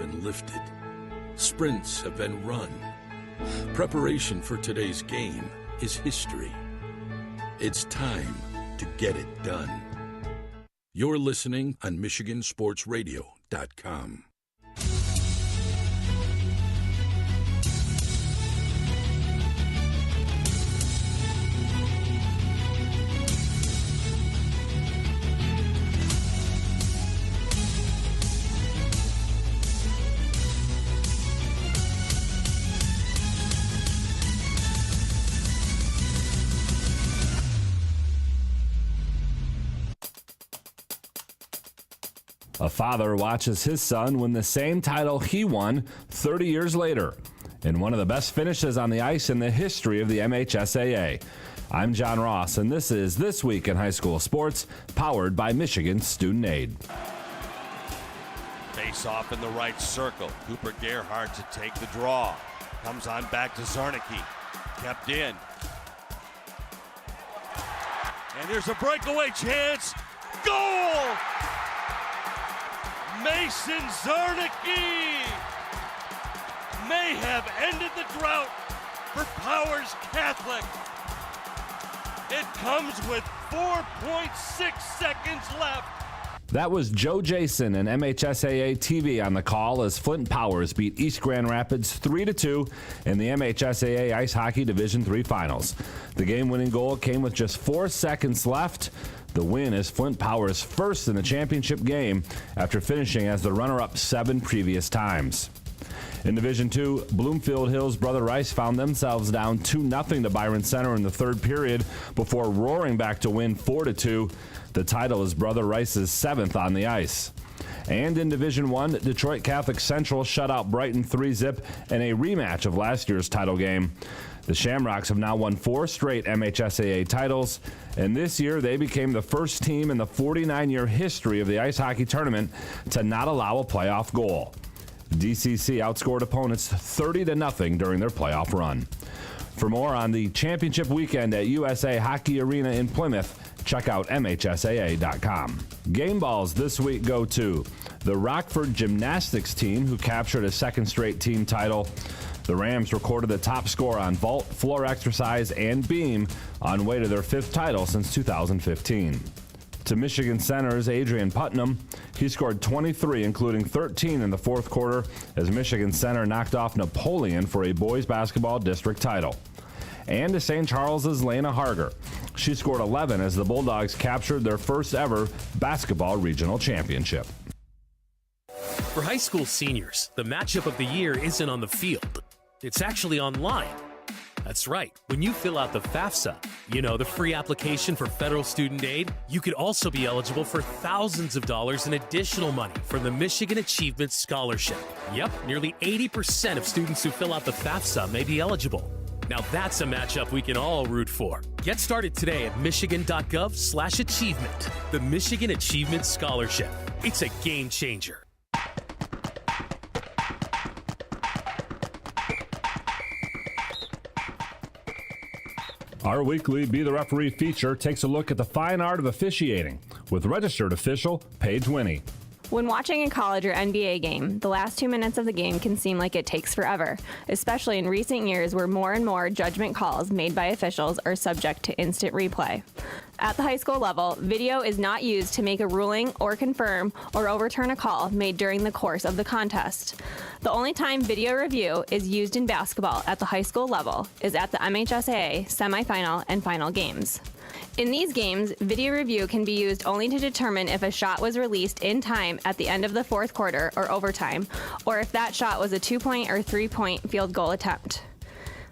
been lifted. Sprints have been run. Preparation for today's game is history. It's time to get it done. You're listening on MichiganSportsRadio.com. A father watches his son win the same title he won 30 years later in one of the best finishes on the ice in the history of the MHSAA. I'm John Ross, and this is This Week in High School Sports, powered by Michigan Student Aid. Face off in the right circle. Cooper Gerhardt to take the draw. Comes on back to Zarnicki. Kept in. And there's a breakaway chance. Goal! Mason Zarnicki may have ended the drought for Powers Catholic. It comes with 4.6 seconds left. That was Joe Jason and MHSAA TV on the call as Flint Powers beat East Grand Rapids 3-2 in the MHSAA Ice Hockey Division III Finals. The game-winning goal came with just 4 seconds left. The win is Flint Powers' first in the championship game after finishing as the runner-up 7 previous times. In Division II, Bloomfield Hills Brother Rice found themselves down 2-0 to Byron Center in the third period before roaring back to win 4-2. The title is Brother Rice's 7th on the ice. And in Division I, Detroit Catholic Central shut out Brighton 3-0 in a rematch of last year's title game. The Shamrocks have now won 4 straight MHSAA titles, and this year they became the first team in the 49-year history of the ice hockey tournament to not allow a playoff goal. DCC outscored opponents 30-0 during their playoff run. For more on the championship weekend at USA Hockey Arena in Plymouth, check out MHSAA.com. Game balls this week go to the Rockford Gymnastics team, who captured a second straight team title. The Rams recorded the top score on vault, floor exercise, and beam on way to their 5th title since 2015. To Michigan Center's Adrian Putnam, he scored 23, including 13 in the fourth quarter, as Michigan Center knocked off Napoleon for a boys basketball district title. And to St. Charles's Lena Harger, she scored 11 as the Bulldogs captured their first ever basketball regional championship. For high school seniors, the matchup of the year isn't on the field. It's actually online. That's right. When you fill out the FAFSA, the free application for federal student aid, you could also be eligible for thousands of dollars in additional money from the Michigan Achievement Scholarship. Yep, nearly 80% of students who fill out the FAFSA may be eligible. Now that's a matchup we can all root for. Get started today at michigan.gov/achievement. The Michigan Achievement Scholarship. It's a game changer. Our weekly Be the Referee feature takes a look at the fine art of officiating with registered official Paige Winnie. When watching a college or NBA game, the last 2 minutes of the game can seem like it takes forever, especially in recent years where more and more judgment calls made by officials are subject to instant replay. At the high school level, video is not used to make a ruling or confirm or overturn a call made during the course of the contest. The only time video review is used in basketball at the high school level is at the MHSAA semifinal and final games. In these games, video review can be used only to determine if a shot was released in time at the end of the fourth quarter or overtime, or if that shot was a 2-point or 3-point field goal attempt.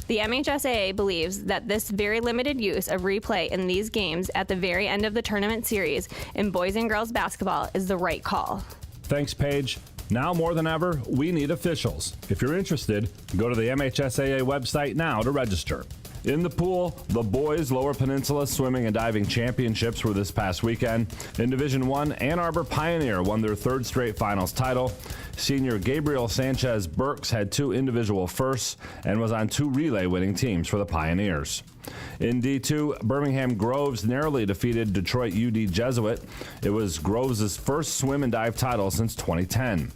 The MHSAA believes that this very limited use of replay in these games at the very end of the tournament series in boys and girls basketball is the right call. Thanks, Paige. Now more than ever, we need officials. If you're interested, go to the MHSAA website now to register. In the pool, the boys' Lower Peninsula Swimming and Diving Championships were this past weekend. In Division I, Ann Arbor Pioneer won their 3rd straight finals title. Senior Gabriel Sanchez Burks had 2 individual firsts and was on 2 relay winning teams for the Pioneers. In D2, Birmingham Groves narrowly defeated Detroit UD Jesuit. It was Groves' first swim and dive title since 2010.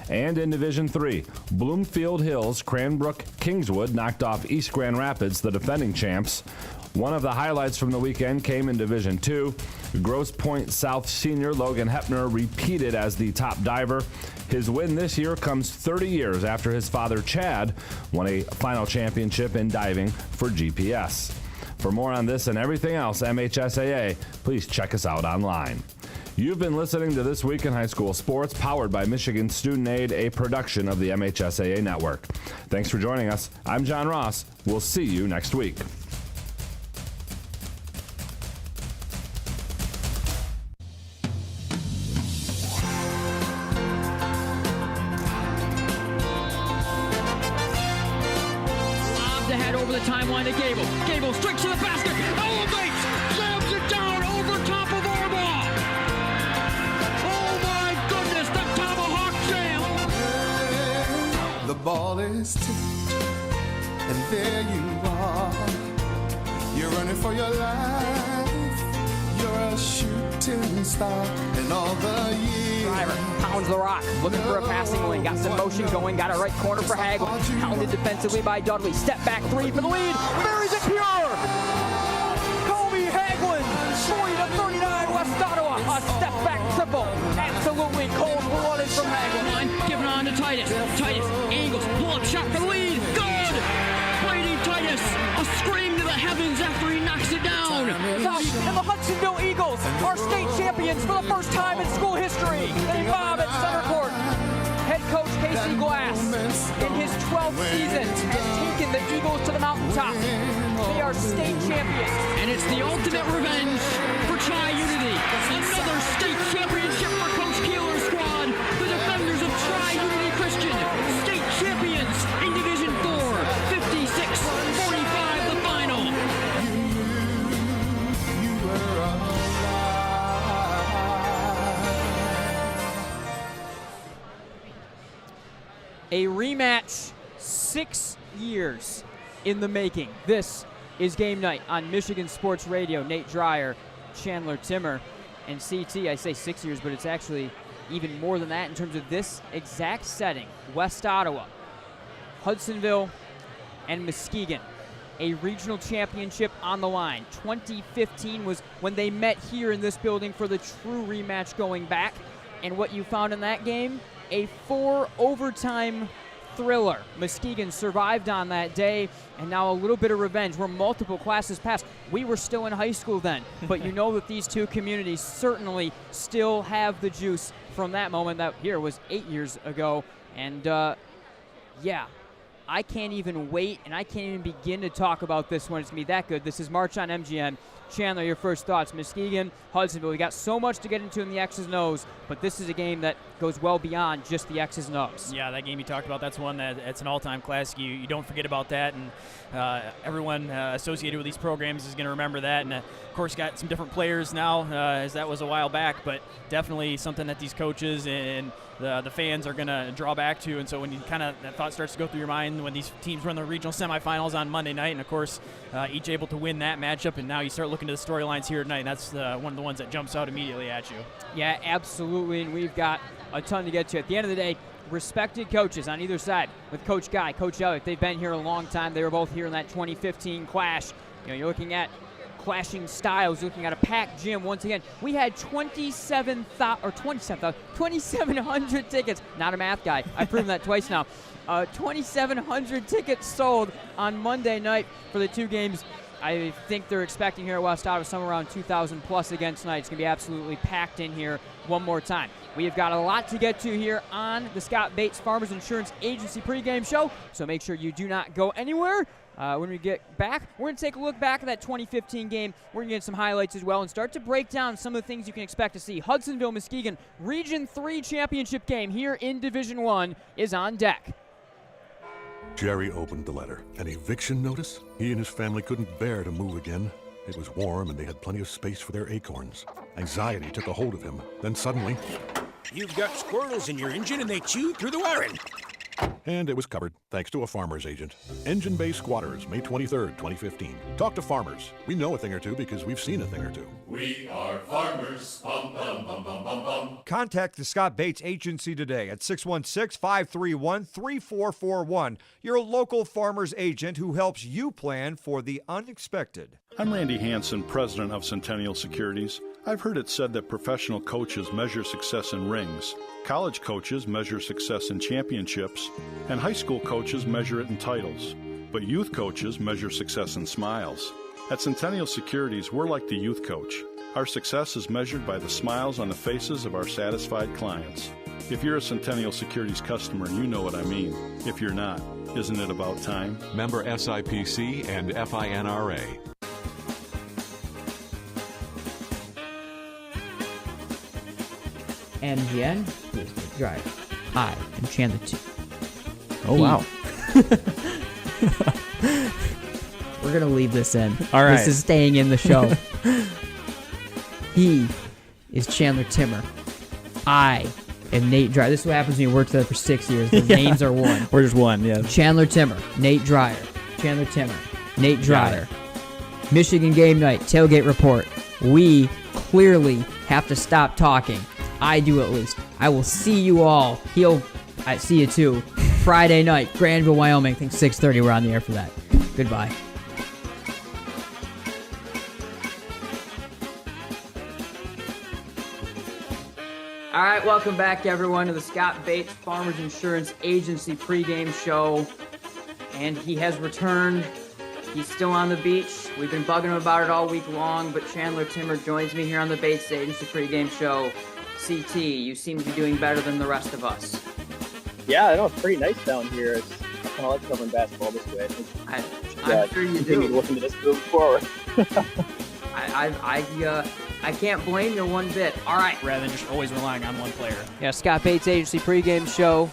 And in Division 3, Bloomfield Hills, Cranbrook, Kingswood knocked off East Grand Rapids, the defending champs. One of the highlights from the weekend came in Division 2. Grosse Pointe South senior Logan Hepner repeated as the top diver. His win this year comes 30 years after his father, Chad, won a final championship in diving for GPS. For more on this and everything else MHSAA, please check us out online. You've been listening to This Week in High School Sports, powered by Michigan Student Aid, a production of the MHSAA Network. Thanks for joining us. I'm John Ross. We'll see you next week. Timeline to Gable. Gable straight to the basket. Elevates. Slams it down over top of Orbaugh. Oh my goodness, the tomahawk jam. The ball is tipped, and there you are. You're running for your life. You're a shooting star in all the years. Driver pounds the rock, looking for a passing lane. Got some motion going, got it right corner for Hagel. Pounded defensively by Dudley. Step back three for the lead. Buries it pure. Kobe Hagelin, 40-39, West Ottawa. A step back triple. Absolutely cold-blooded from Hagelin. Giving on to Titus. Titus angles, pull-up shot for the lead. Good. Brady Titus, a scream to the heavens after he knocks it down. And the Hudsonville Eagles are state champions for the first time in school history. They bob at center court. Head coach Casey Glass, in his 12th season, has taken the Eagles to the mountaintop. They are state champions. And it's the ultimate revenge for Tri-Unity. Another state championship for Coach Keeler's squad. The defenders of Tri-Unity Christian, state champions in Division 4. 56-45 the final. A rematch 6 years in the making. This is Game Night on Michigan Sports Radio. Nate Dreyer, Chandler Timmer, and CT. I say 6 years, but it's actually even more than that in terms of this exact setting. West Ottawa, Hudsonville, and Muskegon. A regional championship on the line. 2015 was when they met here in this building for the true rematch going back. And what you found in that game, a 4-overtime thriller. Muskegon survived on that day, and now a little bit of revenge. We're multiple classes past. We were still in high school then, but you know that these two communities certainly still have the juice from that moment. That here was 8 years ago, and yeah, I can't even wait, and I can't even begin to talk about this one. It's going to be that good. This is March on MGM. Chandler, your first thoughts. Muskegon, Hudsonville. We got so much to get into in the X's and O's, but this is a game that goes well beyond just the X's and O's. Yeah, that game you talked about, that's one that it's an all-time classic. You don't forget about that, and everyone associated with these programs is going to remember that. And, of course, got some different players now, as that was a while back, but definitely something that these coaches and the fans are going to draw back to. And so when you kind of that thought starts to go through your mind when these teams run the regional semifinals on Monday night, and, of course, each able to win that matchup, and now you start looking to the storylines here tonight, and that's one of the ones that jumps out immediately at you. Yeah, absolutely, and we've got a ton to get to. At the end of the day, respected coaches on either side. With Coach Guy, Coach Elliott, they've been here a long time. They were both here in that 2015 clash. You know, you're looking at clashing styles, looking at a packed gym. Once again, we had 2,700 tickets. Not a math guy. I've proven that twice now. 2,700 tickets sold on Monday night for the two games. I think they're expecting here at West Ottawa somewhere around 2,000 plus again tonight. It's going to be absolutely packed in here one more time. We have got a lot to get to here on the Scott Bates Farmers Insurance Agency pregame show, so make sure you do not go anywhere. When we get back, we're going to take a look back at that 2015 game. We're going to get some highlights as well and start to break down some of the things you can expect to see. Hudsonville Muskegon Region 3 championship game here in Division 1 is on deck. Jerry opened the letter. An eviction notice? He and his family couldn't bear to move again. It was warm and they had plenty of space for their acorns. Anxiety took a hold of him. Then suddenly... You've got squirrels in your engine and they chew through the wiring. And it was covered thanks to a farmer's agent. Engine Bay Squatters, May 23rd, 2015. Talk to farmers. We know a thing or two because we've seen a thing or two. We are farmers. Bum, bum, bum, bum, bum, bum. Contact the Scott Bates Agency today at 616-531-3441. Your local farmer's agent who helps you plan for the unexpected. I'm Randy Hansen, president of Centennial Securities. I've heard it said that professional coaches measure success in rings, college coaches measure success in championships, and high school coaches measure it in titles. But youth coaches measure success in smiles. At Centennial Securities, we're like the youth coach. Our success is measured by the smiles on the faces of our satisfied clients. If you're a Centennial Securities customer, you know what I mean. If you're not, isn't it about time? Member SIPC and FINRA. MGN, please drive. I am Chandler 2. Oh, wow. We're going to leave this in. All right. This is staying in the show. He is Chandler Timmer. I am Nate Dreyer. This is what happens when you work together for 6 years. The names are one. We're just one, yeah. Chandler Timmer, Nate Dreyer. Chandler Timmer, Nate Dreyer. Michigan game night, tailgate report. We clearly have to stop talking. I do at least. I will see you all. I see you too. Friday night, Granville, Wyoming. I think 6:30. We're on the air for that. Goodbye. All right, welcome back, everyone, to the Scott Bates Farmers Insurance Agency pregame show. And he has returned. He's still on the beach. We've been bugging him about it all week long, but Chandler Timmer joins me here on the Bates Agency pregame show. CT, you seem to be doing better than the rest of us. Yeah, I know, it's pretty nice down here. I kind of like covering basketball this way. I'm sure you do. Looking to this moving forward. I can't blame you one bit. All right. Rather than just always relying on one player. Yeah, Scott Bates Agency pregame show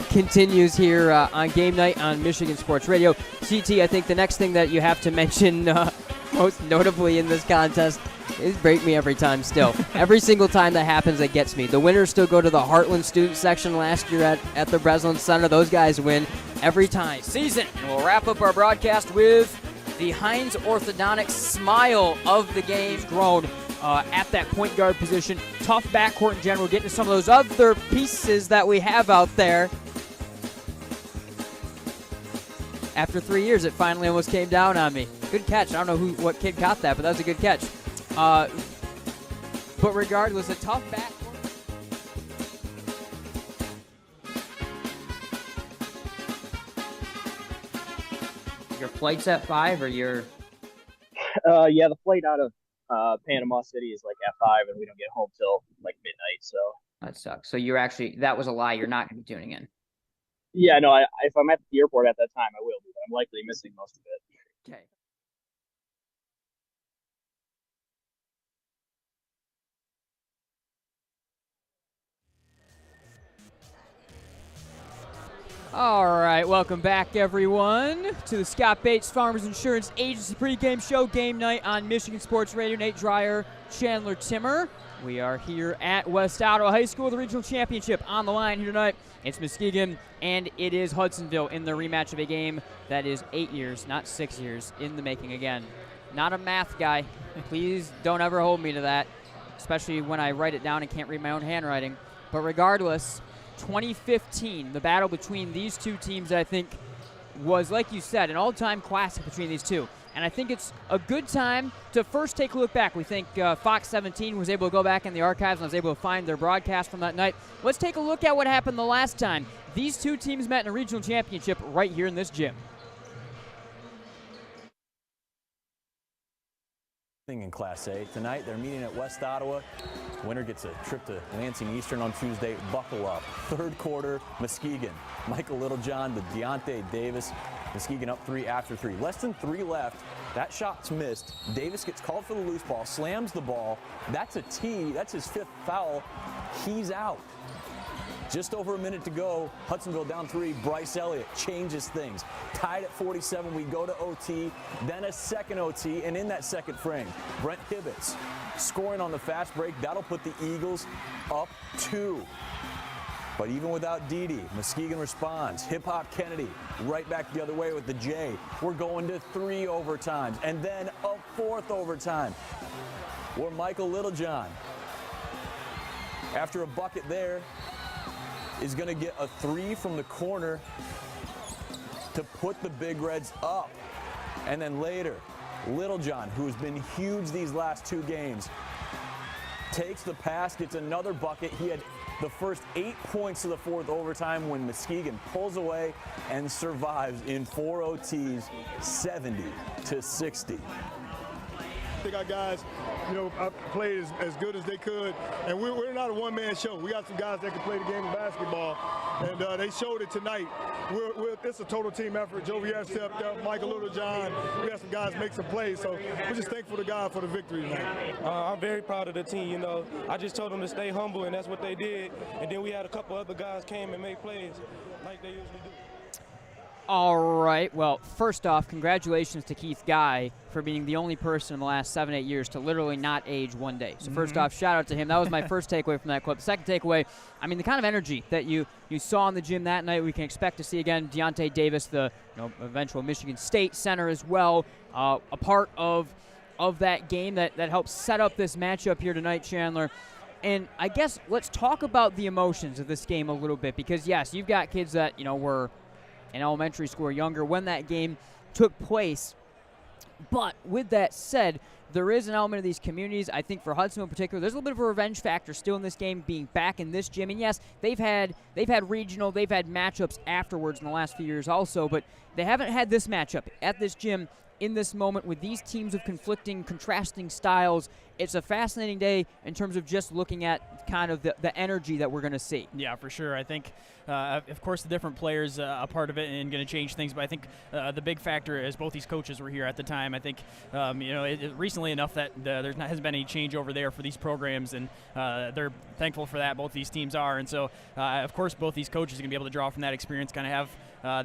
continues here on game night on Michigan Sports Radio. CT, I think the next thing that you have to mention most notably in this contest is break me every time still. Every single time that happens, it gets me. The winners still go to the Heartland student section last year at the Breslin Center. Those guys win every time. Season. And we'll wrap up our broadcast with the Heinz Orthodontics smile of the game. Grown at that point guard position. Tough backcourt in general. Getting to some of those other pieces that we have out there. After 3 years, it finally almost came down on me. Good catch. I don't know what kid caught that, but that was a good catch. But regardless, a tough backcourt. Your flight's at 5 or your... Yeah, the flight out of Panama City is like at 5, and we don't get home till like midnight, so... That sucks. So you're actually... That was a lie. You're not going to be tuning in. Yeah, no, if I'm at the airport at that time, I will be, but I'm likely missing most of it. Okay. All right, welcome back, everyone, to the Scott Bates Farmers Insurance Agency pregame show, game night on Michigan Sports Radio. Nate Dreyer, Chandler Timmer. We are here at West Ottawa High School, the regional championship on the line here tonight. It's Muskegon, and it is Hudsonville in the rematch of a game that is 8 years, not 6 years, in the making again. Not a math guy. Please don't ever hold me to that, especially when I write it down and can't read my own handwriting. But regardless, 2015, the battle between these two teams, I think, was, like you said, an all-time classic between these two. And I think it's a good time to first take a look back. We think Fox 17 was able to go back in the archives and was able to find their broadcast from that night. Let's take a look at what happened the last time these two teams met in a regional championship right here in this gym. In Class A. Tonight, they're meeting at West Ottawa. Winner gets a trip to Lansing Eastern on Tuesday. Buckle up. Third quarter, Muskegon. Michael Littlejohn to Deontay Davis. Muskegon up 3 after 3. Less than 3 left. That shot's missed. Davis gets called for the loose ball, slams the ball. That's a tee. That's his 5th foul. He's out. Just over a minute to go. Hudsonville down 3. Bryce Elliott changes things. Tied at 47. We go to OT. Then a second OT. And in that second frame, Brent Hibbets scoring on the fast break. That'll put the Eagles up 2. But even without Didi, Muskegon responds. Hip-Hop Kennedy right back the other way with the J. We're going to 3 overtimes and then a 4th overtime where Michael Littlejohn, after a bucket there, is going to get a 3 from the corner to put the Big Reds up. And then later, Littlejohn, who's been huge these last 2 games, takes the pass, gets another bucket. He had the first 8 points of the 4th overtime when Muskegon pulls away and survives in 4 OTs, 70-60. I think our guys, played as good as they could, and we're not a one-man show. We got some guys that can play the game of basketball, and they showed it tonight. It's a total team effort. Joe Vieira stepped up, Michael Littlejohn. We got some guys make some plays, so we're just thankful to God for the victory tonight. I'm very proud of the team. I just told them to stay humble, and that's what they did. And then we had a couple other guys came and made plays like they usually do. All right. Well, first off, congratulations to Keith Guy for being the only person in the last 7-8 years to literally not age 1 day. So first off, shout out to him. That was my first takeaway from that clip. Second takeaway, the kind of energy that you saw in the gym that night, we can expect to see again. Deontay Davis, the eventual Michigan State center as well, a part of that game that helped set up this matchup here tonight, Chandler. And I guess let's talk about the emotions of this game a little bit, because yes, you've got kids that were in elementary school or younger when that game took place. But with that said, there is an element of these communities. I think for Hudsonville in particular, there's a little bit of a revenge factor still in this game, being back in this gym. And yes, they've had regional, they've had matchups afterwards in the last few years also, but they haven't had this matchup at this gym in this moment with these teams of conflicting, contrasting styles. It's a fascinating day in terms of just looking at kind of the energy that we're going to see. Yeah, for sure. I think, of course, the different players a part of it and going to change things. But I think the big factor is both these coaches were here at the time. I think, recently enough that there hasn't been any change over there for these programs, and they're thankful for that. Both these teams are. And so, of course, both these coaches are going to be able to draw from that experience, kind of have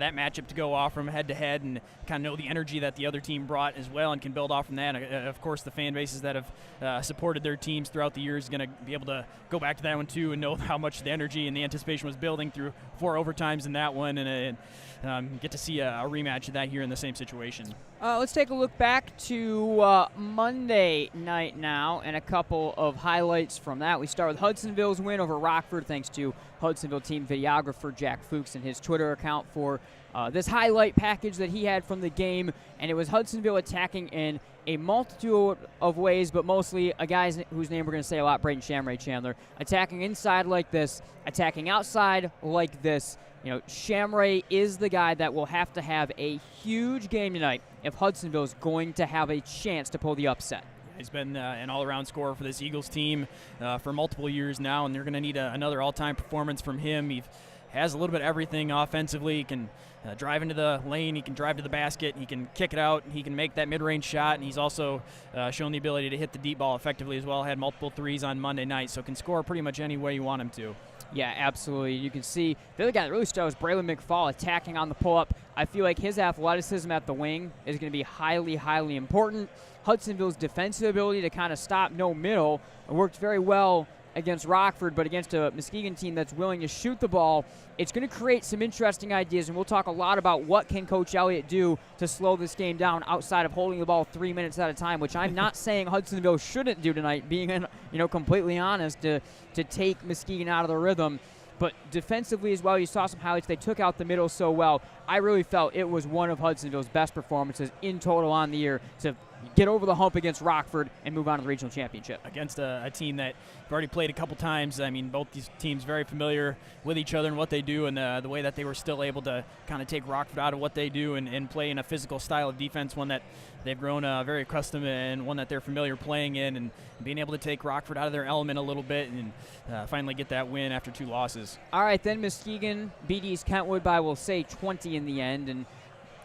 that matchup to go off from head-to-head and kind of know the energy that the other team brought as well and can build off from that. Of course, the fan bases that have supported their teams throughout the years is going to be able to go back to that one too and know how much the energy and the anticipation was building through 4 overtimes in that one, and get to see a rematch of that here in the same situation. Let's take a look back to Monday night now and a couple of highlights from that. We start with Hudsonville's win over Rockford, thanks to Hudsonville team videographer Jack Fuchs and his Twitter account for this highlight package that he had from the game. And it was Hudsonville attacking in a multitude of ways, but mostly a guy whose name we're going to say a lot, Braden Shamray Chandler, attacking inside like this, attacking outside like this. Shamray is the guy that will have to have a huge game tonight if Hudsonville is going to have a chance to pull the upset. He's been an all-around scorer for this Eagles team for multiple years now, and they're going to need another all-time performance from him. He has a little bit of everything offensively. He can drive into the lane, he can drive to the basket, he can kick it out, he can make that mid-range shot, and he's also shown the ability to hit the deep ball effectively as well. Had multiple threes on Monday night, so can score pretty much any way you want him to. Yeah, absolutely. You can see the other guy that really stood out was Braylon McFall attacking on the pull-up. I feel like his athleticism at the wing is going to be highly, highly important. Hudsonville's defensive ability to kind of stop no middle worked very well against Rockford, but against a Muskegon team that's willing to shoot the ball, it's going to create some interesting ideas, and we'll talk a lot about what can Coach Elliott do to slow this game down outside of holding the ball 3 minutes at a time, which I'm not saying Hudsonville shouldn't do tonight, being completely honest, to take Muskegon out of the rhythm. But defensively as well, you saw some highlights. They took out the middle so well. I really felt it was one of Hudsonville's best performances in total on the year to get over the hump against Rockford and move on to the regional championship. Against a team that we've already played a couple times. I mean, both these teams very familiar with each other and what they do, and the way that they were still able to kind of take Rockford out of what they do and play in a physical style of defense, one that they've grown very accustomed and one that they're familiar playing in, and being able to take Rockford out of their element a little bit and finally get that win after 2 losses. All right, then Muskegon beat East Kentwood by, we'll say, 20 in the end, and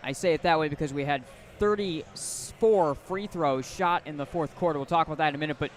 I say it that way because we had 34 free throws shot in the 4th quarter. We'll talk about that in a minute, but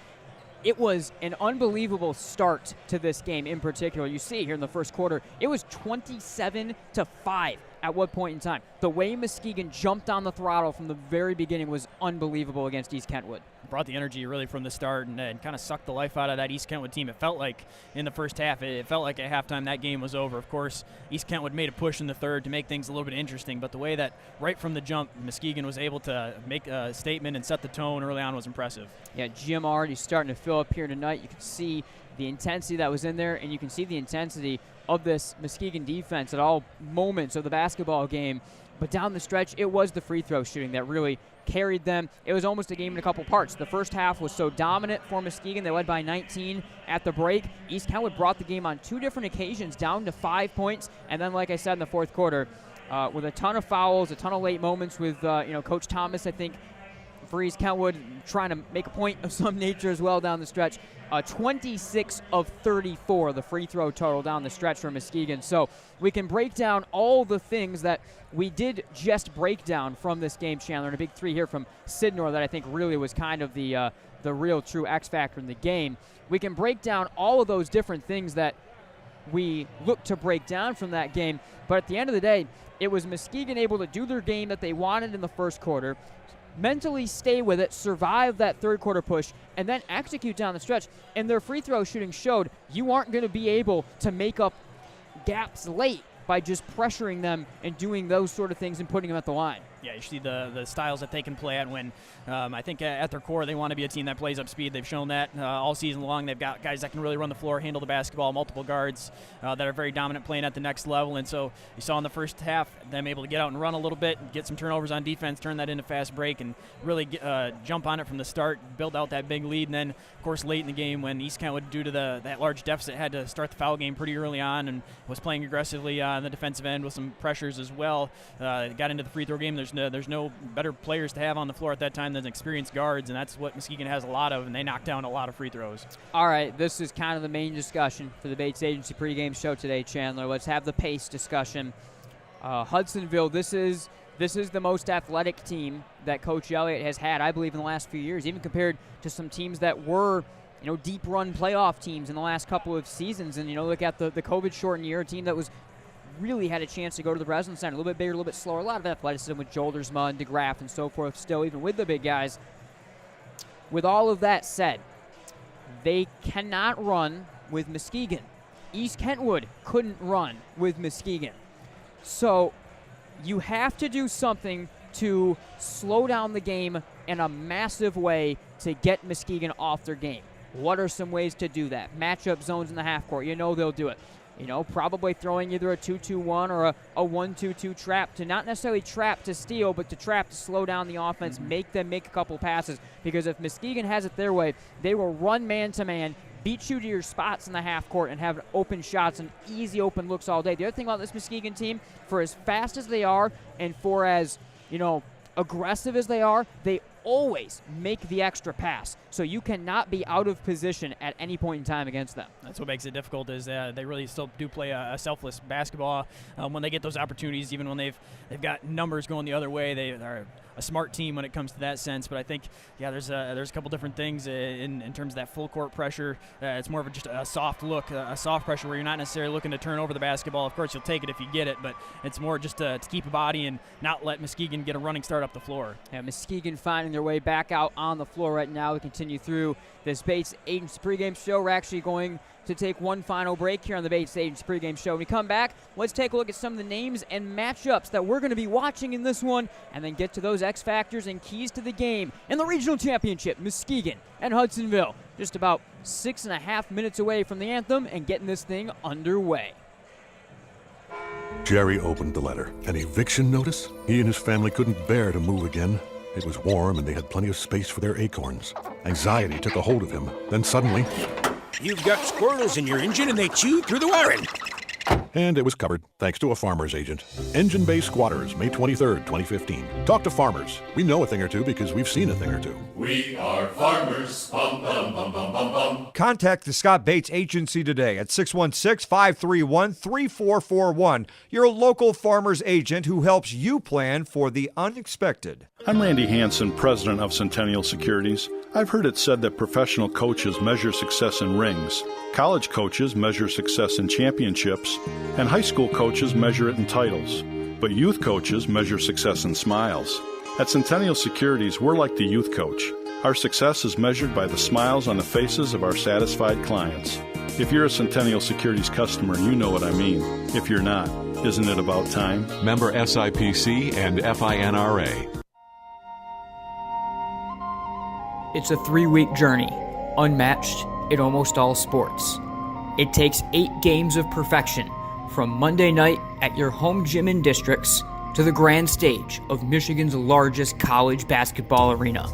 it was an unbelievable start to this game in particular. You see here in the 1st quarter, it was 27-5 at what point in time. The way Muskegon jumped on the throttle from the very beginning was unbelievable against East Kentwood. Brought the energy really from the start and kind of sucked the life out of that East Kentwood team. It felt like in the first half, it felt like at halftime that game was over. Of course, East Kentwood made a push in the third to make things a little bit interesting, but the way that right from the jump, Muskegon was able to make a statement and set the tone early on was impressive. Yeah, gym already starting to fill up here tonight. You can see the intensity that was in there, and you can see the intensity of this Muskegon defense at all moments of the basketball game. But down the stretch, it was the free throw shooting that really carried them. It was almost a game in a couple parts. The first half was so dominant for Muskegon. They led by 19 at the break. East Kentwood brought the game on 2 different occasions down to 5 points. And then, like I said, in the fourth quarter, with a ton of fouls, a ton of late moments with Coach Thomas, I think, for East Kentwood, trying to make a point of some nature as well down the stretch. 26 of 34, the free throw total down the stretch for Muskegon. So we can break down all the things that we did just break down from this game, Chandler. And a big 3 here from Sidnor that I think really was kind of the real true X factor in the game. We can break down all of those different things that we look to break down from that game. But at the end of the day, it was Muskegon able to do their game that they wanted in the first quarter, mentally stay with it, survive that third quarter push, and then execute down the stretch. And their free throw shooting showed you aren't going to be able to make up gaps late by just pressuring them and doing those sort of things and putting them at the line. Yeah, you see the styles that they can play at when I think at their core they want to be a team that plays up speed. They've shown that all season long. They've got guys that can really run the floor, handle the basketball, multiple guards that are very dominant playing at the next level. And so you saw in the first half them able to get out and run a little bit, get some turnovers on defense, turn that into fast break, and really jump on it from the start, build out that big lead. And then, of course, late in the game when East Kentwood, due to that large deficit, had to start the foul game pretty early on and was playing aggressively on the defensive end with some pressures as well. Got into the free throw game. There's no better players to have on the floor at that time than experienced guards, and that's what Muskegon has a lot of, and they knock down a lot of free throws. All right, this is kind of the main discussion for the Bates Agency pregame show today, Chandler. Let's have the pace discussion. Hudsonville, this is the most athletic team that Coach Elliott has had, I believe, in the last few years, even compared to some teams that were deep run playoff teams in the last couple of seasons. And look at the COVID-shortened year, a team that was really had a chance to go to the Breslin Center, a little bit bigger, a little bit slower, a lot of athleticism with Joldersma and DeGraff and so forth still, even with the big guys. With all of that said, they cannot run with Muskegon. East Kentwood couldn't run with Muskegon. So you have to do something to slow down the game in a massive way to get Muskegon off their game. What are some ways to do that? Matchup zones in the half court. They'll do it. Probably throwing either a 2-2-1 or a 1-2-2 trap to not necessarily trap to steal, but to trap to slow down the offense, make them make a couple passes. Because if Muskegon has it their way, they will run man-to-man, beat you to your spots in the half court, and have open shots and easy open looks all day. The other thing about this Muskegon team, for as fast as they are and for as, aggressive as they are, they always make the extra pass. So you cannot be out of position at any point in time against them. That's what makes it difficult is they really still do play a selfless basketball when they get those opportunities, even when they've got numbers going the other way. They are a smart team when it comes to that sense. But I think, there's a couple different things in terms of that full court pressure. It's more of just a soft look, a soft pressure where you're not necessarily looking to turn over the basketball. Of course, you'll take it if you get it, but it's more just to keep a body and not let Muskegon get a running start up the floor. Yeah, Muskegon finding their way back out on the floor right now. We continue through this Bates Agency pregame show. We're actually going to take one final break here on the Bates Agency pregame show. When we come back, let's take a look at some of the names and matchups that we're going to be watching in this one, and then get to those X factors and keys to the game in the regional championship. Muskegon and Hudsonville just about 6.5 minutes away from the anthem and getting this thing underway. Jerry opened the letter. An eviction notice? He and his family couldn't bear to move again. It was warm and they had plenty of space for their acorns. Anxiety took a hold of him. Then suddenly, "You've got squirrels in your engine and they chew through the wiring." and it was covered thanks to a farmer's agent. Engine Bay Squatters, May 23rd, 2015. Talk to farmers. We know a thing or two because we've seen a thing or two. We are farmers. Bum, bum, bum, bum, bum, bum. Contact the Scott Bates Agency today at 616-531-3441. Your local farmer's agent who helps you plan for the unexpected. I'm Randy Hansen, president of Centennial Securities. I've heard it said that professional coaches measure success in rings, college coaches measure success in championships, and high school coaches measure it in titles. but youth coaches measure success in smiles. At Centennial Securities, we're like the youth coach. Our success is measured by the smiles on the faces of our satisfied clients. If you're a Centennial Securities customer, you know what I mean. If you're not, isn't it about time? Member SIPC and FINRA. It's a 3-week journey, unmatched in almost all sports. It takes 8 games of perfection, from Monday night at your home gym and districts to the grand stage of Michigan's largest college basketball arena.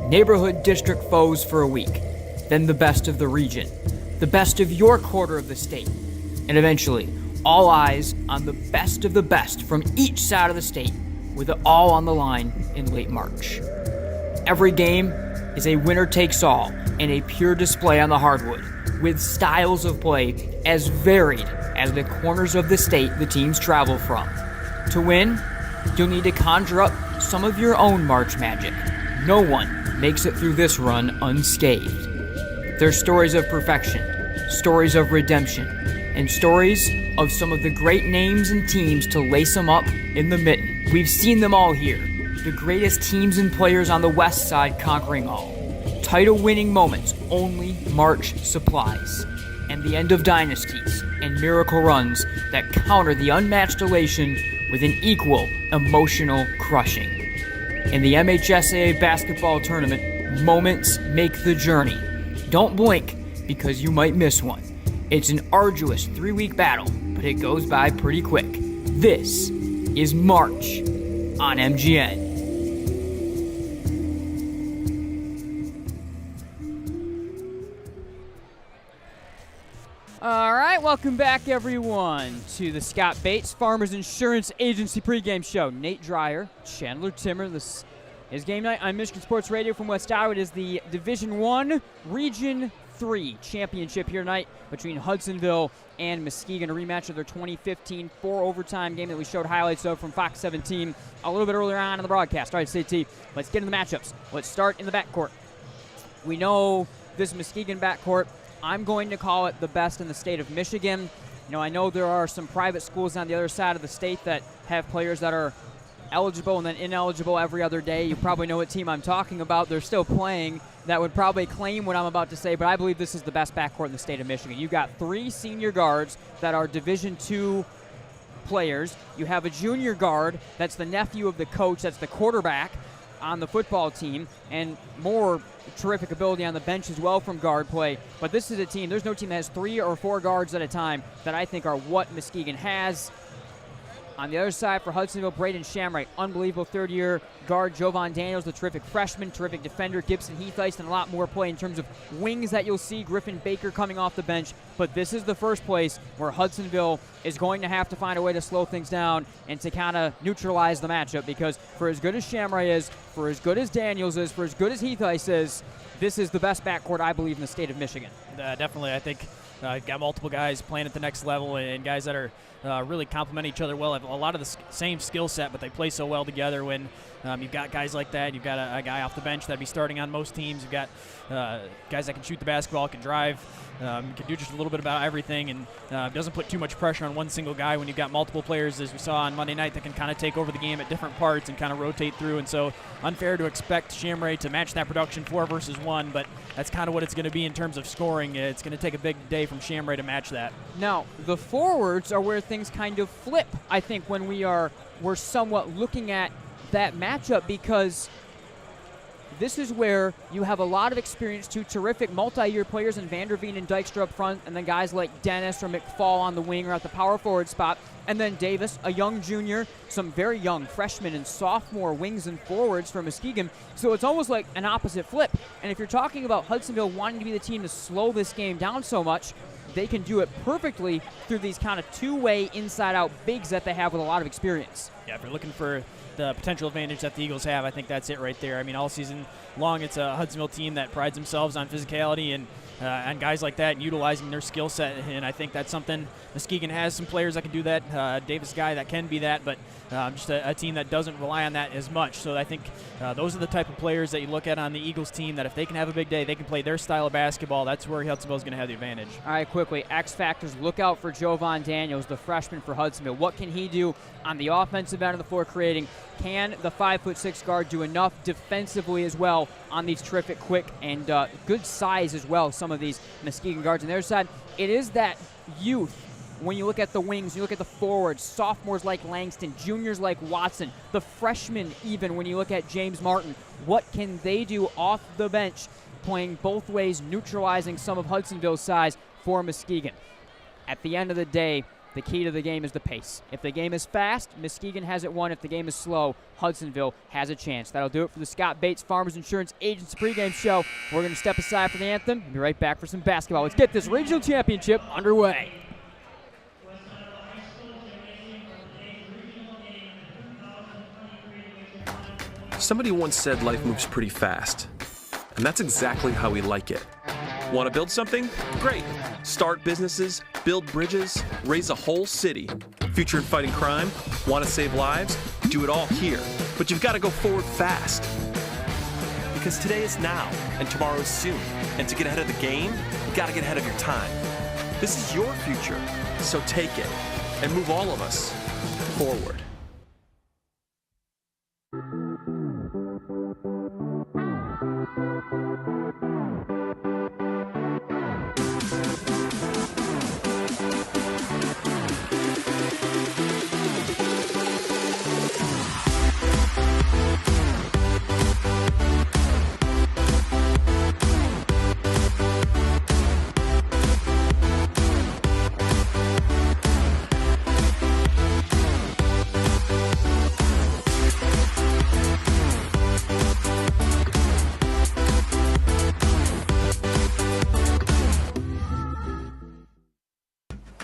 Neighborhood district foes for a week, then the best of the region, the best of your quarter of the state, and eventually all eyes on the best of the best from each side of the state, with it all on the line in late March. Every game is a winner-takes-all and a pure display on the hardwood, with styles of play as varied as the corners of the state the teams travel from. To win, you'll need to conjure up some of your own March magic. No one makes it through this run unscathed. There's stories of perfection, stories of redemption, and stories of some of the great names and teams to lace them up in the mitten. We've seen them all here. The greatest teams and players on the west side conquering all. Title-winning moments only March supplies. And the end of dynasties and miracle runs that counter the unmatched elation with an equal emotional crushing. In the MHSAA basketball tournament, moments make the journey. Don't blink, because you might miss one. It's an arduous 3-week battle, but it goes by pretty quick. This is March on MGN. All right, welcome back, everyone, to the Scott Bates Farmers Insurance Agency pregame show. Nate Dreyer, Chandler Timmer. This is Game Night on Michigan Sports Radio from West Ottawa. It is the Division I Region 3 championship here tonight between Hudsonville and Muskegon, a rematch of their 2015 4-overtime game that we showed highlights of from Fox 17 a little bit earlier on in the broadcast. All right, CT, let's get into the matchups. Let's start in the backcourt. We know this Muskegon backcourt, I'm going to call it the best in the state of Michigan. You know, I know there are some private schools on the other side of the state that have players that are eligible and then ineligible every other day. You probably know what team I'm talking about. They're still playing that would probably claim what I'm about to say, but I believe this is the best backcourt in the state of Michigan. You've got 3 senior guards that are Division II players. You have a junior guard that's the nephew of the coach, that's the quarterback on the football team, and more terrific ability on the bench as well from guard play. But this is a team, there's no team that has 3 or 4 guards at a time that I think are what Muskegon has. On the other side for Hudsonville, Braden Shamray, unbelievable third-year guard. Jovan Daniels, the terrific freshman, terrific defender. Gibson Heathice, and a lot more play in terms of wings that you'll see. Griffin Baker coming off the bench. But this is the first place where Hudsonville is going to have to find a way to slow things down and to kind of neutralize the matchup, because for as good as Shamray is, for as good as Daniels is, for as good as Heathice is, this is the best backcourt, I believe, in the state of Michigan. Definitely, I think got multiple guys playing at the next level and guys that are really complement each other well. Have a lot of the same skill set, but they play so well together. When you've got guys like that, you've got a guy off the bench that'd be starting on most teams. You've got guys that can shoot the basketball, can drive, can do just a little bit about everything, and doesn't put too much pressure on one single guy when you've got multiple players, as we saw on Monday night, that can kind of take over the game at different parts and kind of rotate through. And so unfair to expect Shamray to match that production 4 versus 1, but that's kind of what it's going to be in terms of scoring. It's going to take a big day from Shamray to match that. Now, the forwards are where things kind of flip, I think, when we're somewhat looking at that matchup, because this is where you have a lot of experience, 2 terrific multi-year players in Vanderveen and Dykstra up front, and then guys like Dennis or McFall on the wing or at the power forward spot, and then Davis, a young junior, some very young freshmen and sophomore wings and forwards from Muskegon. So it's almost like an opposite flip. And if you're talking about Hudsonville wanting to be the team to slow this game down so much, they can do it perfectly through these kind of two-way inside-out bigs that they have with a lot of experience. Yeah, if you're looking for the potential advantage that the Eagles have, I think that's it right there. I mean, all season long, it's a Hudsonville team that prides themselves on physicality and on guys like that and utilizing their skill set. And I think that's something Muskegon has some players that can do that. Davis guy that can be that, but just a team that doesn't rely on that as much. So I think those are the type of players that you look at on the Eagles team that if they can have a big day, they can play their style of basketball. That's where Hudsonville is going to have the advantage. All right, quickly, X factors. Look out for Jovan Daniels, the freshman for Hudsonville. What can he do on the offensive end of the floor creating? Can the 5'6" guard do enough defensively as well on these terrific, quick, and good size as well, some of these Muskegon guards on their side? It is that youth. When you look at the wings, you look at the forwards, sophomores like Langston, juniors like Watson, the freshmen even when you look at James Martin, what can they do off the bench, playing both ways, neutralizing some of Hudsonville's size for Muskegon? At the end of the day, the key to the game is the pace. If the game is fast, Muskegon has it won. If the game is slow, Hudsonville has a chance. That'll do it for the Scott Bates Farmers Insurance Agents pregame show. We're going to step aside for the anthem and be right back for some basketball. Let's get this regional championship underway. Somebody once said life moves pretty fast, and that's exactly how we like it. Want to build something? Great. Start businesses, build bridges, raise a whole city. Future in fighting crime? Want to save lives? Do it all here. But you've got to go forward fast. Because today is now, and tomorrow is soon. And to get ahead of the game, you got to get ahead of your time. This is your future, so take it and move all of us forward.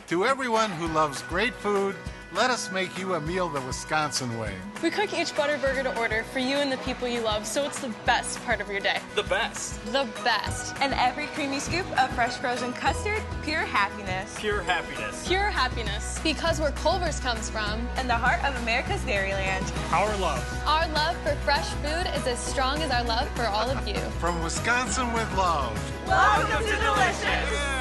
To everyone who loves great food, let us make you a meal the Wisconsin way. We cook each butter burger to order for you and the people you love, so it's the best part of your day. The best. The best. And every creamy scoop of fresh frozen custard, pure happiness. Pure happiness. Pure happiness. Because where Culver's comes from. And the heart of America's Dairyland. Our love. Our love for fresh food is as strong as our love for all of you. From Wisconsin with love. Welcome to Delicious.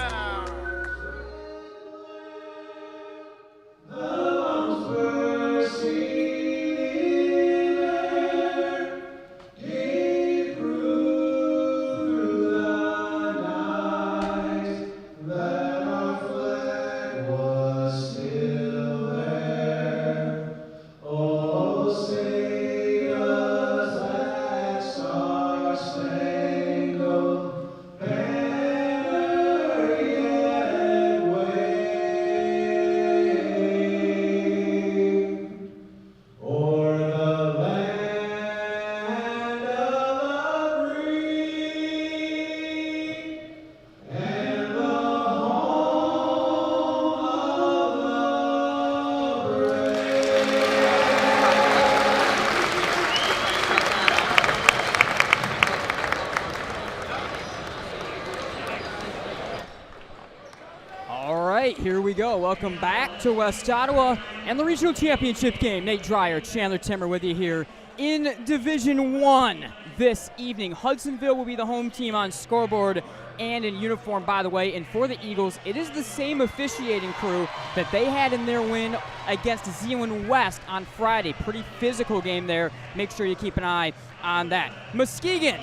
Here we go. Welcome back to West Ottawa and the regional championship game. Nate Dreyer, Chandler Timmer with you here in Division 1 this evening. Hudsonville will be the home team on scoreboard and in uniform, by the way. And for the Eagles, it is the same officiating crew that they had in their win against Zeeland West on Friday. Pretty physical game there. Make sure you keep an eye on that. Muskegon,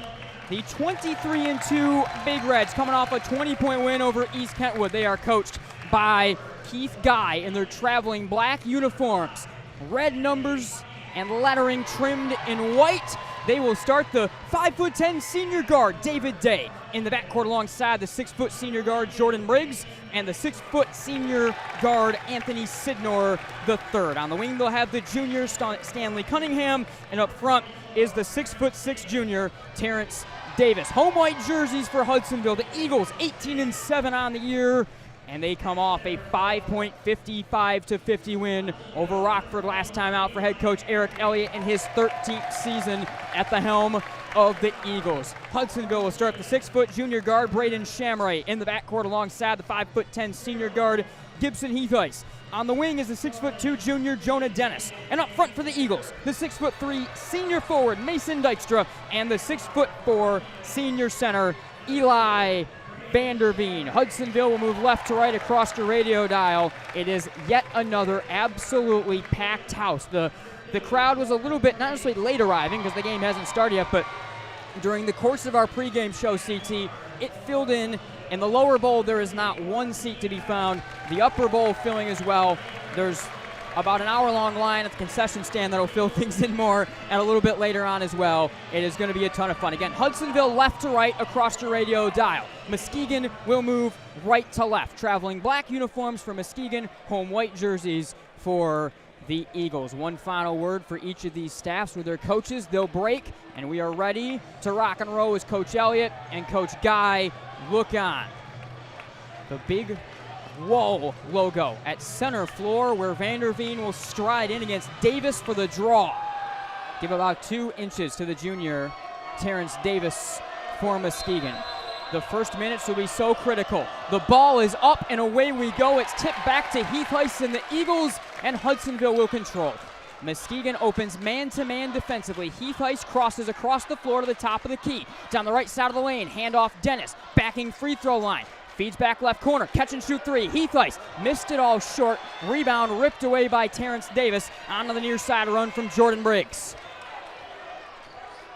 the 23-2 Big Reds, coming off a 20-point win over East Kentwood. They are coached by Keith Guy in their traveling black uniforms. Red numbers and lettering trimmed in white. They will start the 5'10" senior guard, David Day, in the backcourt alongside the 6' senior guard, Jordan Briggs, and the 6' senior guard, Anthony Sidnor III. On the wing, they'll have the junior, Stanley Cunningham, and up front is the 6'6" junior, Terrence Davis. Home white jerseys for Hudsonville. The Eagles 18-7 on the year, and they come off a 5-point 55-50 win over Rockford last time out for head coach Eric Elliott in his 13th season at the helm of the Eagles. Hudsonville will start the 6-foot junior guard Braden Shamray in the backcourt alongside the 5'10" senior guard Gibson Heathice. On the wing is the 6'2" junior Jonah Dennis. And up front for the Eagles, the 6'3" senior forward Mason Dykstra and the 6'4" senior center Eli Vanderveen. Hudsonville will move left to right across the radio dial. It is yet another absolutely packed house. The crowd was a little bit, not necessarily late arriving because the game hasn't started yet, but during the course of our pregame show, CT, it filled in. In the lower bowl, there is not one seat to be found. The upper bowl filling as well. There's about an hour-long line at the concession stand that'll fill things in more, and a little bit later on as well. It is going to be a ton of fun. Again, Hudsonville left to right across the radio dial. Muskegon will move right to left. Traveling black uniforms for Muskegon, home white jerseys for the Eagles. One final word for each of these staffs with their coaches. They'll break, and we are ready to rock and roll as Coach Elliott and Coach Guy look on. The big wall logo at center floor where Vanderveen will stride in against Davis for the draw. Give about 2 inches to the junior Terrence Davis for Muskegon. The first minutes will be so critical. The ball is up and away we go. It's tipped back to Heathice and the Eagles, and Hudsonville will control. Muskegon opens man-to-man defensively. Heathice crosses across the floor to the top of the key. Down the right side of the lane, handoff Dennis, backing free throw line. Feeds back left corner, catch and shoot three. Heathice missed it all short. Rebound ripped away by Terrence Davis. Onto the near side run from Jordan Briggs.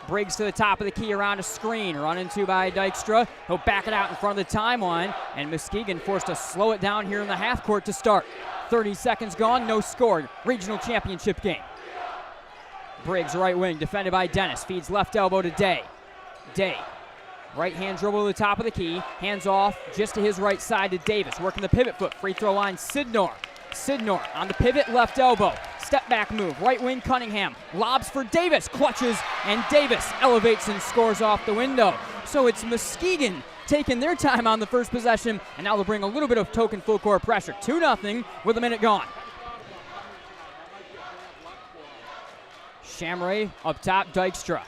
Briggs to the top of the key around a screen. Run into by Dykstra. He'll back it out in front of the timeline. And Muskegon forced to slow it down here in the half court to start. 30 seconds gone, no score. Regional championship game. Briggs right wing, defended by Dennis. Feeds left elbow to Day. Day. Right hand dribble to the top of the key. Hands off just to his right side to Davis. Working the pivot foot. Free throw line, Sidnor. Sidnor on the pivot, left elbow. Step back move, right wing Cunningham. Lobs for Davis, clutches, and Davis elevates and scores off the window. So it's Muskegon taking their time on the first possession, and now they'll bring a little bit of token full court pressure. 2-0 with a minute gone. Shamray up top, Dykstra.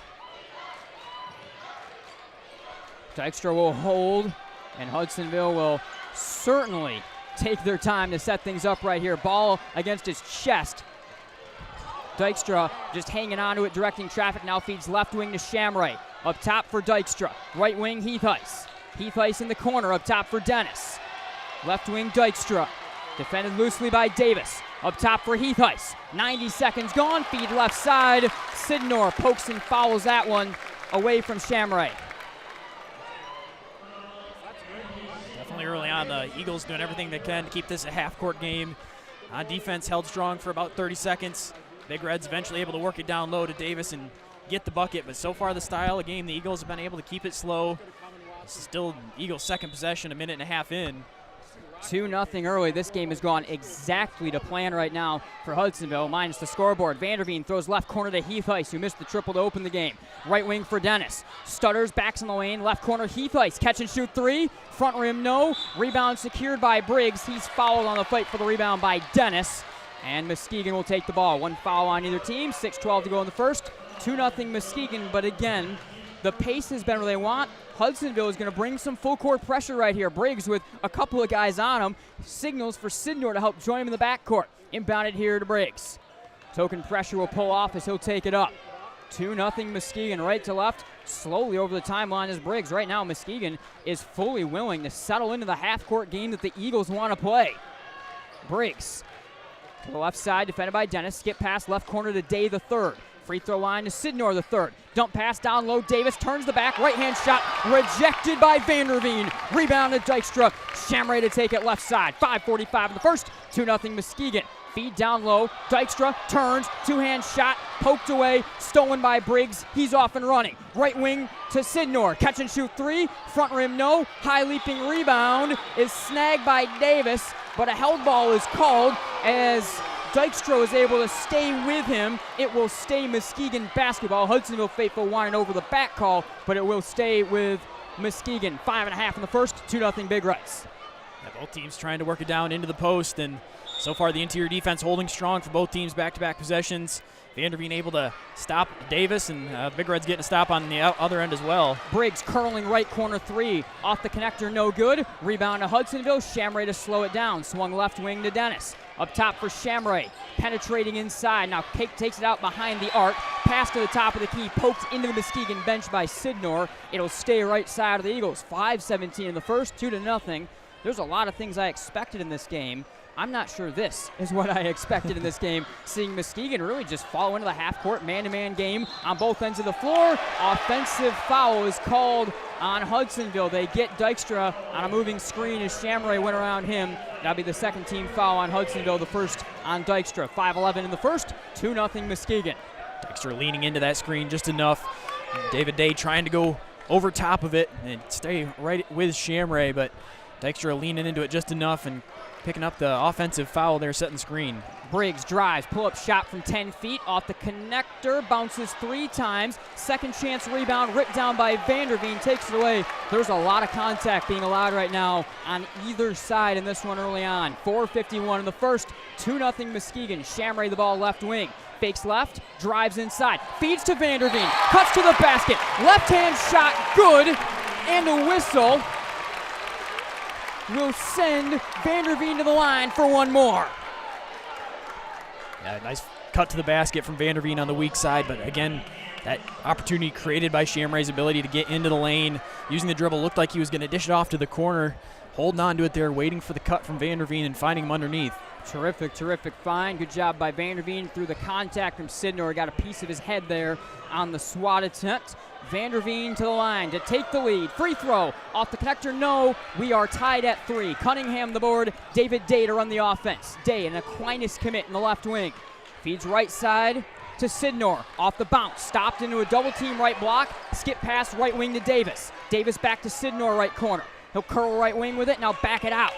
Dykstra will hold, and Hudsonville will certainly take their time to set things up right here. Ball against his chest. Dykstra just hanging on to it, directing traffic. Now feeds left wing to Shamray. Up top for Dykstra. Right wing Heathice. Heathice in the corner, up top for Dennis. Left wing Dykstra. Defended loosely by Davis. Up top for Heathice. 90 seconds gone. Feed left side. Sidnor pokes and fouls that one away from Shamray. Definitely early on, the Eagles doing everything they can to keep this a half-court game. On defense, held strong for about 30 seconds. Big Reds eventually able to work it down low to Davis and get the bucket. But so far, the style of game, the Eagles have been able to keep it slow. This is still Eagles' second possession, a minute and a half in. 2-0 early. This game has gone exactly to plan right now for Hudsonville, minus the scoreboard. Vanderveen throws left corner to Heathice, who missed the triple to open the game. Right wing for Dennis. Stutters, backs in the lane. Left corner, Heathice. Catch and shoot three. Front rim, no. Rebound secured by Briggs. He's fouled on the fight for the rebound by Dennis. And Muskegon will take the ball. One foul on either team. 6:12 to go in the first. 2-0 Muskegon, but again, the pace has been where they want. Hudsonville is going to bring some full court pressure right here. Briggs with a couple of guys on him. Signals for Sidnor to help join him in the backcourt. Inbounded here to Briggs. Token pressure will pull off as he'll take it up. 2-0 Muskegon, right to left. Slowly over the timeline is Briggs. Right now, Muskegon is fully willing to settle into the half-court game that the Eagles want to play. Briggs to the left side, defended by Dennis. Skip pass left corner to Day the third. Free throw line to Sidnor the third. Dump pass down low. Davis turns the back. Right-hand shot rejected by Vanderveen. Rebound to Dykstra. Shamray to take it left side. 5:45 in the first. 2-0 Muskegon. Feed down low. Dykstra turns. Two-hand shot. Poked away. Stolen by Briggs. He's off and running. Right wing to Sidnor. Catch and shoot three. Front rim no. High leaping rebound is snagged by Davis. But a held ball is called as Dykstra is able to stay with him. It will stay Muskegon basketball. Hudsonville faithful whining over the back call, but it will stay with Muskegon. 5.5 in the first, 2-0 Big Reds. Yeah, both teams trying to work it down into the post, and So far, the interior defense holding strong for both teams, back-to-back possessions. Vanderveen able to stop Davis, and the Big Reds getting a stop on the other end as well. Briggs curling right corner three. Off the connector, no good. Rebound to Hudsonville. Shamray to slow it down. Swung left wing to Dennis. Up top for Shamray. Penetrating inside. Now Cake takes it out behind the arc. Pass to the top of the key. Poked into the Muskegon bench by Sidnor. It'll stay right side of the Eagles. 5-17 in the first, 2-0. There's a lot of things I expected in this game. I'm not sure this is what I expected in this game. Seeing Muskegon really just fall into the half-court man-to-man game on both ends of the floor. Offensive foul is called on Hudsonville. They get Dykstra on a moving screen as Shamray went around him. That'll be the second team foul on Hudsonville, the first on Dykstra. 5-11 in the first, 2-0 Muskegon. Dykstra leaning into that screen just enough. David Day trying to go over top of it and stay right with Shamray, but Dykstra leaning into it just enough and picking up the offensive foul there, setting screen. Briggs drives, pull-up shot from 10 feet, off the connector, bounces 3 times. Second chance rebound, ripped down by Vanderveen, takes it away. There's a lot of contact being allowed right now on either side in this one early on. 4:51 in the first, 2-0 Muskegon. Shamray the ball left wing. Fakes left, drives inside, feeds to Vanderveen, cuts to the basket. Left-hand shot, good, and a whistle will send Vanderveen to the line for one more. Yeah, nice cut to the basket from Vanderveen on the weak side, but again, that opportunity created by Shamray's ability to get into the lane, using the dribble, looked like he was going to dish it off to the corner, holding on to it there, waiting for the cut from Vanderveen and finding him underneath. Terrific find. Good job by Vanderveen through the contact from Sidnor. Got a piece of his head there on the swat attempt. Vanderveen to the line to take the lead. Free throw off the connector, no. We are tied at 3. Cunningham the board. David Day to run the offense. Day, an Aquinas commit in the left wing. Feeds right side to Sidnor. Off the bounce. Stopped into a double team right block. Skip pass right wing to Davis. Davis back to Sidnor right corner. He'll curl right wing with it. Now back it out.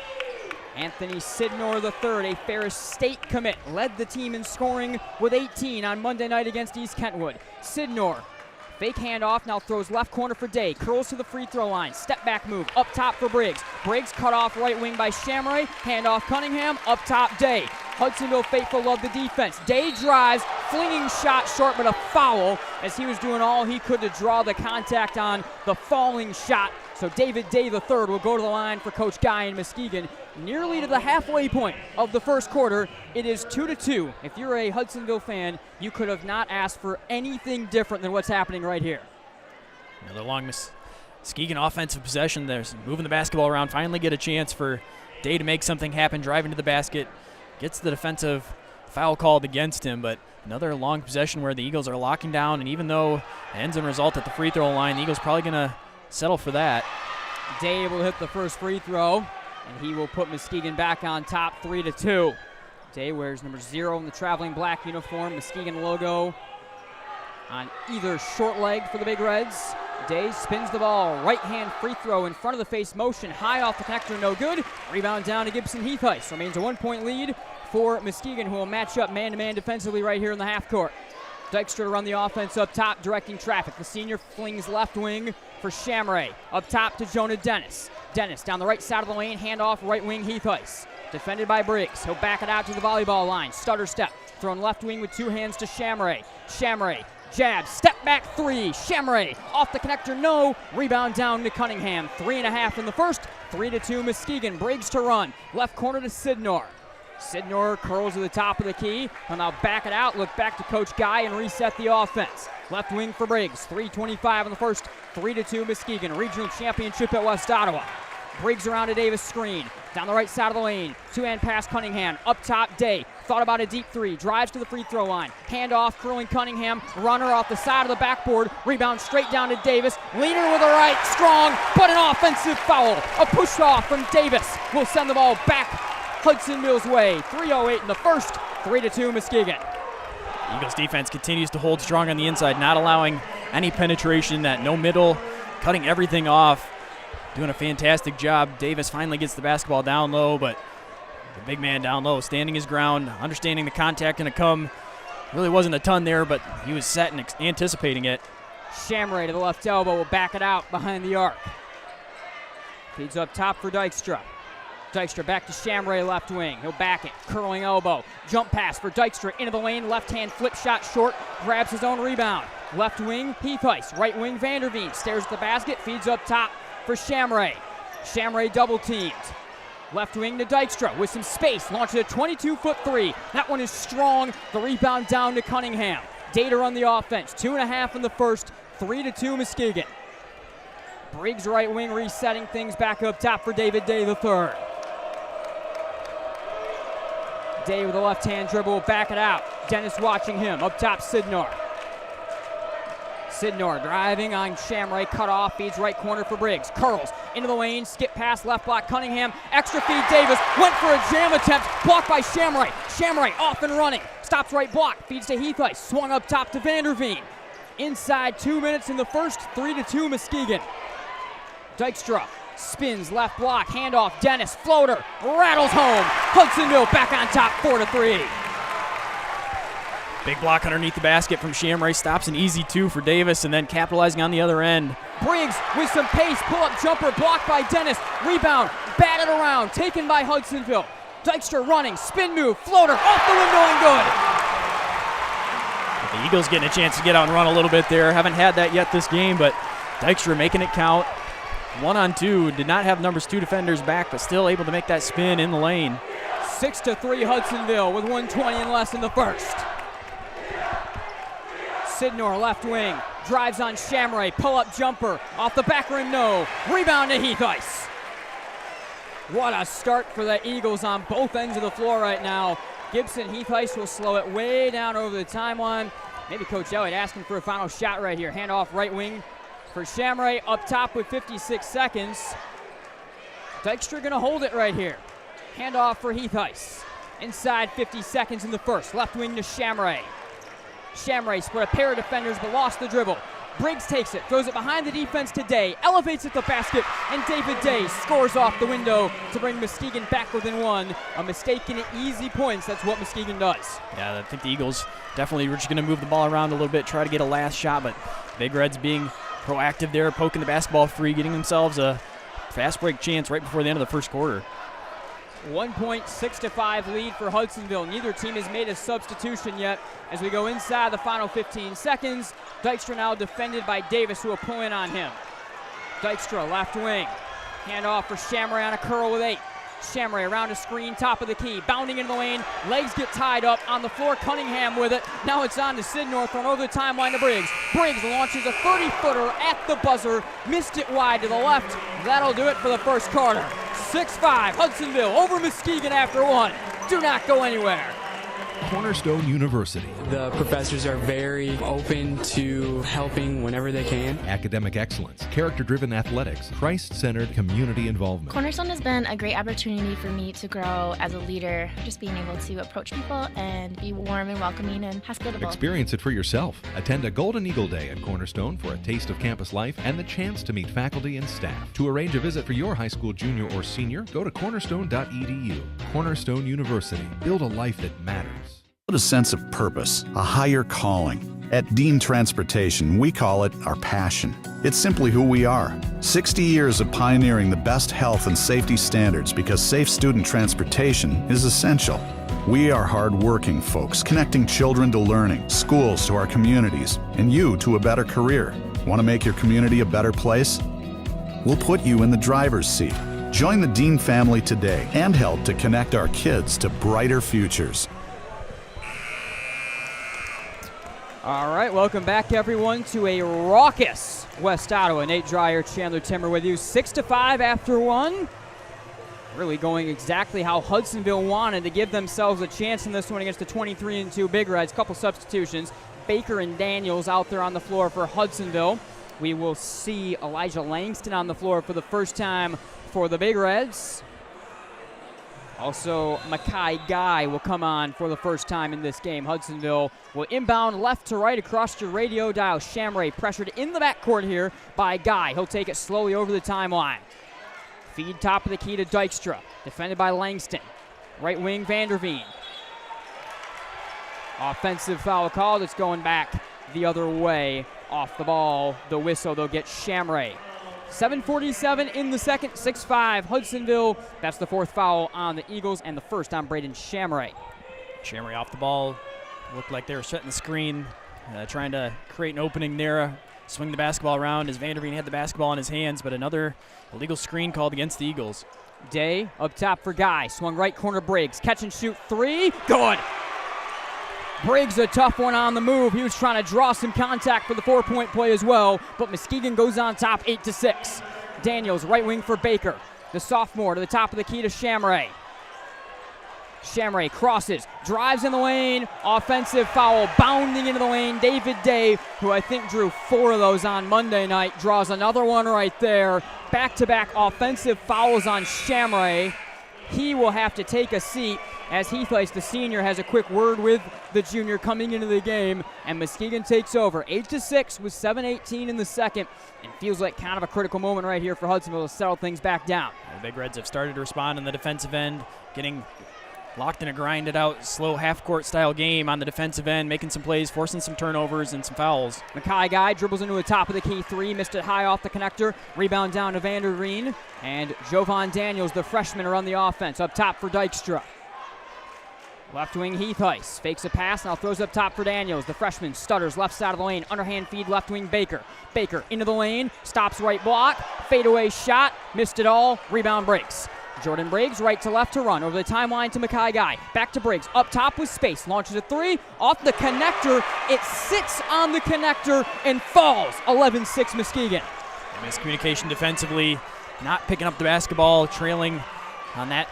Anthony Sidnor III, a Ferris State commit, led the team in scoring with 18 on Monday night against East Kentwood. Sidnor, fake handoff, now throws left corner for Day, curls to the free throw line, step back move, up top for Briggs. Briggs cut off right wing by Shamray, handoff Cunningham, up top Day. Hudsonville faithful love the defense. Day drives, flinging shot short, but a foul as he was doing all he could to draw the contact on the falling shot. So David Day III will go to the line for Coach Guy in Muskegon. Nearly to the halfway point of the first quarter. It is 2-2. If you're a Hudsonville fan, you could have not asked for anything different than what's happening right here. Another long Muskegon offensive possession. There's moving the basketball around. Finally get a chance for Day to make something happen, driving to the basket. Gets the defensive foul called against him, but another long possession where the Eagles are locking down, and even though it ends in result at the free throw line, the Eagles probably going to settle for that. Day able to hit the first free throw, and he will put Muskegon back on top 3-2. Day wears number 0 in the traveling black uniform, Muskegon logo on either short leg for the Big Reds. Day spins the ball, right hand free throw in front of the face motion, high off the connector, no good. Rebound down to Gibson Heath-Heiss. Remains a 1-point lead for Muskegon, who will match up man-to-man defensively right here in the half court. Dykstra to run the offense up top, directing traffic. The senior flings left wing for Shamray. Up top to Jonah Dennis. Dennis down the right side of the lane, handoff right wing Heath-Heiss. Defended by Briggs. He'll back it out to the volleyball line. Stutter step. Thrown left wing with 2 hands to Shamray. Shamray. Jab, step back 3. Shamray off the connector, no. Rebound down to Cunningham. 3.5 in the first. 3-2 Muskegon. Briggs to run. Left corner to Sidnor. Sidnor curls to the top of the key. He'll now back it out, look back to Coach Guy, and reset the offense. Left wing for Briggs. 3:25 in the first. 3-2 Muskegon. Regional championship at West Ottawa. Briggs around a Davis screen. Down the right side of the lane. 2-hand pass Cunningham. Up top Day. Thought about a deep 3. Drives to the free throw line. Handoff curling Cunningham. Runner off the side of the backboard. Rebound straight down to Davis. Leaner with a right. Strong, but an offensive foul. A push off from Davis will send the ball back Hudsonville's way. 3:08 in the first. 3-2 Muskegon. Eagles defense continues to hold strong on the inside, not allowing any penetration, that no middle, cutting everything off. Doing a fantastic job. Davis finally gets the basketball down low, but the big man down low standing his ground, understanding the contact going to come. Really wasn't a ton there, but he was set and anticipating it. Shamray to the left elbow will back it out behind the arc. Feeds up top for Dykstra. Dykstra back to Shamray, left wing. He'll back it, curling elbow. Jump pass for Dykstra into the lane. Left-hand flip shot short, grabs his own rebound. Left wing, Heathheist. Right wing, Vanderveen. Stares at the basket, feeds up top for Shamray. Shamray double teamed. Left wing to Dykstra with some space. Launches a 22-foot three. That one is strong. The rebound down to Cunningham. Data on the offense. 2.5 in the first. 3-2 Muskegon. Briggs right wing resetting things back up top for David Day III. Day with a left-hand dribble, back it out. Dennis watching him. Up top, Sidnor. Sidnor driving on Shamray, cut off, feeds right corner for Briggs. Curls into the lane, skip pass, left block, Cunningham. Extra feed, Davis. Went for a jam attempt, blocked by Shamray. Shamray off and running. Stops right block, feeds to Heathheist. Swung up top to Vanderveen. Inside 2 minutes in the first, 3-2 Muskegon. Dykstra spins left block, handoff, Dennis, floater, rattles home. Hudsonville back on top, 4-3. Big block underneath the basket from Shamray, stops an easy two for Davis, and then capitalizing on the other end. Briggs with some pace, pull-up jumper, blocked by Dennis. Rebound, batted around, taken by Hudsonville. Dykstra running, spin move, floater, off the window and good. The Eagles getting a chance to get out and run a little bit there. Haven't had that yet this game, but Dykstra making it count. 1-on-2, did not have numbers 2 defenders back, but still able to make that spin in the lane. 6-3 Hudsonville with 1:20 and less in the first. Sidnor left wing, drives on Shamray, pull-up jumper, off the back rim, no. Rebound to Heathheist. What a start for the Eagles on both ends of the floor right now. Gibson, Heathheist will slow it way down over the timeline. Maybe Coach Elliott asking for a final shot right here. Hand off right wing for Shamray, up top with 56 seconds. Dykstra gonna hold it right here. Hand off for Heathheist. Inside 50 seconds in the first. Left wing to Shamray. Shamray split a pair of defenders but lost the dribble. Briggs takes it, throws it behind the defense to Day, elevates at the basket, and David Day scores off the window to bring Muskegon back within one. A mistake in easy points, that's what Muskegon does. Yeah, I think the Eagles definitely were just going to move the ball around a little bit, try to get a last shot, but Big Reds being proactive there, poking the basketball free, getting themselves a fast break chance right before the end of the first quarter. 1 point, 6-5 lead for Hudsonville. Neither team has made a substitution yet. As we go inside the final 15 seconds, Dykstra now defended by Davis, who will pull in on him. Dykstra, left wing. Hand off for Shamray on a curl with 8. Shamray around a screen, top of the key, bounding into the lane. Legs get tied up on the floor. Cunningham with it. Now it's on to Sidnor, thrown over the timeline to Briggs. Briggs launches a 30-footer at the buzzer. Missed it wide to the left. That'll do it for the first quarter. 6-5, Hudsonville over Muskegon after one. Do not go anywhere. Cornerstone University. The professors are very open to helping whenever they can. Academic excellence, character-driven athletics, Christ-centered community involvement. Cornerstone has been a great opportunity for me to grow as a leader, just being able to approach people and be warm and welcoming and hospitable. Experience it for yourself. Attend a Golden Eagle Day at Cornerstone for a taste of campus life and the chance to meet faculty and staff. To arrange a visit for your high school junior or senior, go to cornerstone.edu. Cornerstone University. Build a life that matters. A sense of purpose, a higher calling. At Dean Transportation, we call it our passion. It's simply who we are. 60 years of pioneering the best health and safety standards because safe student transportation is essential. We are hard-working folks, connecting children to learning, schools to our communities, and you to a better career. Want to make your community a better place? We'll put you in the driver's seat. Join the Dean family today and help to connect our kids to brighter futures. All right, welcome back, everyone, to a raucous West Ottawa. Nate Dreyer, Chandler Timmer with you. 6-5 after one. Really going exactly how Hudsonville wanted to give themselves a chance in this one against the 23-2 Big Reds. Couple substitutions. Baker and Daniels out there on the floor for Hudsonville. We will see Elijah Langston on the floor for the first time for the Big Reds. Also, Mackay Guy will come on for the first time in this game. Hudsonville will inbound left to right across your radio dial. Shamray pressured in the backcourt here by Guy. He'll take it slowly over the timeline. Feed top of the key to Dykstra. Defended by Langston. Right wing, Vanderveen. Offensive foul called. It's going back the other way. Off the ball, the whistle. They'll get Shamray. 7:47 in the second, 6-5 Hudsonville. That's the 4th foul on the Eagles and the 1st on Braden Shamray. Shamray off the ball. Looked like they were setting the screen, trying to create an opening there. Swing the basketball around as Vanderveen had the basketball in his hands, but another illegal screen called against the Eagles. Day up top for Guy. Swung right corner Briggs. Catch and shoot 3. Good. Briggs, a tough one on the move. He was trying to draw some contact for the 4-point play as well, but Muskegon goes on top 8-6. Daniels, right wing for Baker. The sophomore to the top of the key to Shamray. Shamray crosses, drives in the lane, offensive foul, bounding into the lane. David Day, who I think drew 4 of those on Monday night, draws another one right there. Back-to-back offensive fouls on Shamray. He will have to take a seat as Heathlice, the senior, has a quick word with the junior coming into the game, and Muskegon takes over 8-6 with 7:18 in the second, and feels like kind of a critical moment right here for Hudsonville to settle things back down. The Big Reds have started to respond on the defensive end, getting locked in a grinded out, slow half-court style game on the defensive end, making some plays, forcing some turnovers and some fouls. Mackay Guy dribbles into a top of the key 3, missed it high off the connector. Rebound down to Vanderveen, and Jovan Daniels, the freshman, are on the offense. Up top for Dykstra. Left wing Heathheist fakes a pass, now throws up top for Daniels. The freshman stutters left side of the lane, underhand feed left wing Baker. Baker into the lane, stops right block, fadeaway shot, missed it all, rebound breaks. Jordan Briggs right to left to run over the timeline to Mackay Guy. Back to Briggs, up top with space, launches a 3, off the connector. It sits on the connector and falls. 11-6 Muskegon. Miscommunication defensively, not picking up the basketball, trailing on that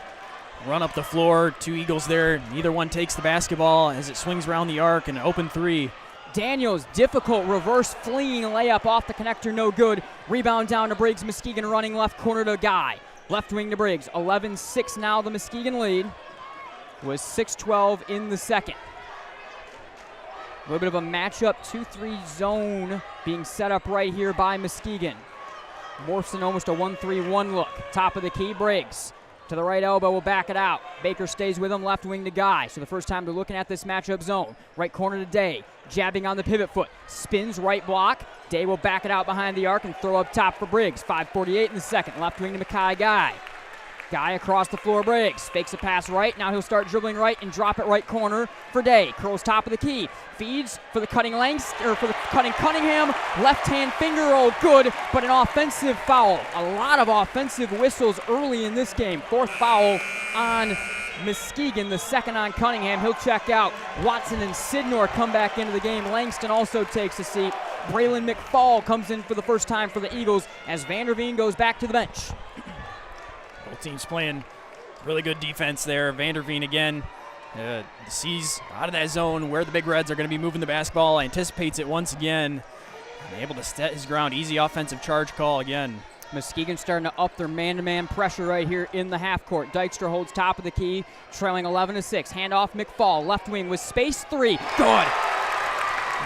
run up the floor. 2 Eagles there, neither one takes the basketball as it swings around the arc and an open 3. Daniels, difficult reverse fleeing layup off the connector, no good. Rebound down to Briggs, Muskegon running left corner to Guy. Left wing to Briggs, 11-6 now the Muskegon lead. Was 6-12 in the second. A little bit of a matchup 2-3 zone being set up right here by Muskegon. Morphs in almost a 1-3-1 look. Top of the key, Briggs. To the right elbow, will back it out. Baker stays with him, left wing to Guy. So the first time they're looking at this matchup zone. Right corner to Day, jabbing on the pivot foot. Spins right block. Day will back it out behind the arc and throw up top for Briggs. 5:48 in the second. Left wing to Mackay Guy. Guy across the floor, Briggs. Fakes a pass right. Now he'll start dribbling right and drop it right corner for Day. Curls top of the key. Feeds for the cutting lengths, or for the cutting Cunningham. Left hand finger roll, good, but an offensive foul. A lot of offensive whistles early in this game. 4th foul on Muskegon, the 2nd on Cunningham. He'll check out. Watson and Sidnor come back into the game. Langston also takes a seat. Braylon McFall comes in for the first time for the Eagles as Vanderveen goes back to the bench. Both teams playing really good defense there. Vanderveen again sees out of that zone where the Big Reds are going to be moving the basketball, anticipates it once again, and able to set his ground. Easy offensive charge call again. Muskegon starting to up their man-to-man pressure right here in the half court. Dykstra holds top of the key, trailing 11-6. Handoff McFall, left wing with space 3. Good.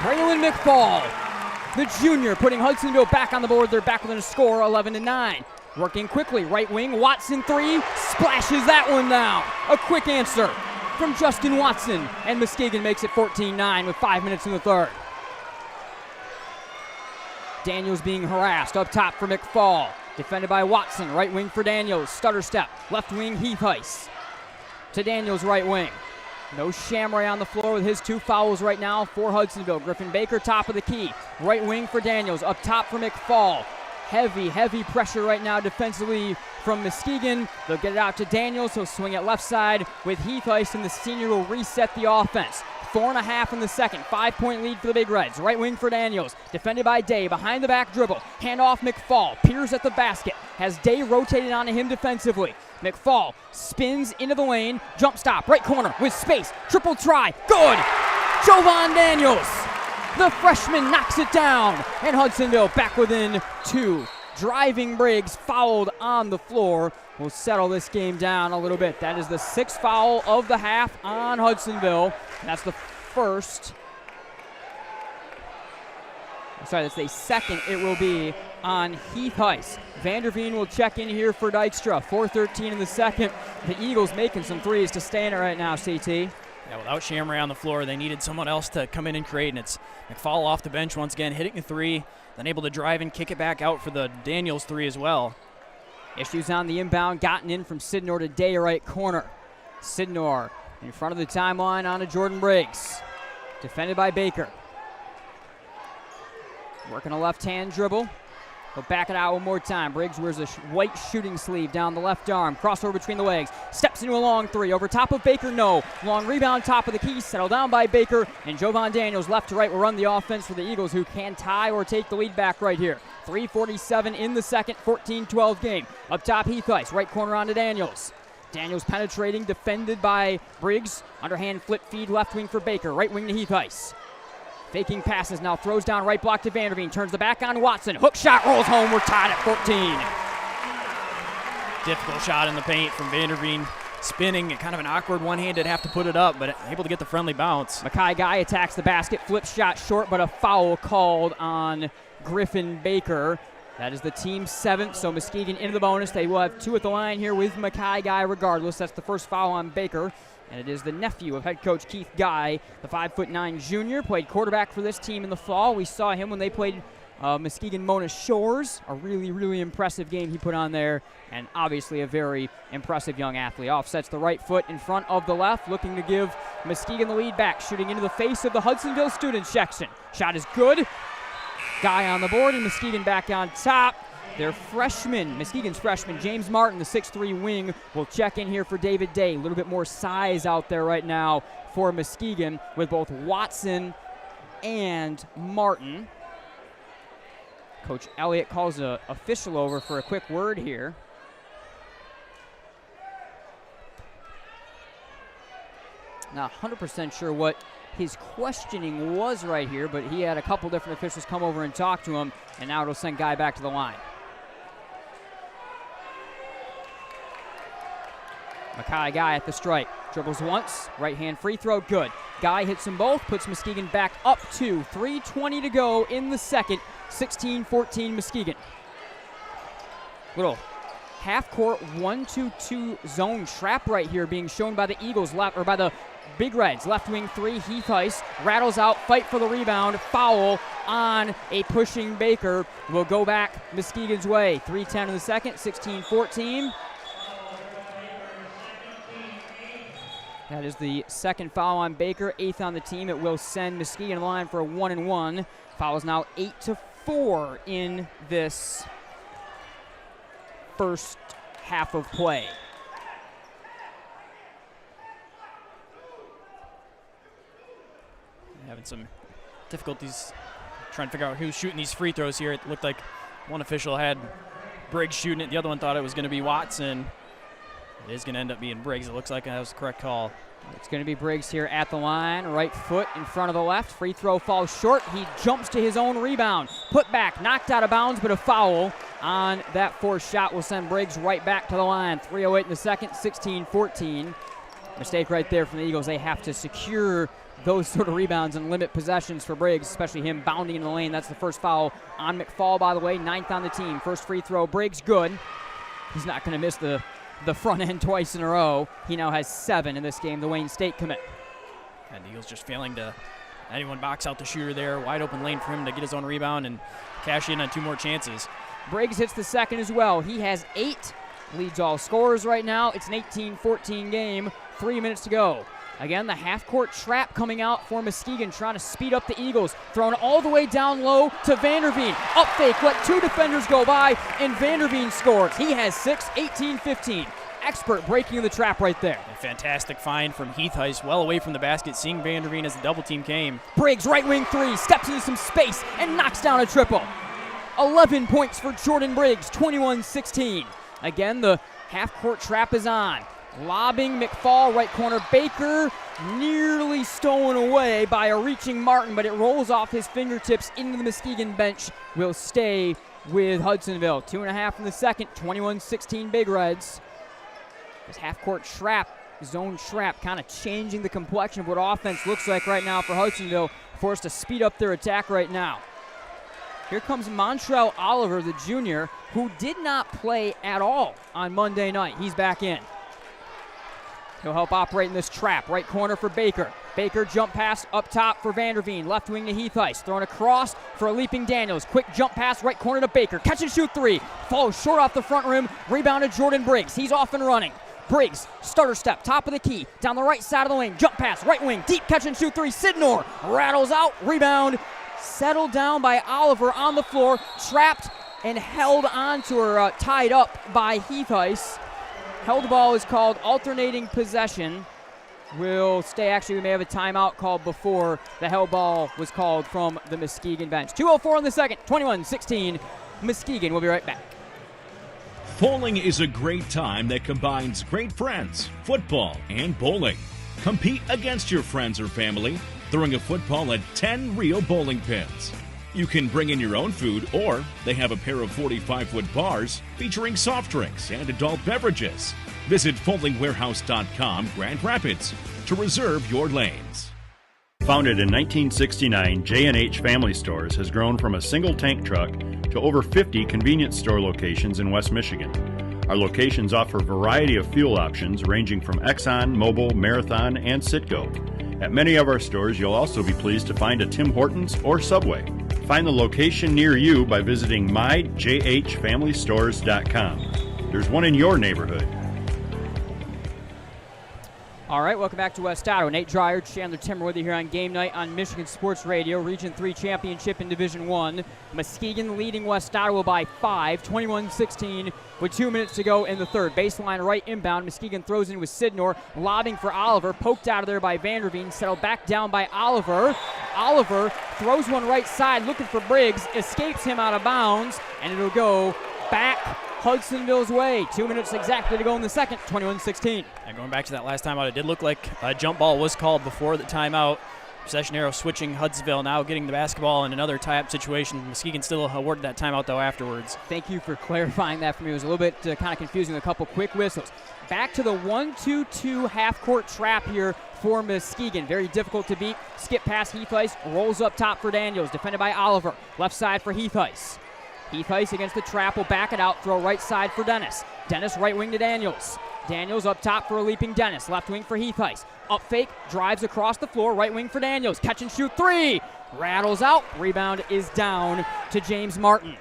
Braylon McFall, the junior, putting Hudsonville back on the board. They're back within a score, 11-9. Working quickly, right wing, Watson 3, splashes that one down. A quick answer from Justin Watson, and Muskegon makes it 14-9 with 5 minutes in the third. Daniels being harassed up top for McFall. Defended by Watson, right wing for Daniels, stutter step, left wing Heathheist. To Daniels, right wing. No Shamray on the floor with his 2 fouls right now for Hudsonville. Griffin Baker, top of the key. Right wing for Daniels, up top for McFall. Heavy pressure right now defensively from Muskegon. They'll get it out to Daniels. He'll swing it left side with Heathheist, and the senior will reset the offense. 4.5 in the second. 5-point lead for the Big Reds. Right wing for Daniels. Defended by Day. Behind the back dribble. Handoff McFall. Peers at the basket. Has Day rotated onto him defensively. McFall spins into the lane. Jump stop. Right corner with space. Triple try. Good. Jovan Daniels, the freshman, knocks it down. And Hudsonville back within 2. Driving Briggs fouled on the floor. We'll settle this game down a little bit. That is the 6th foul of the half on Hudsonville. That's the first. Sorry, that's the 2nd. It will be on Heathheist. Vanderveen will check in here for Dykstra. 4:13 in the second. The Eagles making some threes to stay in it right now, CT. Yeah, without Shamray on the floor, they needed someone else to come in and create, and it's McFall off the bench once again, hitting a three, then able to drive and kick it back out for the Daniels three as well. Issues on the inbound, gotten in from Sidnor to Day, right corner. Sidnor in front of the timeline on to Jordan Briggs. Defended by Baker. Working a left-hand dribble. He'll back it out one more time. Briggs wears a white shooting sleeve down the left arm. Crossover between the legs. Steps into a long three. Over top of Baker, no. Long rebound, top of the key. Settled down by Baker. And Jovan Daniels, left to right, will run the offense for the Eagles, who can tie or take the lead back right here. 3:47 in the second, 14-12 game. Up top, Heath Ice. Right corner on to Daniels. Daniels penetrating, defended by Briggs. Underhand flip feed, left wing for Baker. Right wing to Heath Ice. Faking passes, now throws down right block to Vanderveen. Turns the back on Watson. Hook shot, rolls home. We're tied at 14. Difficult shot in the paint from Vanderveen. Spinning, kind of an awkward one-handed, have to put it up, but able to get the friendly bounce. Mackay Guy attacks the basket, flip shot short, but a foul called on Griffin Baker. That is the team's 7th, so Muskegon into the bonus. They will have 2 at the line here with Mackay Guy regardless. That's the first foul on Baker. And it is the nephew of head coach Keith Guy, the 5'9" junior, played quarterback for this team in the fall. We saw him when they played Muskegon Mona Shores. A really, really impressive game he put on there, and obviously a very impressive young athlete. Offsets the right foot in front of the left, looking to give Muskegon the lead back, shooting into the face of the Hudsonville student section. Shot is good. Guy on the board, and Muskegon back on top. Their freshman, Muskegon's freshman, James Martin, the 6'3" wing, will check in here for David Day. A little bit more size out there right now for Muskegon with both Watson and Martin. Coach Elliott calls an official over for a quick word here. Not 100% sure what his questioning was right here, but he had a couple different officials come over and talk to him, and now it'll send Guy back to the line. Mackay Guy at the strike. Dribbles once, right-hand free throw, good. Guy hits them both, puts Muskegon back up to 3:20 to go in the second, 16-14 Muskegon. Little half-court 1-2-2 zone trap right here being shown by the Eagles, left, or by the Big Reds. Left wing three, Heath Ice rattles out, fight for the rebound, foul on a pushing Baker. Will go back Muskegon's way. 3:10 in the second, 16-14. That is the second foul on Baker, 8th on the team. It will send Muskegon in line for a 1-and-1. Foul is now 8-4 in this first half of play. Having some difficulties trying to figure out who's shooting these free throws here. It looked like one official had Briggs shooting it. The other one thought it was going to be Watson. It is going to end up being Briggs. It looks like that was the correct call. It's going to be Briggs here at the line. Right foot in front of the left. Free throw falls short. He jumps to his own rebound. Put back, knocked out of bounds, but a foul on that forced shot will send Briggs right back to the line. 3:08 in the second, 16-14. Mistake right there from the Eagles. They have to secure those sort of rebounds and limit possessions for Briggs, especially him bounding in the lane. That's the first foul on McFall, by the way, 9th on the team. First free throw, Briggs, good. He's not going to miss the front end twice in a row. He now has 7 in this game, the Wayne State commit. And the Eagles just failing to anyone box out the shooter there. Wide open lane for him to get his own rebound and cash in on 2 more chances. Briggs hits the second as well. He has 8, leads all scorers right now. It's an 18-14 game, 3 minutes to go. Again, the half-court trap coming out for Muskegon, trying to speed up the Eagles. Thrown all the way down low to Vanderveen. Up fake, let 2 defenders go by, and Vanderveen scores. He has 6, 18-15. Expert breaking the trap right there. A fantastic find from Heath Ice, well away from the basket, seeing Vanderveen as the double team came. Briggs, right wing 3, steps into some space and knocks down a triple. 11 points for Jordan Briggs, 21-16. Again, the half-court trap is on. Lobbing McFall, right corner. Baker nearly stolen away by a reaching Martin, but it rolls off his fingertips into the Muskegon bench. Will stay with Hudsonville. 2.5 in the second, 21-16 Big Reds. This half-court trap, zone trap, kind of changing the complexion of what offense looks like right now for Hudsonville, forced to speed up their attack right now. Here comes Montrell Oliver, the junior, who did not play at all on Monday night. He's back in. He'll help operate in this trap. Right corner for Baker. Baker jump pass up top for Vanderveen. Left wing to Heathice. Throwing across for a leaping Daniels. Quick jump pass right corner to Baker. Catch and shoot three. Falls short off the front rim. Rebounded Jordan Briggs. He's off and running. Briggs, starter step, top of the key. Down the right side of the lane. Jump pass, right wing. Deep catch and shoot three. Sidnor rattles out. Rebound. Settled down by Oliver on the floor. Trapped and held onto her. Tied up by Heathice. Held ball is called alternating possession. Will stay. Actually, we may have a timeout called before the held ball was called from the Muskegon bench. 2:04 in the second, 21-16. Muskegon. We'll be right back. Bowling is a great time that combines great friends, football, and bowling. Compete against your friends or family, throwing a football at 10 real bowling pins. You can bring in your own food, or they have a pair of 45-foot bars featuring soft drinks and adult beverages. Visit bowlingwarehouse.com, Grand Rapids, to reserve your lanes. Founded in 1969, J&H Family Stores has grown from a single tank truck to over 50 convenience store locations in West Michigan. Our locations offer a variety of fuel options ranging from Exxon, Mobil, Marathon, and Citgo. At many of our stores, you'll also be pleased to find a Tim Hortons or Subway. Find the location near you by visiting myjhfamilystores.com. There's one in your neighborhood. All right, welcome back to West Ottawa. Nate Dreyer, Chandler Timmer with you here on Game Night on Michigan Sports Radio. Region 3 championship in Division 1. Muskegon leading West Ottawa by 5, 21-16 with 2 minutes to go in the third. Baseline right inbound. Muskegon throws in with Sidnor, lobbing for Oliver. Poked out of there by Vanderveen. Settled back down by Oliver. Oliver throws one right side looking for Briggs. Escapes him out of bounds, and it'll go back Hudsonville's way. 2 minutes exactly to go in the second, 21-16. And going back to that last timeout, it did look like a jump ball was called before the timeout. Possession arrow switching Hudsonville, now getting the basketball in another tie-up situation. Muskegon still awarded that timeout, though, afterwards. Thank you for clarifying that for me. It was a little bit kind of confusing with a couple quick whistles. Back to the 1-2-2 half-court trap here for Muskegon. Very difficult to beat. Skip past Heathice, rolls up top for Daniels. Defended by Oliver. Left side for Heathice. Heathice against the trap, will back it out, throw right side for Dennis. Dennis right wing to Daniels. Daniels up top for a leaping Dennis. Left wing for Heathice. Up fake, drives across the floor, right wing for Daniels. Catch and shoot three. Rattles out. Rebound is down to James Martin.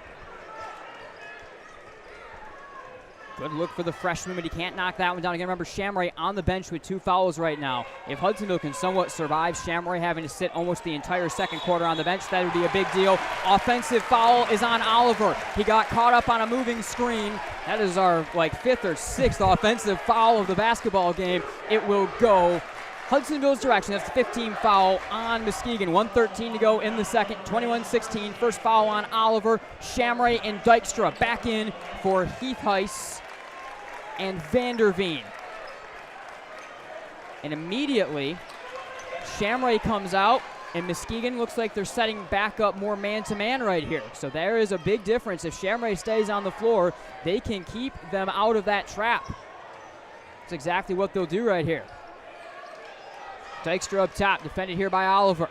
Good look for the freshman, but he can't knock that one down. Again, remember, Shamroy on the bench with 2 fouls right now. If Hudsonville can somewhat survive, Shamroy having to sit almost the entire second quarter on the bench, that would be a big deal. Offensive foul is on Oliver. He got caught up on a moving screen. That is our 5th or 6th offensive foul of the basketball game. It will go Hudsonville's direction. That's the 15th foul on Muskegon. 1:13 to go in the second. 21-16. First foul on Oliver. Shamroy and Dykstra back in for Heathice and Vanderveen. And immediately, Shamroy comes out, and Muskegon looks like they're setting back up more man-to-man right here. So there is a big difference. If Shamroy stays on the floor, they can keep them out of that trap. That's exactly what they'll do right here. Dykstra up top, defended here by Oliver.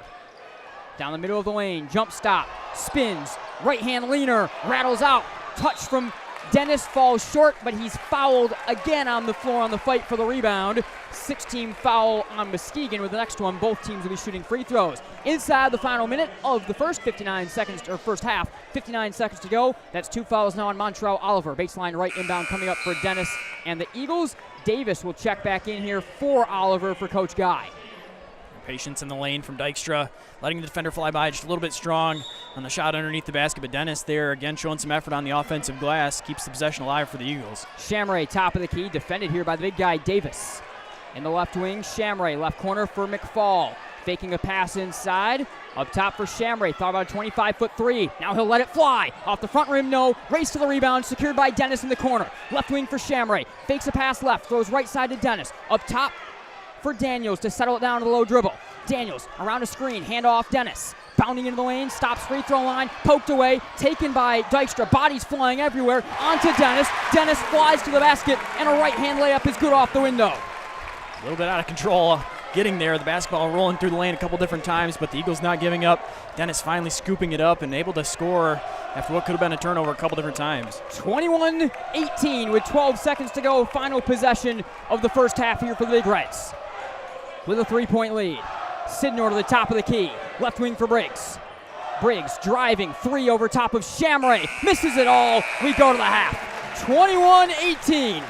Down the middle of the lane, jump stop, spins, right-hand leaner, rattles out, touch from Dennis, falls short, but he's fouled again on the floor on the fight for the rebound. 16 foul on Muskegon with the next one. Both teams will be shooting free throws. Inside the final minute of the first 59 seconds, or first half, 59 seconds to go. That's 2 fouls now on Montreal Oliver. Baseline right inbound coming up for Dennis and the Eagles. Davis will check back in here for Oliver for Coach Guy. Patience in the lane from Dykstra, letting the defender fly by just a little bit strong on the shot underneath the basket. But Dennis there again showing some effort on the offensive glass, keeps the possession alive for the Eagles. Shamroy top of the key, defended here by the big guy Davis. In the left wing, Shamroy, left corner for McFall. Faking a pass inside. Up top for Shamroy, thought about a 25-foot three. Now he'll let it fly. Off the front rim, no. Race to the rebound, secured by Dennis in the corner. Left wing for Shamroy. Fakes a pass left, throws right side to Dennis. Up top for Daniels to settle it down to the low dribble. Daniels around a screen, hand off Dennis. Bounding into the lane, stops free throw line, poked away, taken by Dykstra. Bodies flying everywhere, onto Dennis. Dennis flies to the basket, and a right-hand layup is good off the window. A little bit out of control getting there. The basketball rolling through the lane a couple different times, but the Eagles not giving up. Dennis finally scooping it up and able to score after what could have been a turnover a couple different times. 21-18 with 12 seconds to go. Final possession of the first half here for the Big Reds. With a 3-point lead. Sidnor to the top of the key. Left wing for Briggs. Briggs driving, 3 over top of Shamray. Misses it all. We go to the half. 21-18.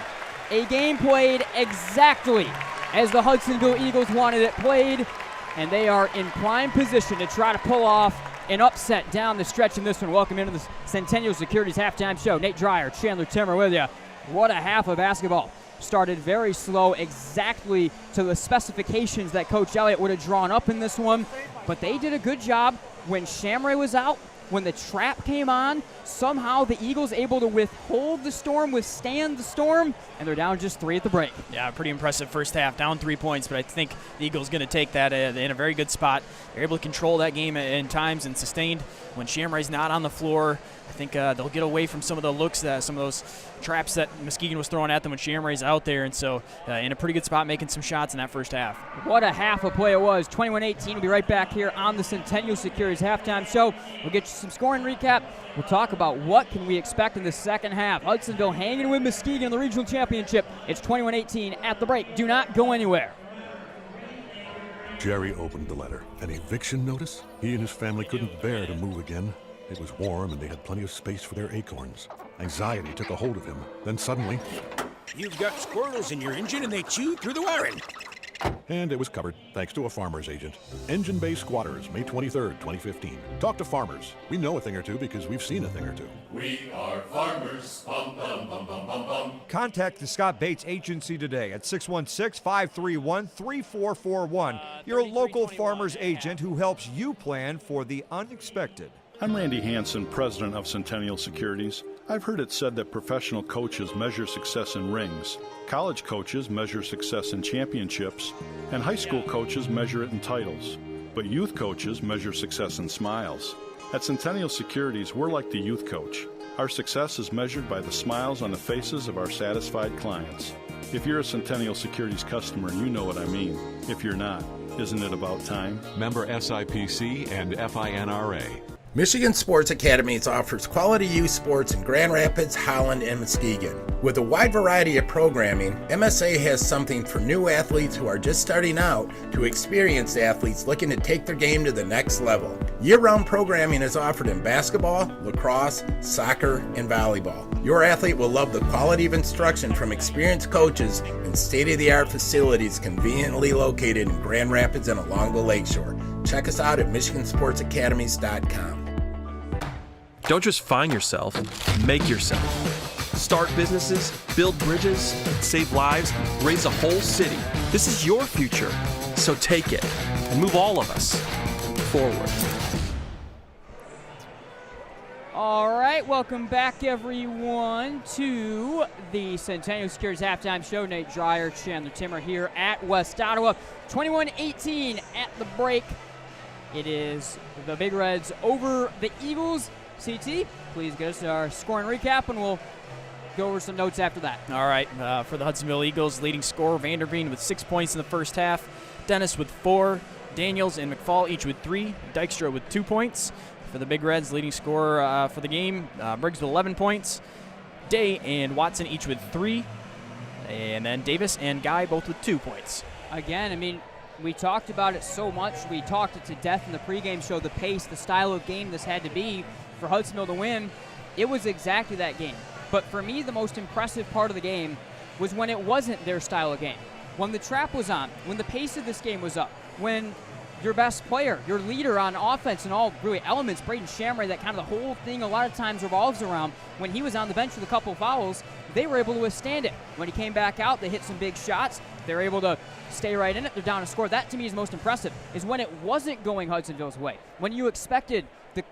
A game played exactly as the Hudsonville Eagles wanted it played, and they are in prime position to try to pull off an upset down the stretch in this one. Welcome into the Centennial Securities halftime show. Nate Dreyer, Chandler Timmer with you. What a half of basketball. Started very slow, exactly to the specifications that Coach Elliott would have drawn up in this one, but they did a good job. When Shamray was out, when the trap came on, somehow the Eagles able to withstand the storm, and they're down just 3 at the break. Yeah, pretty impressive first half, down 3 points, but I think the Eagles going to take that in a very good spot. They're able to control that game in times and sustained when Shamray's not on the floor. I think they'll get away from some of the looks, some of those traps that Muskegon was throwing at them when Shamray's out there, and so in a pretty good spot making some shots in that first half. What a half of play it was. 21-18. We'll be right back here on the Centennial Securities halftime show. We'll get you some scoring recap. We'll talk about what can we expect in the second half. Hudsonville hanging with Muskegon in the regional championship. It's 21-18 at the break. Do not go anywhere. Jerry opened the letter. An eviction notice? He and his family couldn't bear to move again. It was warm and they had plenty of space for their acorns. Anxiety took a hold of him. Then suddenly, you've got squirrels in your engine and they chew through the wiring. And it was covered, thanks to a farmer's agent. Engine Bay Squatters, May 23rd, 2015. Talk to farmers. We know a thing or two because we've seen a thing or two. We are farmers. Bum, bum, bum, bum, bum, bum. Contact the Scott Bates Agency today at 616-531-3441. Your local farmer's agent who helps you plan for the unexpected. I'm Randy Hansen, president of Centennial Securities. I've heard it said that professional coaches measure success in rings, college coaches measure success in championships, and high school coaches measure it in titles. But youth coaches measure success in smiles. At Centennial Securities, we're like the youth coach. Our success is measured by the smiles on the faces of our satisfied clients. If you're a Centennial Securities customer, you know what I mean. If you're not, isn't it about time? Member SIPC and FINRA. Michigan Sports Academies offers quality youth sports in Grand Rapids, Holland, and Muskegon. With a wide variety of programming, MSA has something for new athletes who are just starting out to experienced athletes looking to take their game to the next level. Year-round programming is offered in basketball, lacrosse, soccer, and volleyball. Your athlete will love the quality of instruction from experienced coaches and state-of-the-art facilities conveniently located in Grand Rapids and along the lakeshore. Check us out at MichiganSportsAcademies.com. Don't just find yourself, make yourself. Start businesses, build bridges, save lives, raise a whole city. This is your future, so take it and move all of us forward. All right, welcome back, everyone, to the Centennial Securities halftime show. Nate Dreyer, Chandler Timmer here at West Ottawa. 21-18 at the break. It is the Big Reds over the Eagles. CT, please get us our scoring recap, and we'll go over some notes after that. All right, for the Hudsonville Eagles, leading scorer Vanderveen with 6 points in the first half. Dennis with 4. Daniels and McFall each with 3. Dykstra with 2 points. For the Big Reds, leading scorer for the game, Briggs with 11 points. Day and Watson each with 3. And then Davis and Guy both with 2 points. Again, I mean, we talked about it so much. We talked it to death in the pregame show, the pace, the style of game this had to be for Hudsonville to win. It was exactly that game. But for me, the most impressive part of the game was when it wasn't their style of game. When the trap was on, when the pace of this game was up, when your best player, your leader on offense and all really elements, Braden Shamray, that kind of the whole thing a lot of times revolves around, when he was on the bench with a couple of fouls, they were able to withstand it. When he came back out, they hit some big shots. They were able to stay right in it. They're down to score. That, to me, is most impressive, is when it wasn't going Hudsonville's way. When you expected the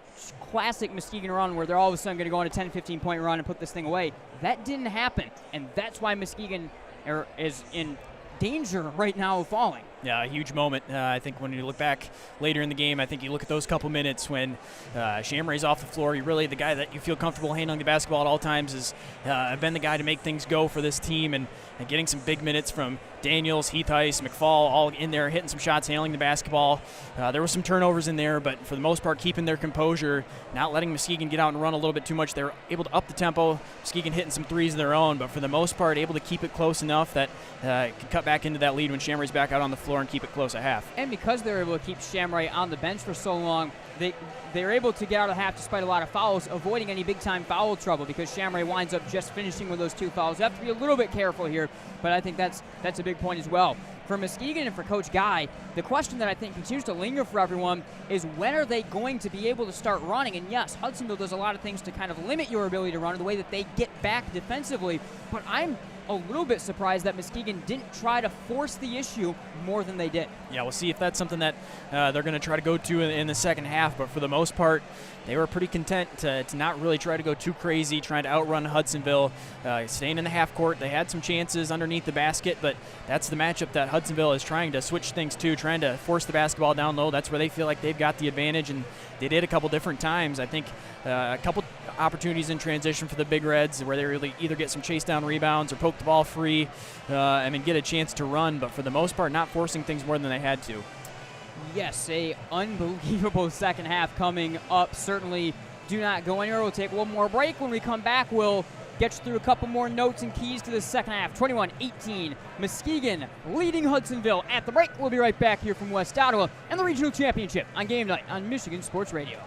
classic Muskegon run where they're all of a sudden going to go on a 10, 15-point run and put this thing away. That didn't happen, and that's why Muskegon is in danger right now of falling. Yeah, a huge moment. I think when you look back later in the game, I think you look at those couple minutes when Shamray's off the floor. Really, the guy that you feel comfortable handling the basketball at all times has been the guy to make things go for this team, and getting some big minutes from Daniels, Heath Heiss, McFall, all in there, hitting some shots, handling the basketball. There were some turnovers in there, but for the most part, keeping their composure, not letting Muskegon get out and run a little bit too much. They were able to up the tempo. Muskegon hitting some threes of their own, but for the most part, able to keep it close enough that could cut back into that lead when Shamray's back out on the floor and keep it close at half. And because they were able to keep Shamray on the bench for so long, they were able to get out of half despite a lot of fouls, avoiding any big-time foul trouble because Shamray winds up just finishing with those 2 fouls. They have to be a little bit careful here, but I think that's a big point as well. For Muskegon and for Coach Guy, the question that I think continues to linger for everyone is when are they going to be able to start running? And yes, Hudsonville does a lot of things to kind of limit your ability to run in the way that they get back defensively, but I'm a little bit surprised that Muskegon didn't try to force the issue more than they did. Yeah, we'll see if that's something that they're going to try to go to in the second half, but for the most part, they were pretty content to not really try to go too crazy, trying to outrun Hudsonville, staying in the half court. They had some chances underneath the basket, but that's the matchup that Hudsonville is trying to switch things to, trying to force the basketball down low. That's where they feel like they've got the advantage, and they did a couple different times. I think a couple opportunities in transition for the Big Reds where they really either get some chase down rebounds or poke the ball free and get a chance to run, but for the most part, not forcing things more than they had to. Yes, a unbelievable second half coming up. Certainly do not go anywhere. We'll take one more break. When we come back, we'll get you through a couple more notes and keys to the second half. 21-18, Muskegon leading Hudsonville at the break. We'll be right back here from West Ottawa and the Regional Championship on Game Night on Michigan Sports Radio.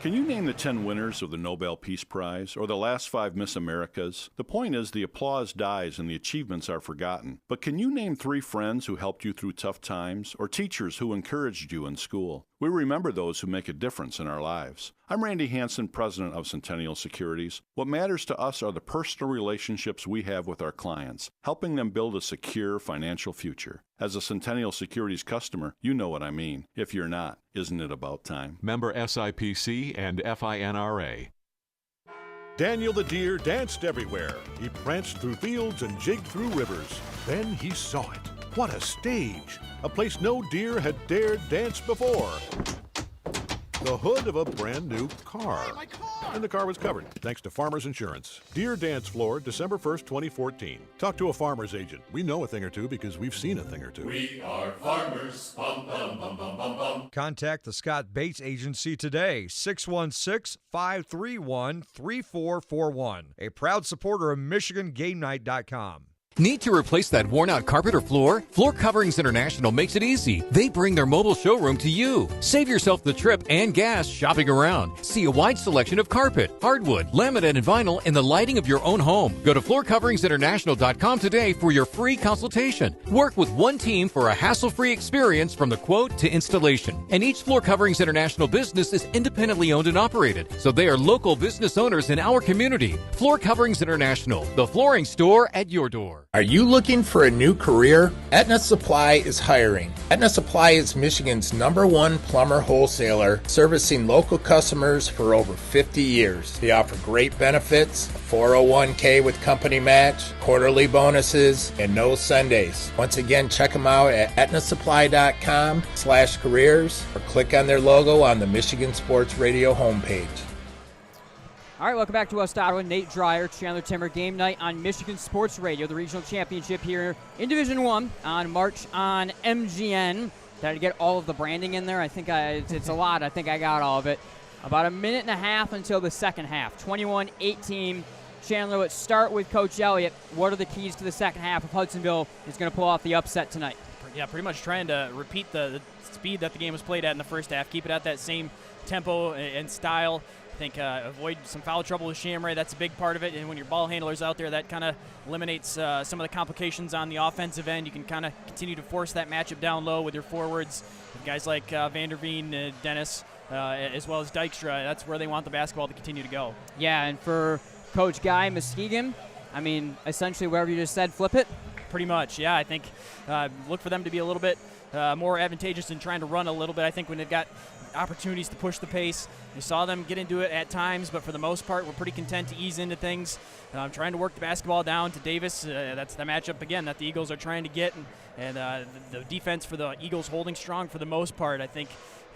Can you name the 10 winners of the Nobel Peace Prize or the last 5 Miss Americas? The point is the applause dies and the achievements are forgotten. But can you name 3 friends who helped you through tough times or teachers who encouraged you in school? We remember those who make a difference in our lives. I'm Randy Hansen, president of Centennial Securities. What matters to us are the personal relationships we have with our clients, helping them build a secure financial future. As a Centennial Securities customer, you know what I mean. If you're not, isn't it about time? Member SIPC and FINRA. Daniel the deer danced everywhere. He pranced through fields and jigged through rivers. Then he saw it. What a stage! A place no deer had dared dance before. The hood of a brand new car. Hey, my car! And the car was covered, thanks to Farmers Insurance. Deer Dance Floor, December 1st, 2014. Talk to a farmer's agent. We know a thing or two because we've seen a thing or two. We are farmers. Bum, bum, bum, bum, bum, bum. Contact the Scott Bates Agency today, 616-531-3441. A proud supporter of MichiganGameNight.com. Need to replace that worn-out carpet or floor? Floor Coverings International makes it easy. They bring their mobile showroom to you. Save yourself the trip and gas shopping around. See a wide selection of carpet, hardwood, laminate, and vinyl in the lighting of your own home. Go to floorcoveringsinternational.com today for your free consultation. Work with one team for a hassle-free experience from the quote to installation. And each Floor Coverings International business is independently owned and operated, so they are local business owners in our community. Floor Coverings International, the flooring store at your door. Are you looking for a new career? Aetna Supply is hiring. Aetna Supply is Michigan's #1 plumber wholesaler, servicing local customers for over 50 years. They offer great benefits, a 401k with company match, quarterly bonuses, and no Sundays. Once again, check them out at aetnasupply.com/careers or click on their logo on the Michigan Sports Radio homepage. All right, welcome back to West Ottawa. Nate Dreyer, Chandler Timmer, Game Night on Michigan Sports Radio, the regional championship here in Division I on March on MGN. Did I get all of the branding in there? I think it's a lot. I think I got all of it. About a minute and a half until the second half. 21-18. Chandler, let's start with Coach Elliott. What are the keys to the second half if Hudsonville is going to pull off the upset tonight? Yeah, pretty much trying to repeat the speed that the game was played at in the first half. Keep it at that same tempo and style. I think avoid some foul trouble with Shamray. That's a big part of it. And when your ball handler's out there, that kind of eliminates some of the complications on the offensive end. You can kind of continue to force that matchup down low with your forwards. With guys like Vanderveen, Dennis, as well as Dykstra. That's where they want the basketball to continue to go. Yeah, and for Coach Guy, Muskegon, I mean, essentially wherever you just said, flip it? Pretty much, yeah. I think look for them to be a little bit more advantageous in trying to run a little bit. I think when they've got opportunities to push the pace. You saw them get into it at times, but for the most part, we're pretty content to ease into things. Trying to work the basketball down to Davis. That's the matchup, again, that the Eagles are trying to get. And the defense for the Eagles holding strong for the most part. I think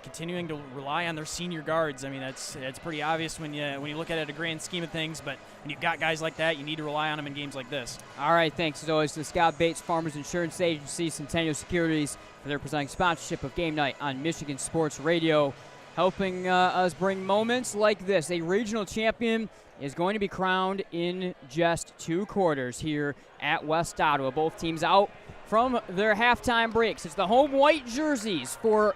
continuing to rely on their senior guards. I mean, it's pretty obvious when you look at it at a grand scheme of things, but when you've got guys like that, you need to rely on them in games like this. All right, thanks as always to Scott Bates Farmers Insurance Agency, Centennial Securities, for their presenting sponsorship of Game Night on Michigan Sports Radio, helping us bring moments like this. A regional champion is going to be crowned in just 2 quarters here at West Ottawa. Both teams out from their halftime breaks. It's the home white jerseys for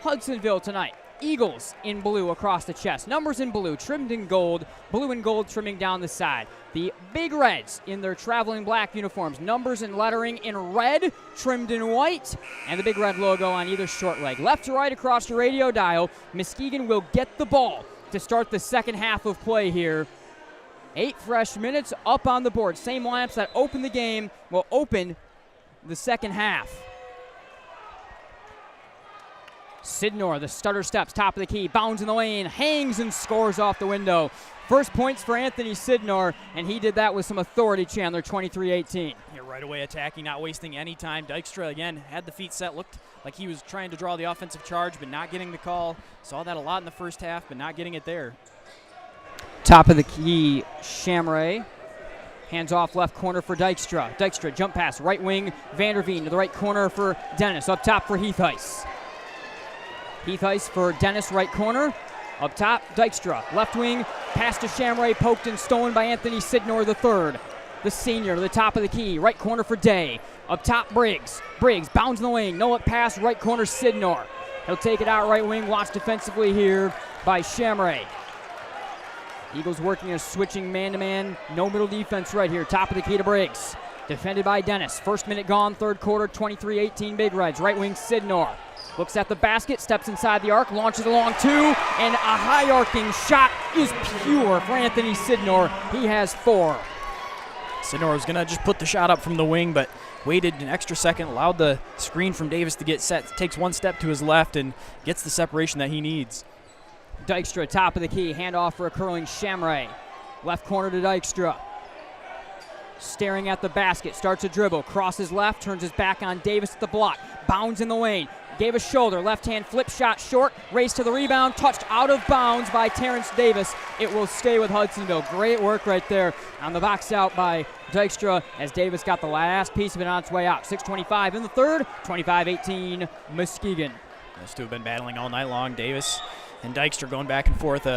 Hudsonville tonight. Eagles in blue across the chest. Numbers in blue, trimmed in gold. Blue and gold trimming down the side. The Big Reds in their traveling black uniforms. Numbers and lettering in red, trimmed in white. And the Big Red logo on either short leg. Left to right across your radio dial. Muskegon will get the ball to start the second half of play here. 8 fresh minutes up on the board. Same lineups that opened the game will open the second half. Sidnor, the stutter steps, top of the key, bounds in the lane, hangs and scores off the window. First points for Anthony Sidnor, and he did that with some authority, Chandler, 23-18. Yeah, right away attacking, not wasting any time. Dykstra, again, had the feet set, looked like he was trying to draw the offensive charge, but not getting the call. Saw that a lot in the first half, but not getting it there. Top of the key, Shamray. Hands off left corner for Dykstra. Dykstra, jump pass, right wing, Vanderveen to the right corner for Dennis. Up top for Heath-Ice. Heath-Ice for Dennis, right corner. Up top, Dykstra. Left wing, pass to Shamray, poked and stolen by Anthony Sidnor III. The senior to the top of the key, right corner for Day. Up top, Briggs. Briggs bounds in the wing, no look pass, right corner, Sidnor. He'll take it out right wing, watched defensively here by Shamray. Eagles working a switching man-to-man, no middle defense right here. Top of the key to Briggs. Defended by Dennis. First minute gone, third quarter, 23-18 Big Reds. Right wing, Sidnor. Looks at the basket, steps inside the arc, launches along 2, and a high arcing shot is pure for Anthony Sidnor. He has 4. Sidnor was going to just put the shot up from the wing, but waited an extra second, allowed the screen from Davis to get set, takes one step to his left, and gets the separation that he needs. Dykstra, top of the key, handoff for a curling Shamray. Left corner to Dykstra. Staring at the basket, starts a dribble, crosses left, turns his back on Davis at the block, bounds in the lane, gave a shoulder, left hand flip shot short, race to the rebound, touched out of bounds by Terrence Davis. It will stay with Hudsonville. Great work right there on the box out by Dykstra as Davis got the last piece of it on its way out. 6:25 in the third, 25-18 Muskegon. Those two have been battling all night long. Davis and Dykstra going back and forth.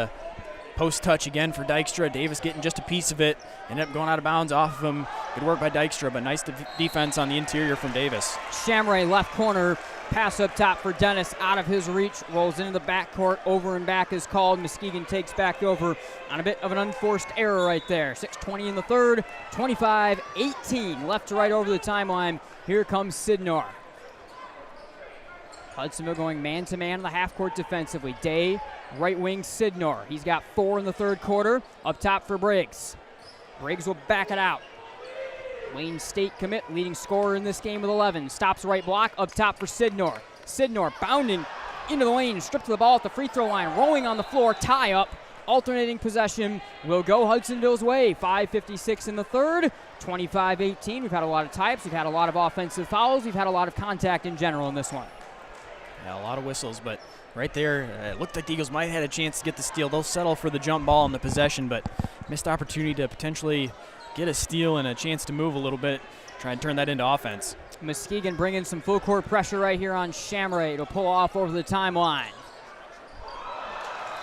Post touch again for Dykstra. Davis getting just a piece of it. Ended up going out of bounds off of him. Good work by Dykstra, but nice defense on the interior from Davis. Shamray left corner. Pass up top for Dennis. Out of his reach. Rolls into the backcourt. Over and back is called. Muskegon takes back over on a bit of an unforced error right there. 6:20 in the third. 25-18. Left to right over the timeline. Here comes Sidnor. Hudsonville going man-to-man in the half-court defensively. Day, right wing, Sidnor. He's got 4 in the third quarter. Up top for Briggs. Briggs will back it out. Wayne State commit, leading scorer in this game with 11. Stops right block, up top for Sidnor. Sidnor bounding into the lane, stripped to the ball at the free throw line, rolling on the floor, tie up. Alternating possession will go Hudsonville's way. 5:56 in the third, 25-18. We've had a lot of types. We've had a lot of offensive fouls. We've had a lot of contact in general in this one. Yeah, a lot of whistles, but right there, it looked like the Eagles might have had a chance to get the steal. They'll settle for the jump ball in the possession, but missed opportunity to potentially get a steal and a chance to move a little bit, try and turn that into offense. Muskegon bringing some full court pressure right here on Shamray. It'll pull off over the timeline.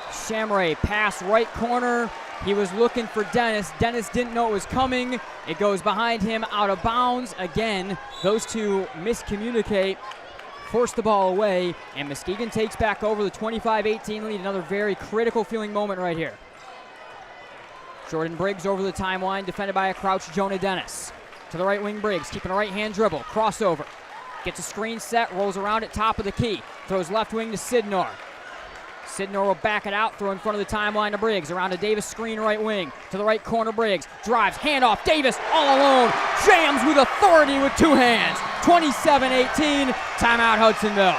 Shamray pass right corner. He was looking for Dennis. Dennis didn't know it was coming. It goes behind him, out of bounds. Again, those two miscommunicate. Force the ball away, and Muskegon takes back over the 25-18 lead. Another very critical feeling moment right here. Jordan Briggs over the timeline, defended by a crouched Jonah Dennis. To the right wing, Briggs, keeping a right-hand dribble, crossover. Gets a screen set, rolls around at top of the key. Throws left wing to Sidnor. Sidnor will back it out, throw in front of the timeline to Briggs. Around to Davis, screen right wing. To the right corner, Briggs. Drives, handoff, Davis all alone. Jams with authority with 2 hands. 27-18, timeout Hudsonville.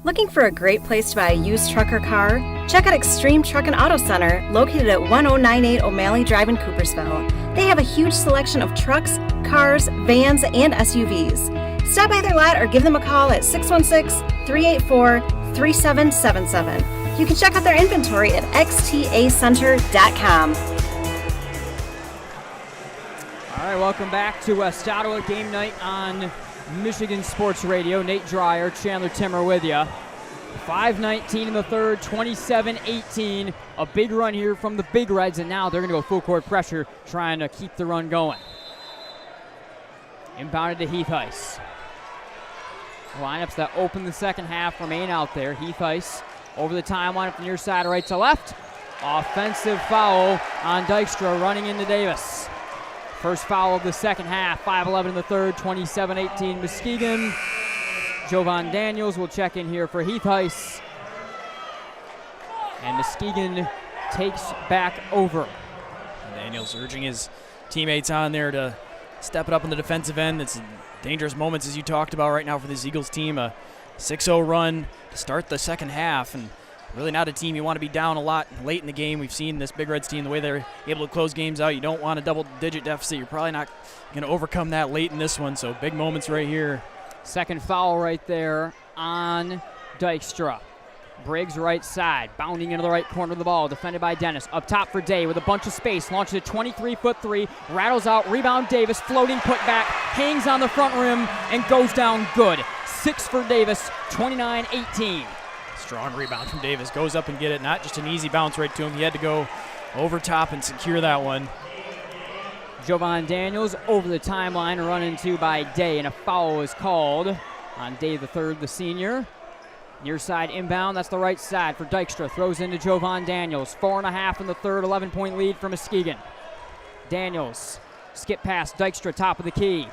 Looking for a great place to buy a used truck or car? Check out Extreme Truck and Auto Center, located at 1098 O'Malley Drive in Coopersville. They have a huge selection of trucks, cars, vans, and SUVs. Stop by their lot or give them a call at 616-384-3777. You can check out their inventory at xtacenter.com. All right, welcome back to West Ottawa game night on Michigan Sports Radio. Nate Dreyer, Chandler Timmer with you. 5:19 in the third, 27-18. A big run here from the Big Reds, and now they're going to go full court pressure, trying to keep the run going. Inbounded to Heath Heiss. Lineups that open the second half remain out there. Heath Heiss over the timeline from the near side, right to left. Offensive foul on Dykstra, running into Davis. First foul of the second half, 5:11 in the third, 27-18 Muskegon. Jovan Daniels will check in here for Heath Heiss. And Muskegon takes back over. Daniels urging his teammates on there to step it up on the defensive end. It's dangerous moments, as you talked about right now for this Eagles team. A 6-0 run to start the second half, and really not a team you want to be down a lot late in the game. We've seen this Big Reds team, the way they're able to close games out. You don't want a double-digit deficit. You're probably not going to overcome that late in this one, so big moments right here. Second foul right there on Dykstra. Briggs right side, bounding into the right corner of the ball, defended by Dennis. Up top for Day with a bunch of space, launches a 23-foot three, rattles out, rebound Davis, floating putback, hangs on the front rim, and goes down good. 6 for Davis, 29-18. Strong rebound from Davis, goes up and get it. Not just an easy bounce right to him. He had to go over top and secure that one. Jovan Daniels over the timeline, run into by Day, and a foul is called on Day the third, the senior. Near side inbound, that's the right side for Dykstra. Throws into Jovan Daniels. 4.5 in the third, 11-point lead for Muskegon. Daniels, skip past Dykstra, top of the key.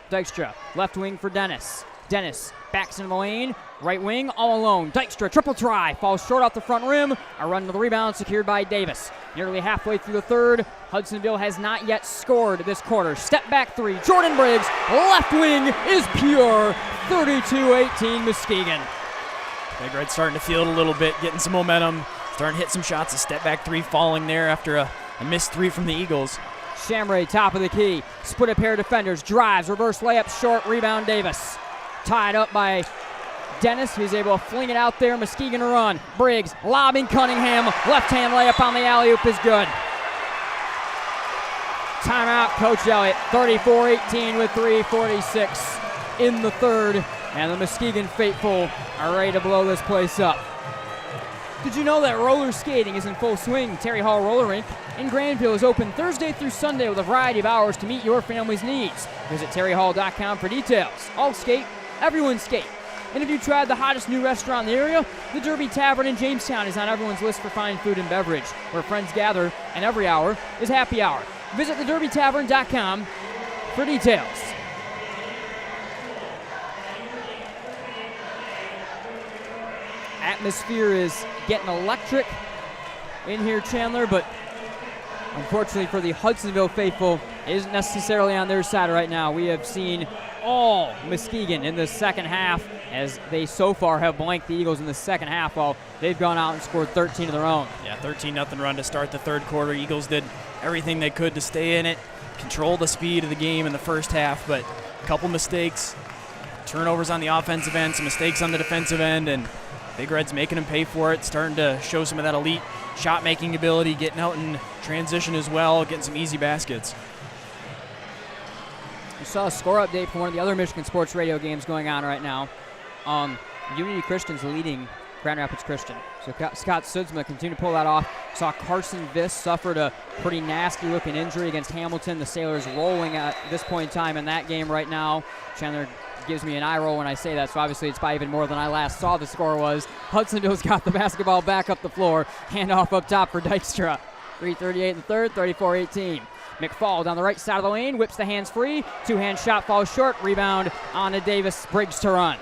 Dykstra, left wing for Dennis. Dennis backs into the lane, right wing, all alone. Dykstra, triple try, falls short off the front rim. A run to the rebound, secured by Davis. Nearly halfway through the third, Hudsonville has not yet scored this quarter. Step back three, Jordan Briggs, left wing is pure. 32-18 Muskegon. Big Red starting to feel it a little bit, getting some momentum, starting to hit some shots. A step back three falling there after a missed three from the Eagles. Shamray, top of the key, split a pair of defenders, drives, reverse layup, short, rebound Davis. Tied up by Dennis, who's able to fling it out there. Muskegon to run. Briggs lobbing Cunningham. Left-hand layup on the alley-oop is good. Timeout, Coach Elliott. 34-18 with 3:46 in the third. And the Muskegon faithful are ready to blow this place up. Did you know that roller skating is in full swing? Terry Hall Roller Rink in Grandville is open Thursday through Sunday with a variety of hours to meet your family's needs. Visit terryhall.com for details. All skate, everyone skate. And if you tried the hottest new restaurant in the area, the Derby Tavern in Jamestown is on everyone's list for fine food and beverage, where friends gather and every hour is happy hour. Visit thederbytavern.com for details. Atmosphere is getting electric in here, Chandler, but unfortunately for the Hudsonville faithful, it isn't necessarily on their side right now. We have seen all Muskegon in the second half, as they so far have blanked the Eagles in the second half, while they've gone out and scored 13 of their own. Yeah, 13-0 run to start the third quarter. Eagles did everything they could to stay in it, control the speed of the game in the first half, but a couple mistakes, turnovers on the offensive end, some mistakes on the defensive end, and Big Red's making them pay for it, starting to show some of that elite shot-making ability, getting out in transition as well, getting some easy baskets. You saw a score update from one of the other Michigan Sports Radio games going on right now. Unity Christian's leading Grand Rapids Christian. So Scott Sudsma continued to pull that off. Saw Carson Viss suffered a pretty nasty-looking injury against Hamilton. The Sailors rolling at this point in time in that game right now. Chandler gives me an eye roll when I say that, so obviously it's by even more than I last saw the score was. Hudsonville's got the basketball back up the floor. Handoff up top for Dykstra. 3:38 in the third, 34-18. McFall down the right side of the lane, whips the hands free. Two-hand shot falls short. Rebound on to Davis. Briggs to run.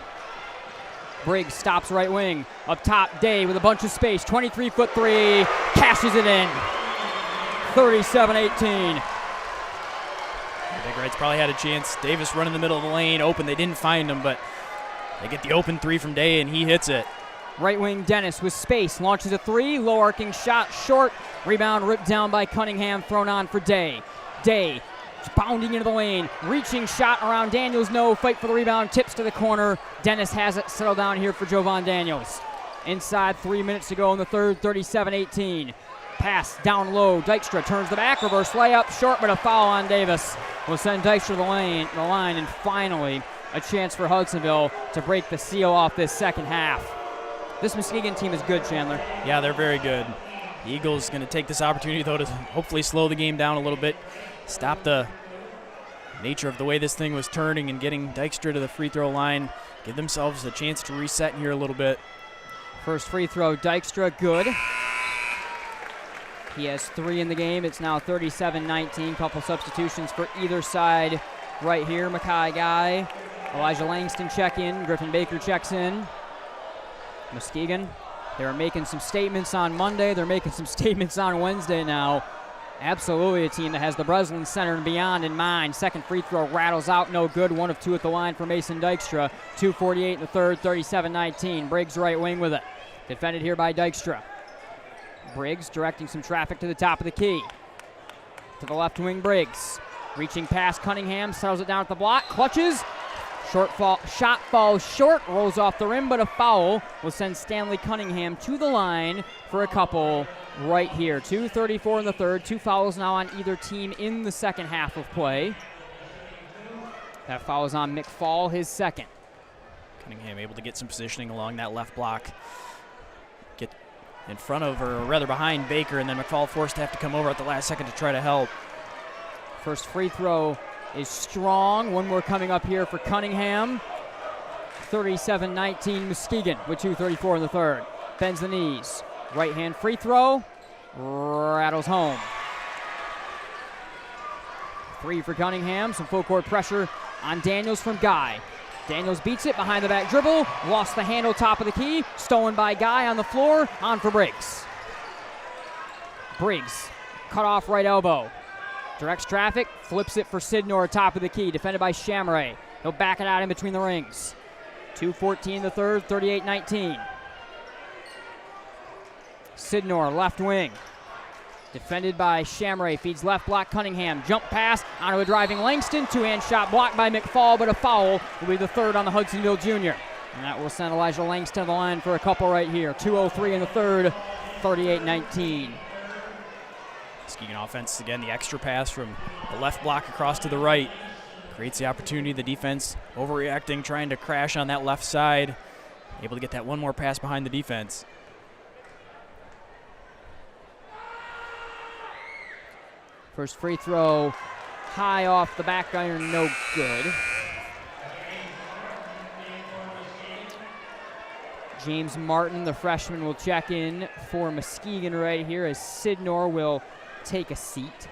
Briggs stops right wing. Up top, Day with a bunch of space. 23-foot three. Cashes it in. 37-18. Big Reds probably had a chance. Davis running the middle of the lane, open. They didn't find him, but they get the open three from Day, and he hits it. Right wing Dennis with space, launches a three, low arcing shot, short. Rebound ripped down by Cunningham, thrown on for Day. Day bounding into the lane, reaching shot around Daniels, no, fight for the rebound, tips to the corner. Dennis has it, settle down here for Jovan Daniels. Inside 3 minutes to go in the third, 37-18. Pass down low, Dykstra turns the back, reverse layup, short, but a foul on Davis will send Dykstra to the line, and finally a chance for Hudsonville to break the seal off this second half. This Muskegon team is good, Chandler. Yeah, they're very good. The Eagles going to take this opportunity, though, to hopefully slow the game down a little bit, stop the nature of the way this thing was turning and getting Dykstra to the free throw line, give themselves a chance to reset here a little bit. First free throw, Dykstra, good. He has 3 in the game. It's now 37-19. Couple substitutions for either side right here. Mackay Guy, Elijah Langston check in. Griffin Baker checks in. Muskegon, they were making some statements on Monday. They're making some statements on Wednesday now. Absolutely a team that has the Breslin Center and beyond in mind. Second free throw rattles out, no good. 1 of 2 at the line for Mason Dykstra. 2:48 in the third, 37-19. Briggs right wing with it. Defended here by Dykstra. Briggs directing some traffic to the top of the key. To the left wing, Briggs. Reaching past Cunningham, settles it down at the block, clutches. Shot falls short, rolls off the rim, but a foul will send Stanley Cunningham to the line for a couple right here. 2:34 in the third, 2 fouls now on either team in the second half of play. That foul is on McFall, his second. Cunningham able to get some positioning along that left block. Get in front of, or rather behind Baker, and then McFall forced to have to come over at the last second to try to help. First free throw is strong. 1 more coming up here for Cunningham. 37-19 Muskegon with 2:34 in the third. Bends the knees. Right hand free throw. Rattles home. 3 for Cunningham. Some full court pressure on Daniels from Guy. Daniels beats it behind the back dribble. Lost the handle top of the key. Stolen by Guy on the floor. On for Briggs. Briggs cut off right elbow. Directs traffic, flips it for Sidnor, top of the key, defended by Shamray. He'll back it out in between the rings. 2:14 the third, 38-19. Sidnor, left wing. Defended by Shamray, feeds left block Cunningham. Jump pass onto a driving Langston. 2-hand shot blocked by McFall, but a foul will be the third on the Hudsonville junior. And that will send Elijah Langston to the line for a couple right here. 2:03 in the third, 38-19. Muskegon offense, again, the extra pass from the left block across to the right. Creates the opportunity, the defense overreacting, trying to crash on that left side. Able to get that 1 more pass behind the defense. First free throw, high off the back iron, no good. James Martin, the freshman, will check in for Muskegon right here as Sidnor will take a seat.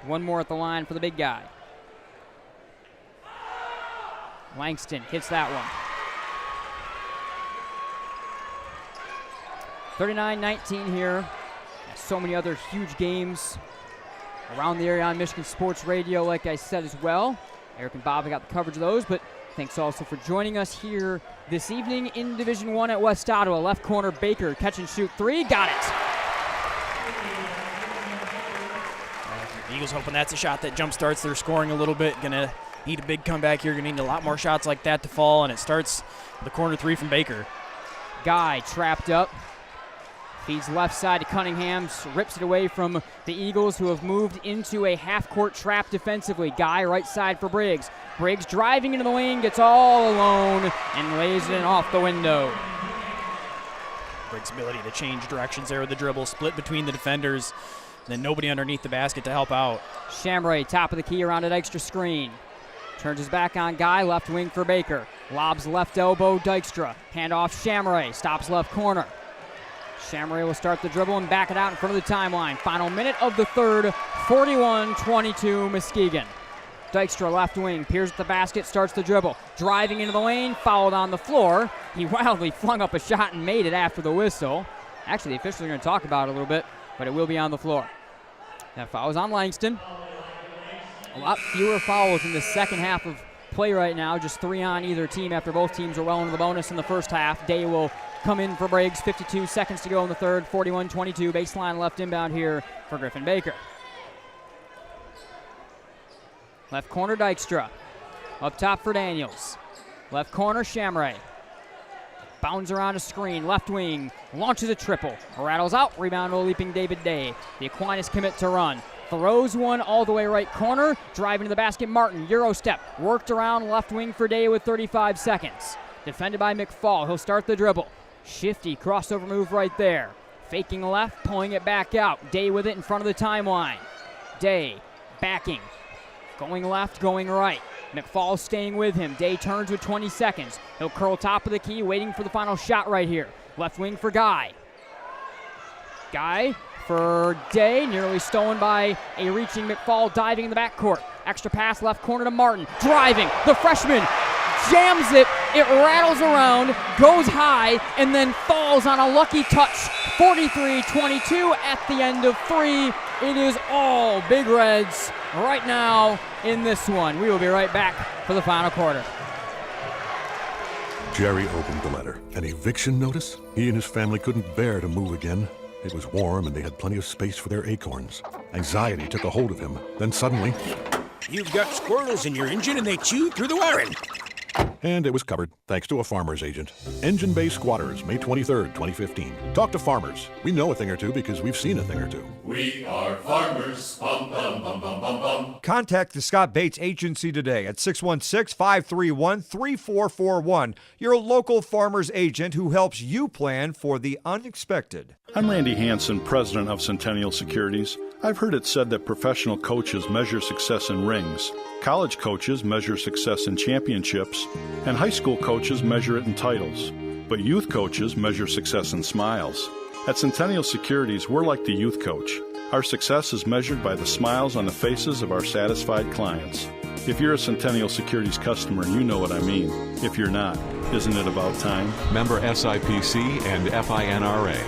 1 more at the line for the big guy. Langston hits that one. 39-19 here. So many other huge games around the area on Michigan Sports Radio, like I said as well. Eric and Bob have got the coverage of those, but thanks also for joining us here this evening in Division I at West Ottawa. Left corner, Baker, catch and shoot 3, got it. The Eagles hoping that's a shot that jump starts their scoring a little bit. Gonna need a big comeback here, gonna need a lot more shots like that to fall, and it starts with the corner 3 from Baker. Guy trapped up. Feeds left side to Cunningham, rips it away from the Eagles, who have moved into a half-court trap defensively. Guy right side for Briggs. Briggs driving into the lane, gets all alone, and lays it off the window. Briggs' ability to change directions there with the dribble, split between the defenders, then nobody underneath the basket to help out. Shamray, top of the key around an extra screen. Turns his back on Guy, left wing for Baker. Lobs left elbow, Dykstra. Hand off Shamray, stops left corner. Shamray will start the dribble and back it out in front of the timeline. Final minute of the third, 41-22 Muskegon. Dykstra left wing, peers at the basket, starts the dribble. Driving into the lane, fouled on the floor. He wildly flung up a shot and made it after the whistle. Actually, the officials are going to talk about it a little bit, but it will be on the floor. That foul is on Langston. A lot fewer fouls in the second half of play right now. Just 3 on either team after both teams are well into the bonus in the first half. Day will come in for Briggs. 52 seconds to go in the third. 41-22. Baseline left inbound here for Griffin Baker. Left corner Dykstra. Up top for Daniels. Left corner Shamray. Bounds around a screen. Left wing. Launches a triple. Rattles out. Rebound to leaping David Day. The Aquinas commit to run. Throws one all the way right corner. Driving to the basket. Martin. Euro step. Worked around left wing for Day with 35 seconds. Defended by McFall. He'll start the dribble. Shifty crossover move right there. Faking left. Pulling it back out. Day with it in front of the timeline. Day backing. Going left. Going right. McFall staying with him. Day turns with 20 seconds. He'll curl top of the key, waiting for the final shot right here. Left wing for Guy. Guy for Day, nearly stolen by a reaching McFall, diving in the backcourt. Extra pass left corner to Martin. Driving, the freshman jams it. It rattles around, goes high, and then falls on a lucky touch. 43-22 at the end of 3. It is all Big Reds right now in this one. We will be right back for the final quarter. Jerry opened the letter. An eviction notice? He and his family couldn't bear to move again. It was warm and they had plenty of space for their acorns. Anxiety took a hold of him. Then suddenly... You've got squirrels in your engine and they chew through the wiring. And it was covered, thanks to a farmer's agent. Engine Bay Squatters, May 23rd, 2015. Talk to farmers. We know a thing or two because we've seen a thing or two. We are farmers. Bum, bum, bum, bum, bum, bum. Contact the Scott Bates Agency today at 616-531-3441. Your local farmer's agent who helps you plan for the unexpected. I'm Randy Hansen, president of Centennial Securities. I've heard it said that professional coaches measure success in rings, college coaches measure success in championships, and high school coaches measure it in titles. But youth coaches measure success in smiles. At Centennial Securities, we're like the youth coach. Our success is measured by the smiles on the faces of our satisfied clients. If you're a Centennial Securities customer, you know what I mean. If you're not, isn't it about time? Member SIPC and FINRA.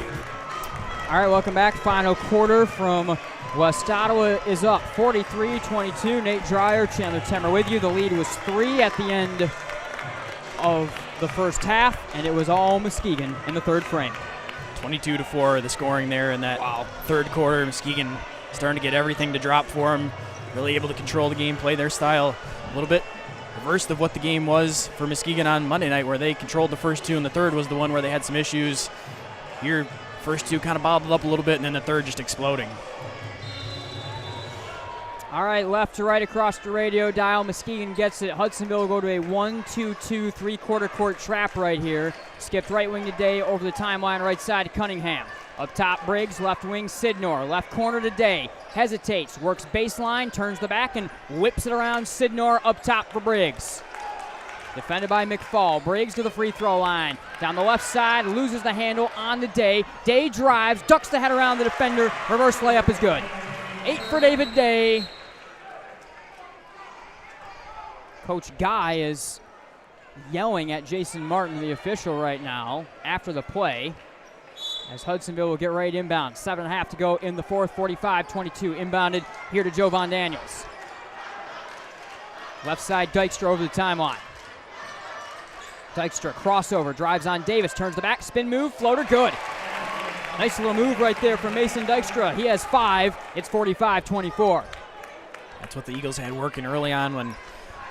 All right, welcome back. Final quarter from West Ottawa is up 43-22. Nate Dreyer, Chandler Temmer with you. The lead was 3 at the end of the first half, and it was all Muskegon in the third frame. 22-4, the scoring there in that third quarter. Muskegon starting to get everything to drop for them. Really able to control the game, play their style a little bit reversed of what the game was for Muskegon on Monday night, where they controlled the first 2, and the third was the one where they had some issues. Here, first 2 kind of bobbled up a little bit, and then the third just exploding. All right, left to right across the radio dial. Muskegon gets it. Hudsonville will go to a 1-2-2 three-quarter court trap right here. Skipped right wing today over the timeline right side to Cunningham. Up top, Briggs. Left wing, Sidnor. Left corner today. Hesitates. Works baseline. Turns the back and whips it around Sidnor up top for Briggs. Defended by McFall. Briggs to the free throw line. Down the left side. Loses the handle on the Day. Day drives. Ducks the head around the defender. Reverse layup is good. 8 for David Day. Coach Guy is yelling at Jason Martin, the official right now, after the play, as Hudsonville will get ready to inbound. 7.5 to go in the fourth, 45-22. Inbounded here to Jovan Daniels. Left side, Dykstra over the timeline. Dykstra, crossover, drives on Davis, turns the back, spin move, floater, good. Nice little move right there from Mason Dykstra. He has 5. It's 45-24. That's what the Eagles had working early on when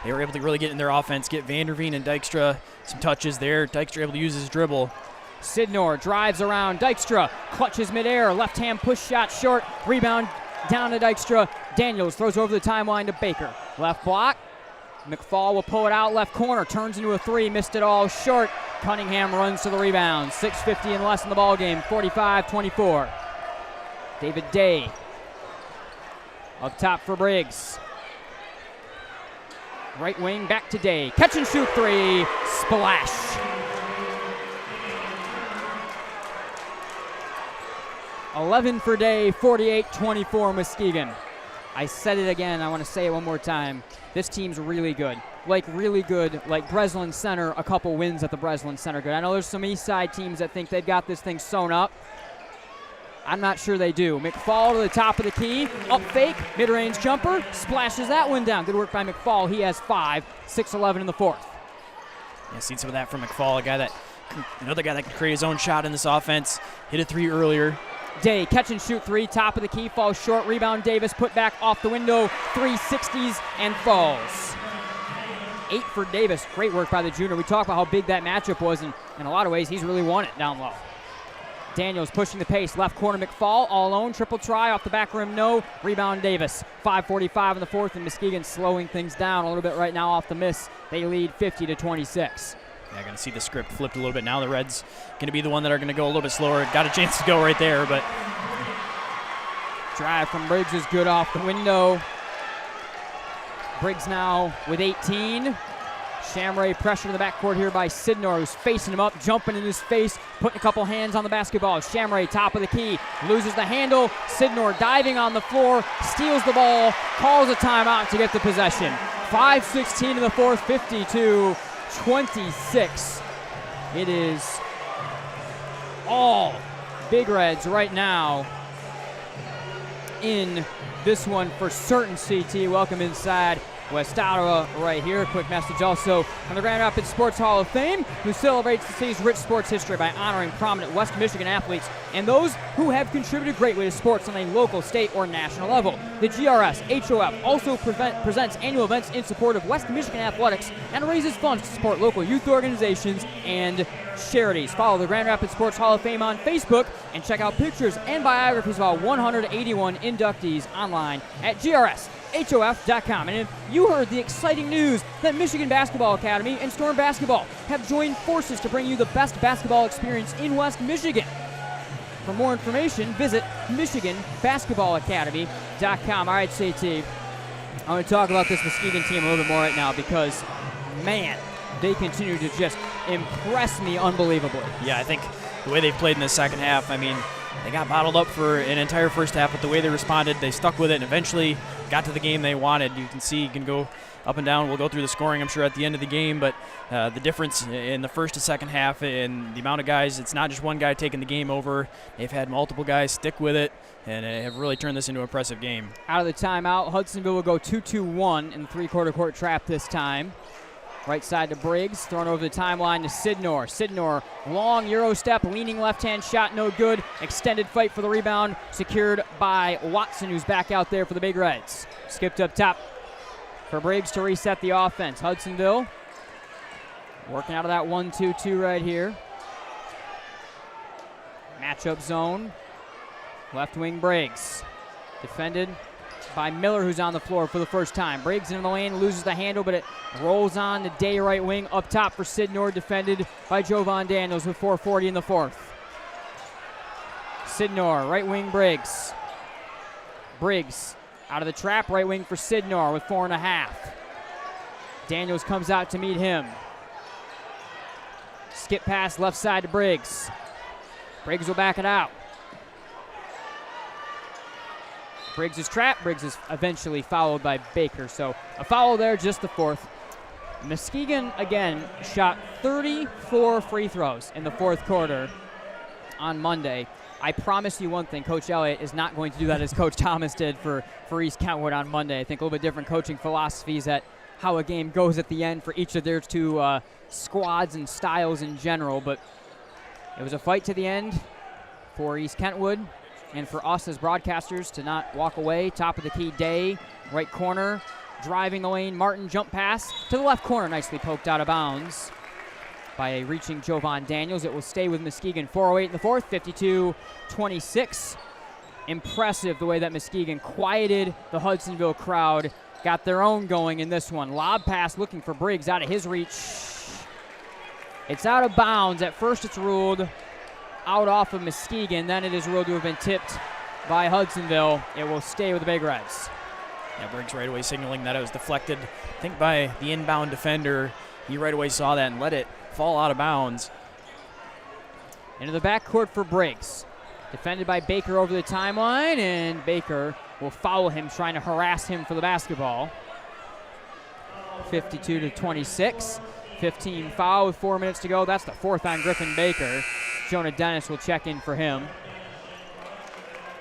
they were able to really get in their offense, get Vanderveen and Dykstra some touches there. Dykstra able to use his dribble. Sidnor drives around Dykstra, clutches midair, left hand push shot short, rebound down to Dykstra. Daniels throws over the timeline to Baker. Left block, McFall will pull it out left corner, turns into a 3, missed it all short. Cunningham runs to the rebound. 6:50 and less in the ball game, 45-24. David Day up top for Briggs. Right wing, back to Day. Catch and shoot 3. Splash. $11 for Day, 48-24 Muskegon. I said it again, I want to say it one more time. This team's really good. Like really good, like Breslin Center, a couple wins at the Breslin Center good. I know there's some East Side teams that think they've got this thing sewn up. I'm not sure they do. McFall to the top of the key. Up fake. Mid-range jumper. Splashes that one down. Good work by McFall. He has 5. 6-11 in the fourth. Yeah, seen some of that from McFall, another guy that can create his own shot in this offense. Hit a 3 earlier. Day, catch and shoot 3, top of the key, falls short. Rebound Davis, put back off the window. 360s and falls. 8 for Davis. Great work by the junior. We talked about how big that matchup was, and in a lot of ways, he's really won it down low. Daniels pushing the pace. Left corner McFall, all alone. Triple try off the back rim, no. Rebound Davis. 5:45 in the fourth, and Muskegon slowing things down a little bit right now off the miss. They lead 50-26. Yeah, going to see the script flipped a little bit now. The Reds going to be the one that are going to go a little bit slower. Got a chance to go right there, but drive from Briggs is good off the window. Briggs now with 18. Shamray pressure in the backcourt here by Sidnor, who's facing him up, jumping in his face, putting a couple hands on the basketball. Shamray, top of the key, loses the handle. Sidnor diving on the floor, steals the ball, calls a timeout to get the possession. 5:16 in the fourth, 52-26. It is all Big Reds right now in this one for certain. CT, welcome inside West Ottawa right here. A quick message also from the Grand Rapids Sports Hall of Fame, who celebrates the city's rich sports history by honoring prominent West Michigan athletes and those who have contributed greatly to sports on a local, state, or national level. The GRS HOF also presents annual events in support of West Michigan athletics and raises funds to support local youth organizations and charities. Follow the Grand Rapids Sports Hall of Fame on Facebook and check out pictures and biographies of all 181 inductees online at GRSHOF.com. And if you heard the exciting news that Michigan Basketball Academy and Storm Basketball have joined forces to bring you the best basketball experience in West Michigan. For more information, visit MichiganBasketballAcademy.com. All right, CT, I want to talk about this Muskegon team a little bit more right now because, man, they continue to just impress me unbelievably. Yeah, I think the way they've played in the second half, I mean, they got bottled up for an entire first half, but the way they responded, they stuck with it and eventually got to the game they wanted. You can see, you can go up and down. We'll go through the scoring, I'm sure, at the end of the game, but the difference in the first to second half and the amount of guys, it's not just one guy taking the game over. They've had multiple guys stick with it and have really turned this into an impressive game. Out of the timeout, Hudsonville will go 2-2-1 in the three-quarter court trap this time. Right side to Briggs, thrown over the timeline to Sidnor. Sidnor, long Euro step, leaning left-hand shot, no good. Extended fight for the rebound, secured by Watson, who's back out there for the Big Reds. Skipped up top for Briggs to reset the offense. Hudsonville working out of that 1-2-2 right here. Matchup zone. Left wing Briggs. Defended by Miller, who's on the floor for the first time. Briggs in the lane, loses the handle, but it rolls on to Day right wing. Up top for Sidnor, defended by Jovan Daniels with 4:40 in the fourth. Sidnor, right wing Briggs. Briggs out of the trap, right wing for Sidnor with 4.5. Daniels comes out to meet him. Skip pass left side to Briggs. Briggs will back it out. Briggs is trapped. Briggs is eventually fouled by Baker. So a foul there, just the fourth. Muskegon, again, shot 34 free throws in the fourth quarter on Monday. I promise you one thing, Coach Elliott is not going to do that as Coach Thomas did for East Kentwood on Monday. I think a little bit different coaching philosophies at how a game goes at the end for each of their two squads and styles in general. But it was a fight to the end for East Kentwood. And for us as broadcasters to not walk away. Top of the key, Day, right corner, driving the lane. Martin jump pass to the left corner, nicely poked out of bounds by a reaching Jovan Daniels. It will stay with Muskegon. 4:08 in the fourth, 52-26. Impressive the way that Muskegon quieted the Hudsonville crowd. Got their own going in this one. Lob pass looking for Briggs out of his reach. It's out of bounds. At first it's ruled out off of Muskegon, then it is ruled to have been tipped by Hudsonville. It will stay with the Big Reds. Yeah, Briggs right away signaling that it was deflected, I think by the inbound defender. He right away saw that and let it fall out of bounds. Into the backcourt for Briggs. Defended by Baker over the timeline, and Baker will foul him, trying to harass him for the basketball. 52-26. 15 foul with 4 minutes to go. That's the fourth on Griffin Baker. Jonah Dennis will check in for him.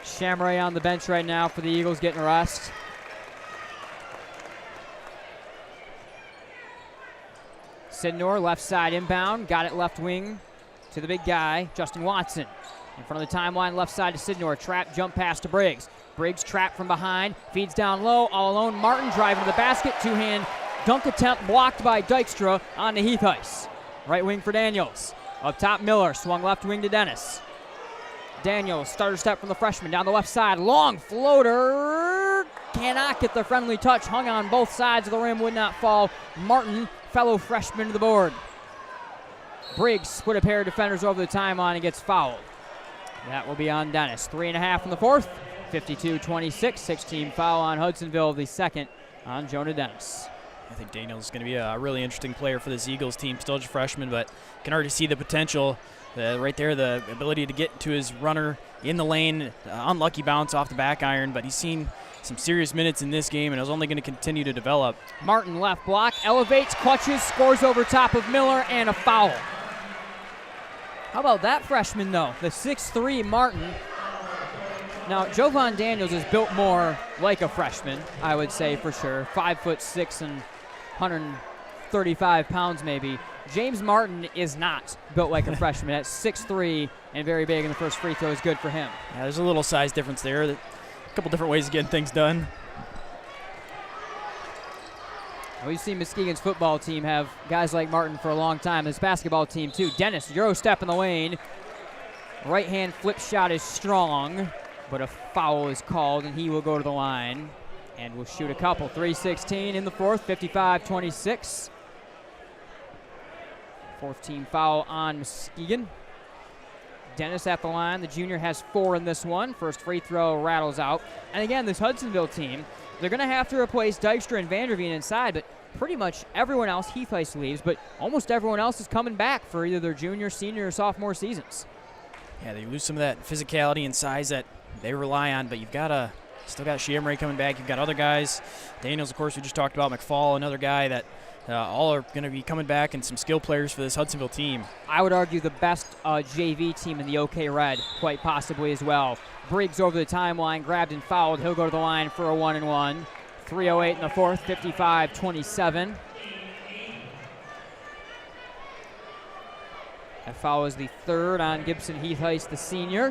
Shamray on the bench right now for the Eagles, getting a rest. Sidnor, left side inbound, got it left wing to the big guy, Justin Watson. In front of the timeline, left side to Sidnor, trap, jump pass to Briggs. Briggs trapped from behind, feeds down low, all alone. Martin driving to the basket, two-hand dunk attempt blocked by Dykstra on the Heath Ice. Right wing for Daniels. Up top, Miller, swung left wing to Dennis. Daniels, starter step from the freshman, down the left side, long floater. Cannot get the friendly touch, hung on both sides of the rim, would not fall. Martin, fellow freshman, to the board. Briggs split a pair of defenders over the timeline and gets fouled. That will be on Dennis. 3.5 in the fourth, 52-26, 16 foul on Hudsonville, the second on Jonah Dennis. I think Daniels is going to be a really interesting player for this Eagles team. Still just a freshman, but can already see the potential right there, the ability to get to his runner in the lane. Unlucky bounce off the back iron, but he's seen some serious minutes in this game and is only going to continue to develop. Martin left block, elevates, clutches, scores over top of Miller, and a foul. How about that freshman, though? The 6'3" Martin. Now, Jovan Daniels is built more like a freshman, I would say for sure. 5'6" and 135 pounds maybe. James Martin is not built like a freshman. At 6'3" and very big, and the first free throw is good for him. Yeah, there's a little size difference there. A couple different ways of getting things done. We've seen Muskegon's football team have guys like Martin for a long time. This basketball team, too. Dennis, Euro step in the lane. Right-hand flip shot is strong, but a foul is called, and he will go to the line and will shoot a couple. 3:16 in the fourth, 55-26. Fourth team foul on Muskegon. Dennis at the line. The junior has 4 in this one. First free throw rattles out. And again, this Hudsonville team, they're going to have to replace Dykstra and Vanderveen inside, but pretty much everyone else, Heath Ice leaves, but almost everyone else is coming back for either their junior, senior, or sophomore seasons. Yeah, they lose some of that physicality and size that they rely on, but you've got still got Shamray coming back. You've got other guys. Daniels, of course, we just talked about. McFall, another guy that all are going to be coming back, and some skill players for this Hudsonville team. I would argue the best JV team in the OK Red, quite possibly as well. Briggs over the timeline, grabbed and fouled. He'll go to the line for a 1-and-1. 3:08 in the fourth, 55-27. That foul is the third on Gibson Heath Ice, the senior.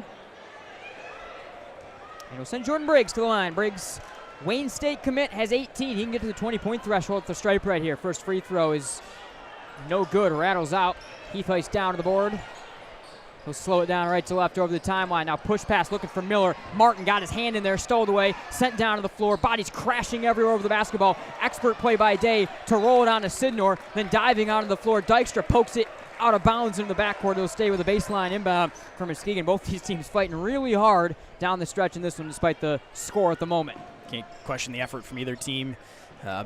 And we'll send Jordan Briggs to the line. Briggs, Wayne State commit, has 18. He can get to the 20-point threshold at the stripe right here. First free throw is no good, rattles out. Heath Ice down to the board. He'll slow it down right to left over the timeline. Now push pass looking for Miller. Martin got his hand in there, stole it away, sent down to the floor. Bodies crashing everywhere over the basketball. Expert play by Day to roll it on to Sidnor. Then diving onto the floor, Dykstra pokes it out of bounds into the backcourt. It'll stay with a baseline inbound from Muskegon. Both these teams fighting really hard down the stretch in this one despite the score at the moment. Can't question the effort from either team.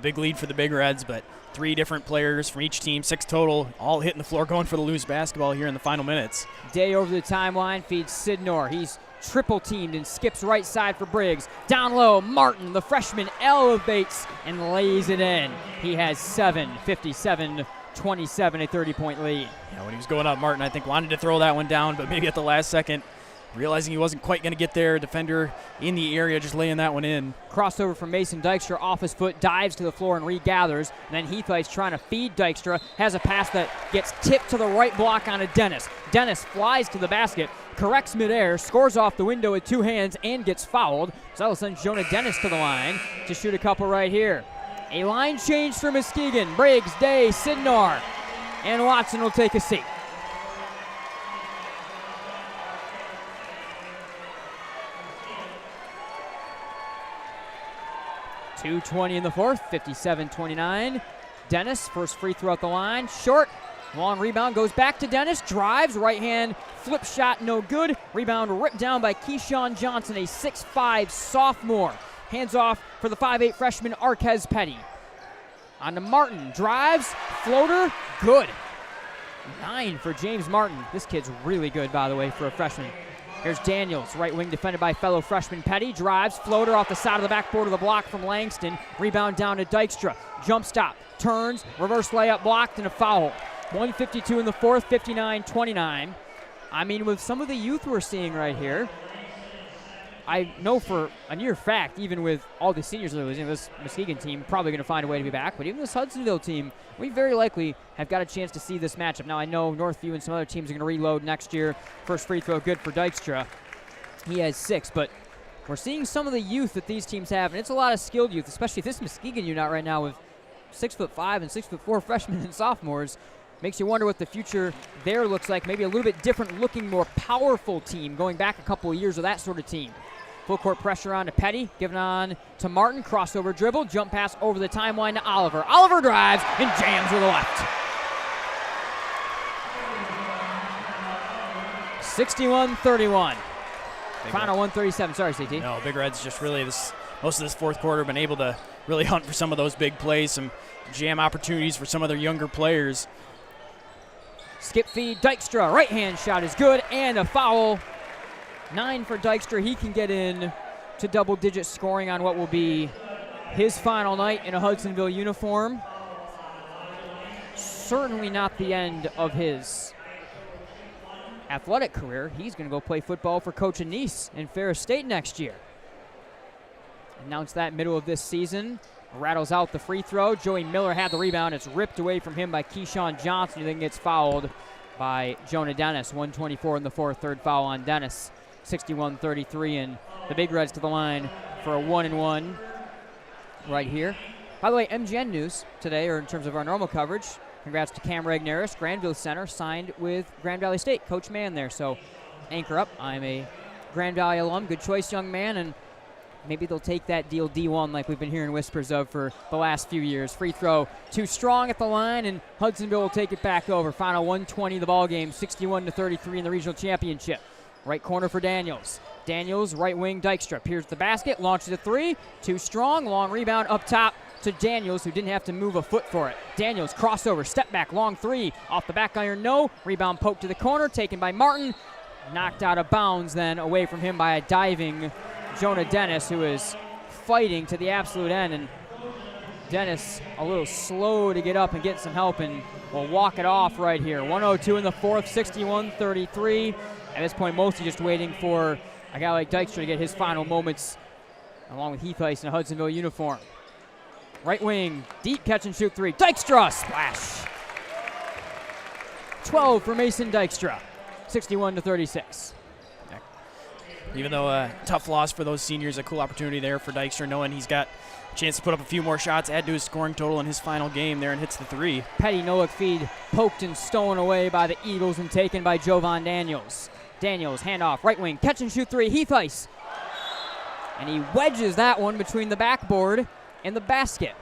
Big lead for the Big Reds, but 3 different players from each team, 6 total, all hitting the floor, going for the loose basketball here in the final minutes. Day over the timeline, feeds Sidnor. He's triple teamed and skips right side for Briggs. Down low, Martin, the freshman, elevates and lays it in. He has 7, 57-27, a 30-point lead. Yeah, when he was going up, Martin, I think, wanted to throw that one down, but maybe at the last second, realizing he wasn't quite going to get there. Defender in the area, just laying that one in. Crossover from Mason Dykstra off his foot, dives to the floor and regathers. And then Heath Ice trying to feed Dykstra, has a pass that gets tipped to the right block onto Dennis. Dennis flies to the basket, corrects midair, scores off the window with 2 hands, and gets fouled. So that'll send Jonah Dennis to the line to shoot a couple right here. A line change for Muskegon. Briggs, Day, Sidnor, and Watson will take a seat. .220 in the fourth, 57-29. Dennis, first free throw at the line, short. Long rebound goes back to Dennis, drives, right hand, flip shot, no good. Rebound ripped down by Keyshawn Johnson, a 6'5 sophomore. Hands off for the 5'8 freshman Arquez Petty. On to Martin, drives, floater, good. 9 for James Martin. This kid's really good, by the way, for a freshman. Here's Daniels, right wing defended by fellow freshman Petty. Drives, floater off the side of the backboard of the block from Langston. Rebound down to Dykstra. Jump stop, turns, reverse layup blocked, and a foul. 1:52 in the fourth, 59-29. I mean, with some of the youth we're seeing right here, I know for a near fact, even with all the seniors that are losing, this Muskegon team probably going to find a way to be back. But even this Hudsonville team, we very likely have got a chance to see this matchup. Now, I know Northview and some other teams are going to reload next year. First free throw good for Dykstra. He has 6, but we're seeing some of the youth that these teams have, and it's a lot of skilled youth, especially this Muskegon unit right now with 6'5" and 6'4" freshmen and sophomores. Makes you wonder what the future there looks like. Maybe a little bit different looking, more powerful team going back a couple of years of that sort of team. Full court pressure on to Petty, given on to Martin, crossover dribble, jump pass over the timeline to Oliver. Oliver drives and jams with the left. 61-31. Final 137. Sorry, CT. No, Big Red's just really most of this fourth quarter been able to really hunt for some of those big plays, some jam opportunities for some of their younger players. Skip feed, Dykstra, right hand shot is good, and a foul. 9 for Dykstra. He can get in to double-digit scoring on what will be his final night in a Hudsonville uniform. Certainly not the end of his athletic career. He's going to go play football for Coach Anise in Ferris State next year. Announced that middle of this season. Rattles out the free throw. Joey Miller had the rebound. It's ripped away from him by Keyshawn Johnson, who then gets fouled by Jonah Dennis. 1:24 in the fourth, third foul on Dennis. 61-33, and the Big Reds to the line for a 1-and-1 right here. By the way, MGN news today, or in terms of our normal coverage, congrats to Cam Regnaris, Granville Center, signed with Grand Valley State. Coach Mann there, so anchor up. I'm a Grand Valley alum. Good choice, young man, and maybe they'll take that deal D1 like we've been hearing whispers of for the last few years. Free throw too strong at the line, and Hudsonville will take it back over. Final 1:20 the ball game, 61-33 in the regional championship. Right corner for Daniels. Daniels, right wing, Dykstra. Peers the basket, launches a three. Too strong, long rebound up top to Daniels, who didn't have to move a foot for it. Daniels, crossover, step back, long three. Off the back iron, no. Rebound poke to the corner, taken by Martin. Knocked out of bounds then, away from him by a diving Jonah Dennis, who is fighting to the absolute end. And Dennis a little slow to get up and get some help, and will walk it off right here. 1:02 in the fourth, 61-33. At this point, mostly just waiting for a guy like Dykstra to get his final moments, along with Heath Ice in a Hudsonville uniform. Right wing, deep catch and shoot three. Dykstra, splash. 12 for Mason Dykstra, 61-36. Even though a tough loss for those seniors, a cool opportunity there for Dykstra, knowing he's got a chance to put up a few more shots, add to his scoring total in his final game there, and hits the three. Petty no-look feed, poked and stolen away by the Eagles and taken by Jovan Daniels. Daniels, handoff, right wing, catch and shoot three, Heath Ice. And he wedges that one between the backboard and the basket.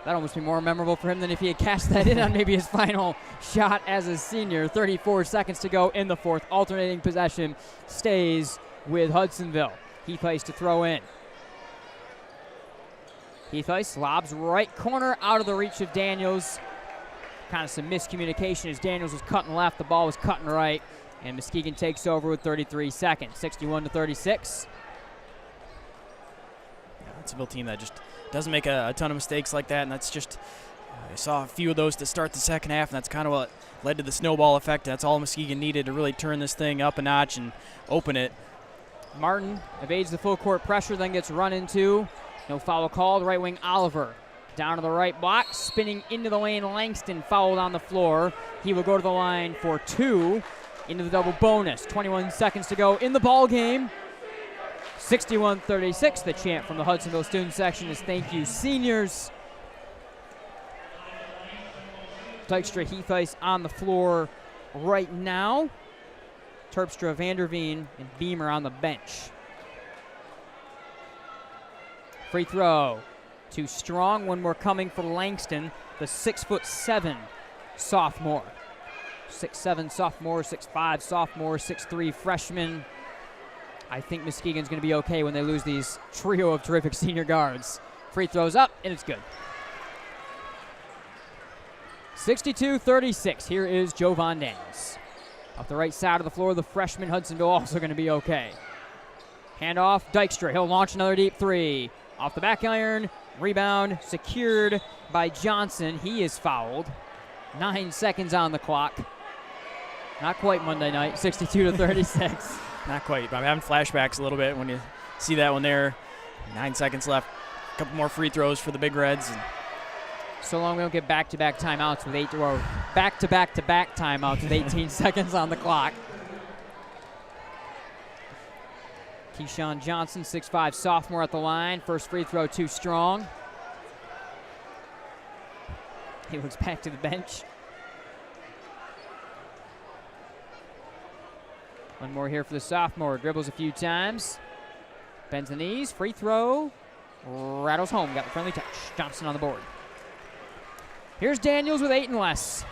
That almost be more memorable for him than if he had cashed that in on maybe his final shot as a senior. 34 seconds to go in the fourth. Alternating possession stays with Hudsonville. Heath Ice to throw in. Heath Ice lobs right corner out of the reach of Daniels. Kind of some miscommunication as Daniels was cutting left, the ball was cutting right. And Muskegon takes over with 33 seconds, 61-36. Hudsonville team that just doesn't make a ton of mistakes like that, and that's just I saw a few of those to start the second half, and that's kind of what led to the snowball effect. That's all Muskegon needed to really turn this thing up a notch and open it. Martin evades the full court pressure, then gets run into. No foul called. Right wing Oliver down to the right block, spinning into the lane. Langston fouled on the floor. He will go to the line for two into the double bonus. 21 seconds to go in the ball game. 61-36. The chant from the Hudsonville student section is thank you, seniors. Dykstra, Heath Ice on the floor right now. Terpstra, Vanderveen, and Beamer on the bench. Free throw. Too strong. One more coming for Langston, the 6'7" sophomore. 6'7" sophomore, 6'5" sophomore, 6'3" freshman. I think Muskegon's going to be okay when they lose these trio of terrific senior guards. Free throws up, and it's good. 62-36. Here is Jovan Daniels. Off the right side of the floor, the freshman Hudsonville also going to be okay. Handoff, Dykstra. He'll launch another deep three. Off the back iron, rebound secured by Johnson. He is fouled. 9 seconds on the clock. Not quite Monday night, 62-36. Not quite. I'm having flashbacks a little bit when you see that one there. 9 seconds left. A couple more free throws for the Big Reds. So long we don't get back-to-back timeouts with back-to-back-to-back timeouts with 18 seconds on the clock. Keyshawn Johnson, 6'5", sophomore at the line. First free throw too strong. He looks back to the bench. One more here for the sophomore. Dribbles a few times. Bends the knees. Free throw. Rattles home. Got the friendly touch. Johnson on the board. Here's Daniels with 8 and less.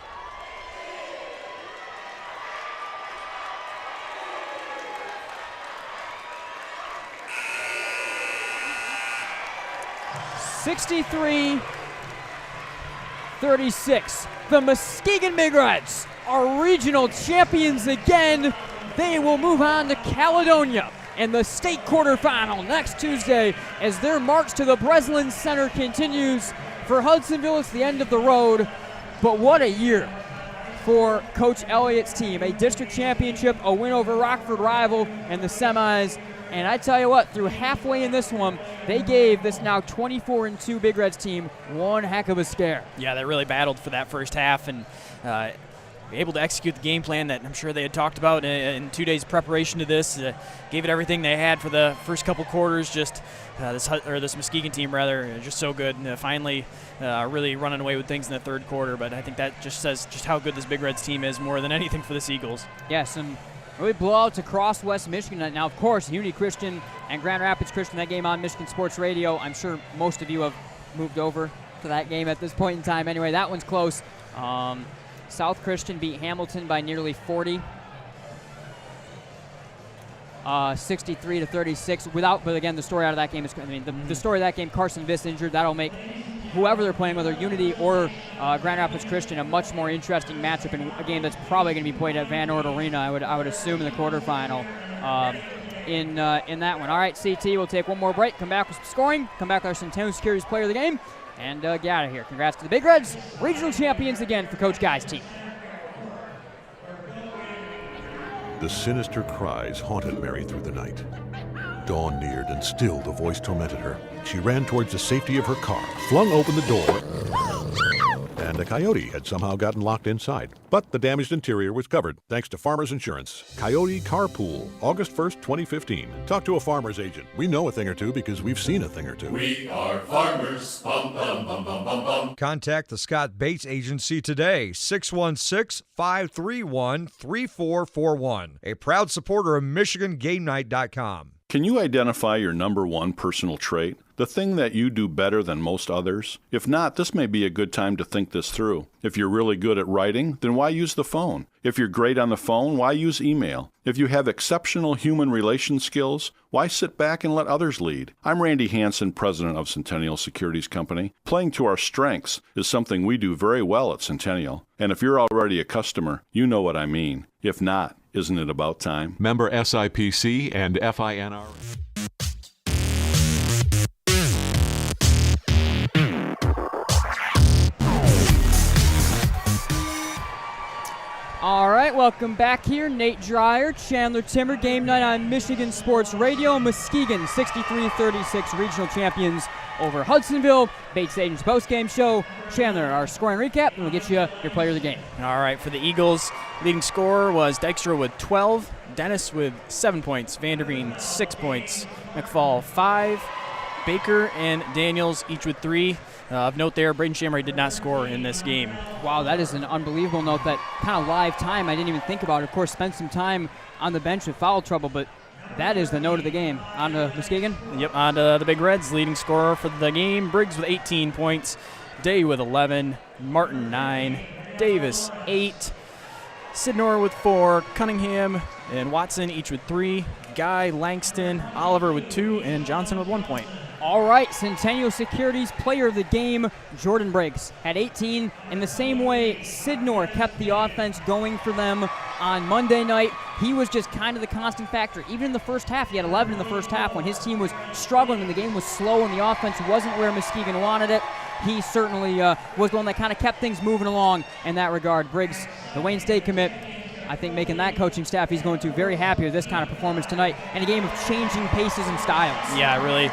(63-36). The Muskegon Big Reds are regional champions again. They will move on to Caledonia in the state quarterfinal next Tuesday as their march to the Breslin Center continues. For Hudsonville, it's the end of the road, but what a year for Coach Elliott's team. A district championship, a win over Rockford rival in the semis, and I tell you what, through halfway in this one, they gave this now 24-2 Big Reds team one heck of a scare. Yeah, they really battled for that first half and able to execute the game plan that I'm sure they had talked about in 2 days preparation to this. Gave it everything they had for the first couple quarters. Just this Muskegon team, rather, just so good. And finally really running away with things in the third quarter. But I think that just says just how good this Big Reds team is more than anything for the Seagulls. Yeah, some really blowouts across West Michigan. Now, of course, Unity Christian and Grand Rapids Christian, that game on Michigan Sports Radio. I'm sure most of you have moved over to that game at this point in time. Anyway, that one's close. South Christian beat Hamilton by nearly 40. 63-36. But again, the story out of that game is, the story of that game, Carson Viss injured. That'll make whoever they're playing, whether Unity or Grand Rapids Christian, a much more interesting matchup in a game that's probably going to be played at Van Ord Arena, I would assume, in the quarterfinal in that one. All right, CT, we'll take one more break, come back with some scoring, come back with our Centennial Securities player of the game, and get out of here. Congrats to the Big Reds, regional champions again for Coach Guy's team. The sinister cries haunted Mary through the night. Dawn neared, and still the voice tormented her. She ran towards the safety of her car, flung open the door, and a coyote had somehow gotten locked inside. But the damaged interior was covered, thanks to Farmers Insurance. Coyote Carpool, August 1st, 2015. Talk to a farmer's agent. We know a thing or two because we've seen a thing or two. We are farmers. Bum, bum, bum, bum, bum, bum. Contact the Scott Bates Agency today, 616-531-3441. A proud supporter of MichiganGameNight.com. Can you identify your number one personal trait? The thing that you do better than most others? If not, this may be a good time to think this through. If you're really good at writing, then why use the phone? If you're great on the phone, why use email? If you have exceptional human relation skills, why sit back and let others lead? I'm Randy Hansen, president of Centennial Securities Company. Playing to our strengths is something we do very well at Centennial. And if you're already a customer, you know what I mean. If not, isn't it about time? Member SIPC and FINRA. All right, welcome back here. Nate Dreyer, Chandler Timmer, game night on Michigan Sports Radio. Muskegon, 63-36 regional champions over Hudsonville. Bates Agents postgame show. Chandler, our scoring recap, and we'll get you your player of the game. All right, for the Eagles, leading scorer was Dykstra with 12, Dennis with 7 points, Vanderveen 6 points, McFall 5, Baker and Daniels each with 3. Of note there, Braden Shamray did not score in this game. Wow, that is an unbelievable note. That kind of live time I didn't even think about. Of course, spent some time on the bench with foul trouble, but that is the note of the game. On to Muskegon? Yep, on to the Big Reds. Leading scorer for the game, Briggs with 18 points, Day with 11, Martin 9, Davis 8, Sidnor with 4, Cunningham and Watson each with 3, Guy, Langston, Oliver with 2, and Johnson with 1 point. All right, Centennial Securities player of the game, Jordan Briggs, had 18. In the same way, Sidnor kept the offense going for them on Monday night. He was just kind of the constant factor. Even in the first half, he had 11 in the first half when his team was struggling and the game was slow and the offense wasn't where Muskegon wanted it. He certainly was the one that kind of kept things moving along in that regard. Briggs, the Wayne State commit, I think making that coaching staff he's going to very happy with this kind of performance tonight, and a game of changing paces and styles. Yeah, it really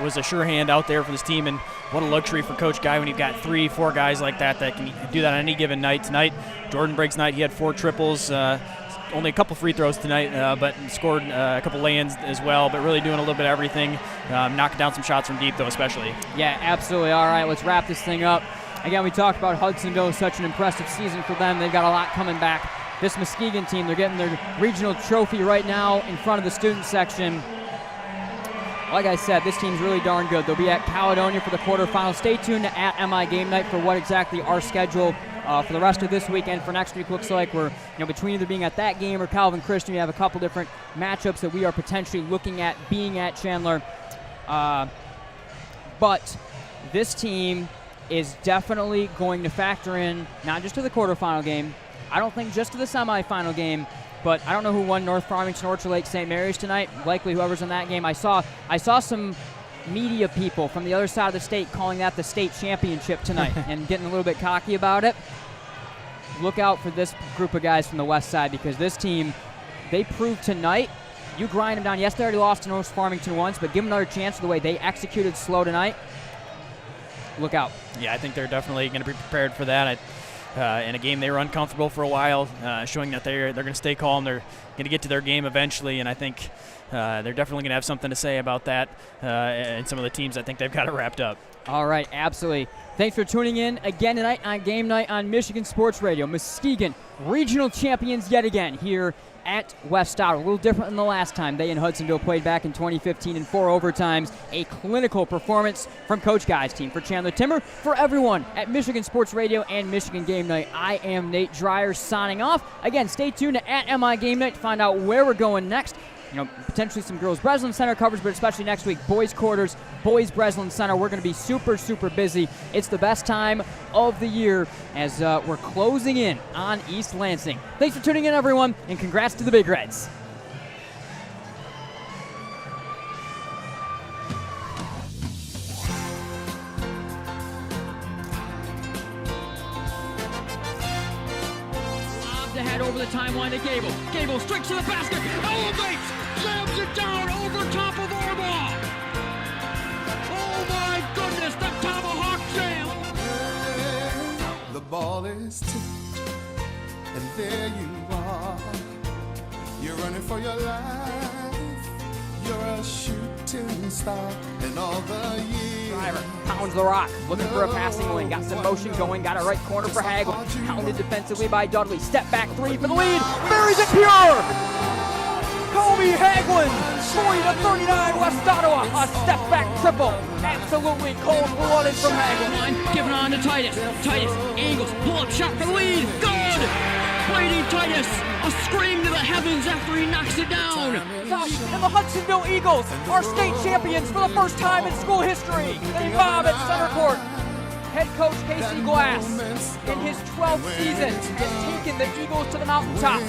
was a sure hand out there for this team, and what a luxury for Coach Guy when you've got 3-4 guys like that can do that on any given night. Tonight, Jordan Briggs' night, he had 4 triples, only a couple free throws tonight, but scored a couple lay-ins as well, but really doing a little bit of everything, knocking down some shots from deep, though, especially. Yeah, absolutely. All right, let's wrap this thing up. Again, we talked about Hudsonville, such an impressive season for them. They've got a lot coming back. This Muskegon team, they're getting their regional trophy right now in front of the student section. Like I said, this team's really darn good. They'll be at Caledonia for the quarterfinals. Stay tuned to at MI Game Night for what exactly our schedule for the rest of this week and for next week looks like. We're between either being at that game or Calvin Christian. We have a couple different matchups that we are potentially looking at being at Chandler. But this team is definitely going to factor in not just to the quarterfinal game, I don't think just to the semifinal game, but I don't know who won North Farmington, Orchard Lake, St. Mary's tonight. Likely whoever's in that game. I saw some media people from the other side of the state calling that the state championship tonight and getting a little bit cocky about it. Look out for this group of guys from the west side, because this team, they proved tonight, you grind them down. Yes, they already lost to North Farmington once, but give them another chance the way they executed slow tonight. Look out. Yeah, I think they're definitely going to be prepared for that. In a game they were uncomfortable for a while, showing that they're going to stay calm. They're going to get to their game eventually, and I think they're definitely going to have something to say about that. And some of the teams, I think they've got it wrapped up. All right, absolutely. Thanks for tuning in again tonight on Game Night on Michigan Sports Radio. Muskegon, regional champions yet again here at West Ottawa. A little different than the last time they and Hudsonville played back in 2015 in 4 overtimes. A clinical performance from Coach Guy's team. For Chandler Timmer, for everyone at Michigan Sports Radio and Michigan Game Night, I am Nate Dreyer signing off. Again, stay tuned to at MI Game Night to find out where we're going next. Potentially some girls Breslin Center coverage, but especially next week, boys quarters, boys Breslin Center. We're going to be super, super busy. It's the best time of the year as we're closing in on East Lansing. Thanks for tuning in, everyone, and congrats to the Big Reds. To head over the timeline to Gable. Gable straight to the basket, elevates, slams it down over top of Orbaugh. Oh my goodness, the tomahawk jam. The ball is tipped, and there you are. You're running for your life. You're a shooting star in all the years. Driver pounds the rock, looking for a passing lane. Got some motion going, got a right corner for Haglund. Pounded defensively by Dudley. Step back 3 for the lead. Buries it pure! Kobe Haglund, 40-39 West Ottawa. A step back triple. Absolutely cold-blooded from Haglund. Giving on to Titus. Titus angles, pull-up shot for the lead. Good! Brady Titus, a scream to the heavens after he knocks it down. And the Hudsonville Eagles are state champions for the first time in school history. They bob at center court. Head coach Casey Glass, in his 12th season, has taken the Eagles to the mountaintop.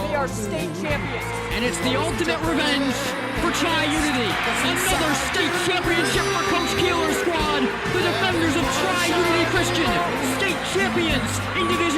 They are state champions. And it's the ultimate revenge for Tri-Unity. Another state championship for Coach Keeler's squad. The defenders of Tri-Unity Christian, state champions in Division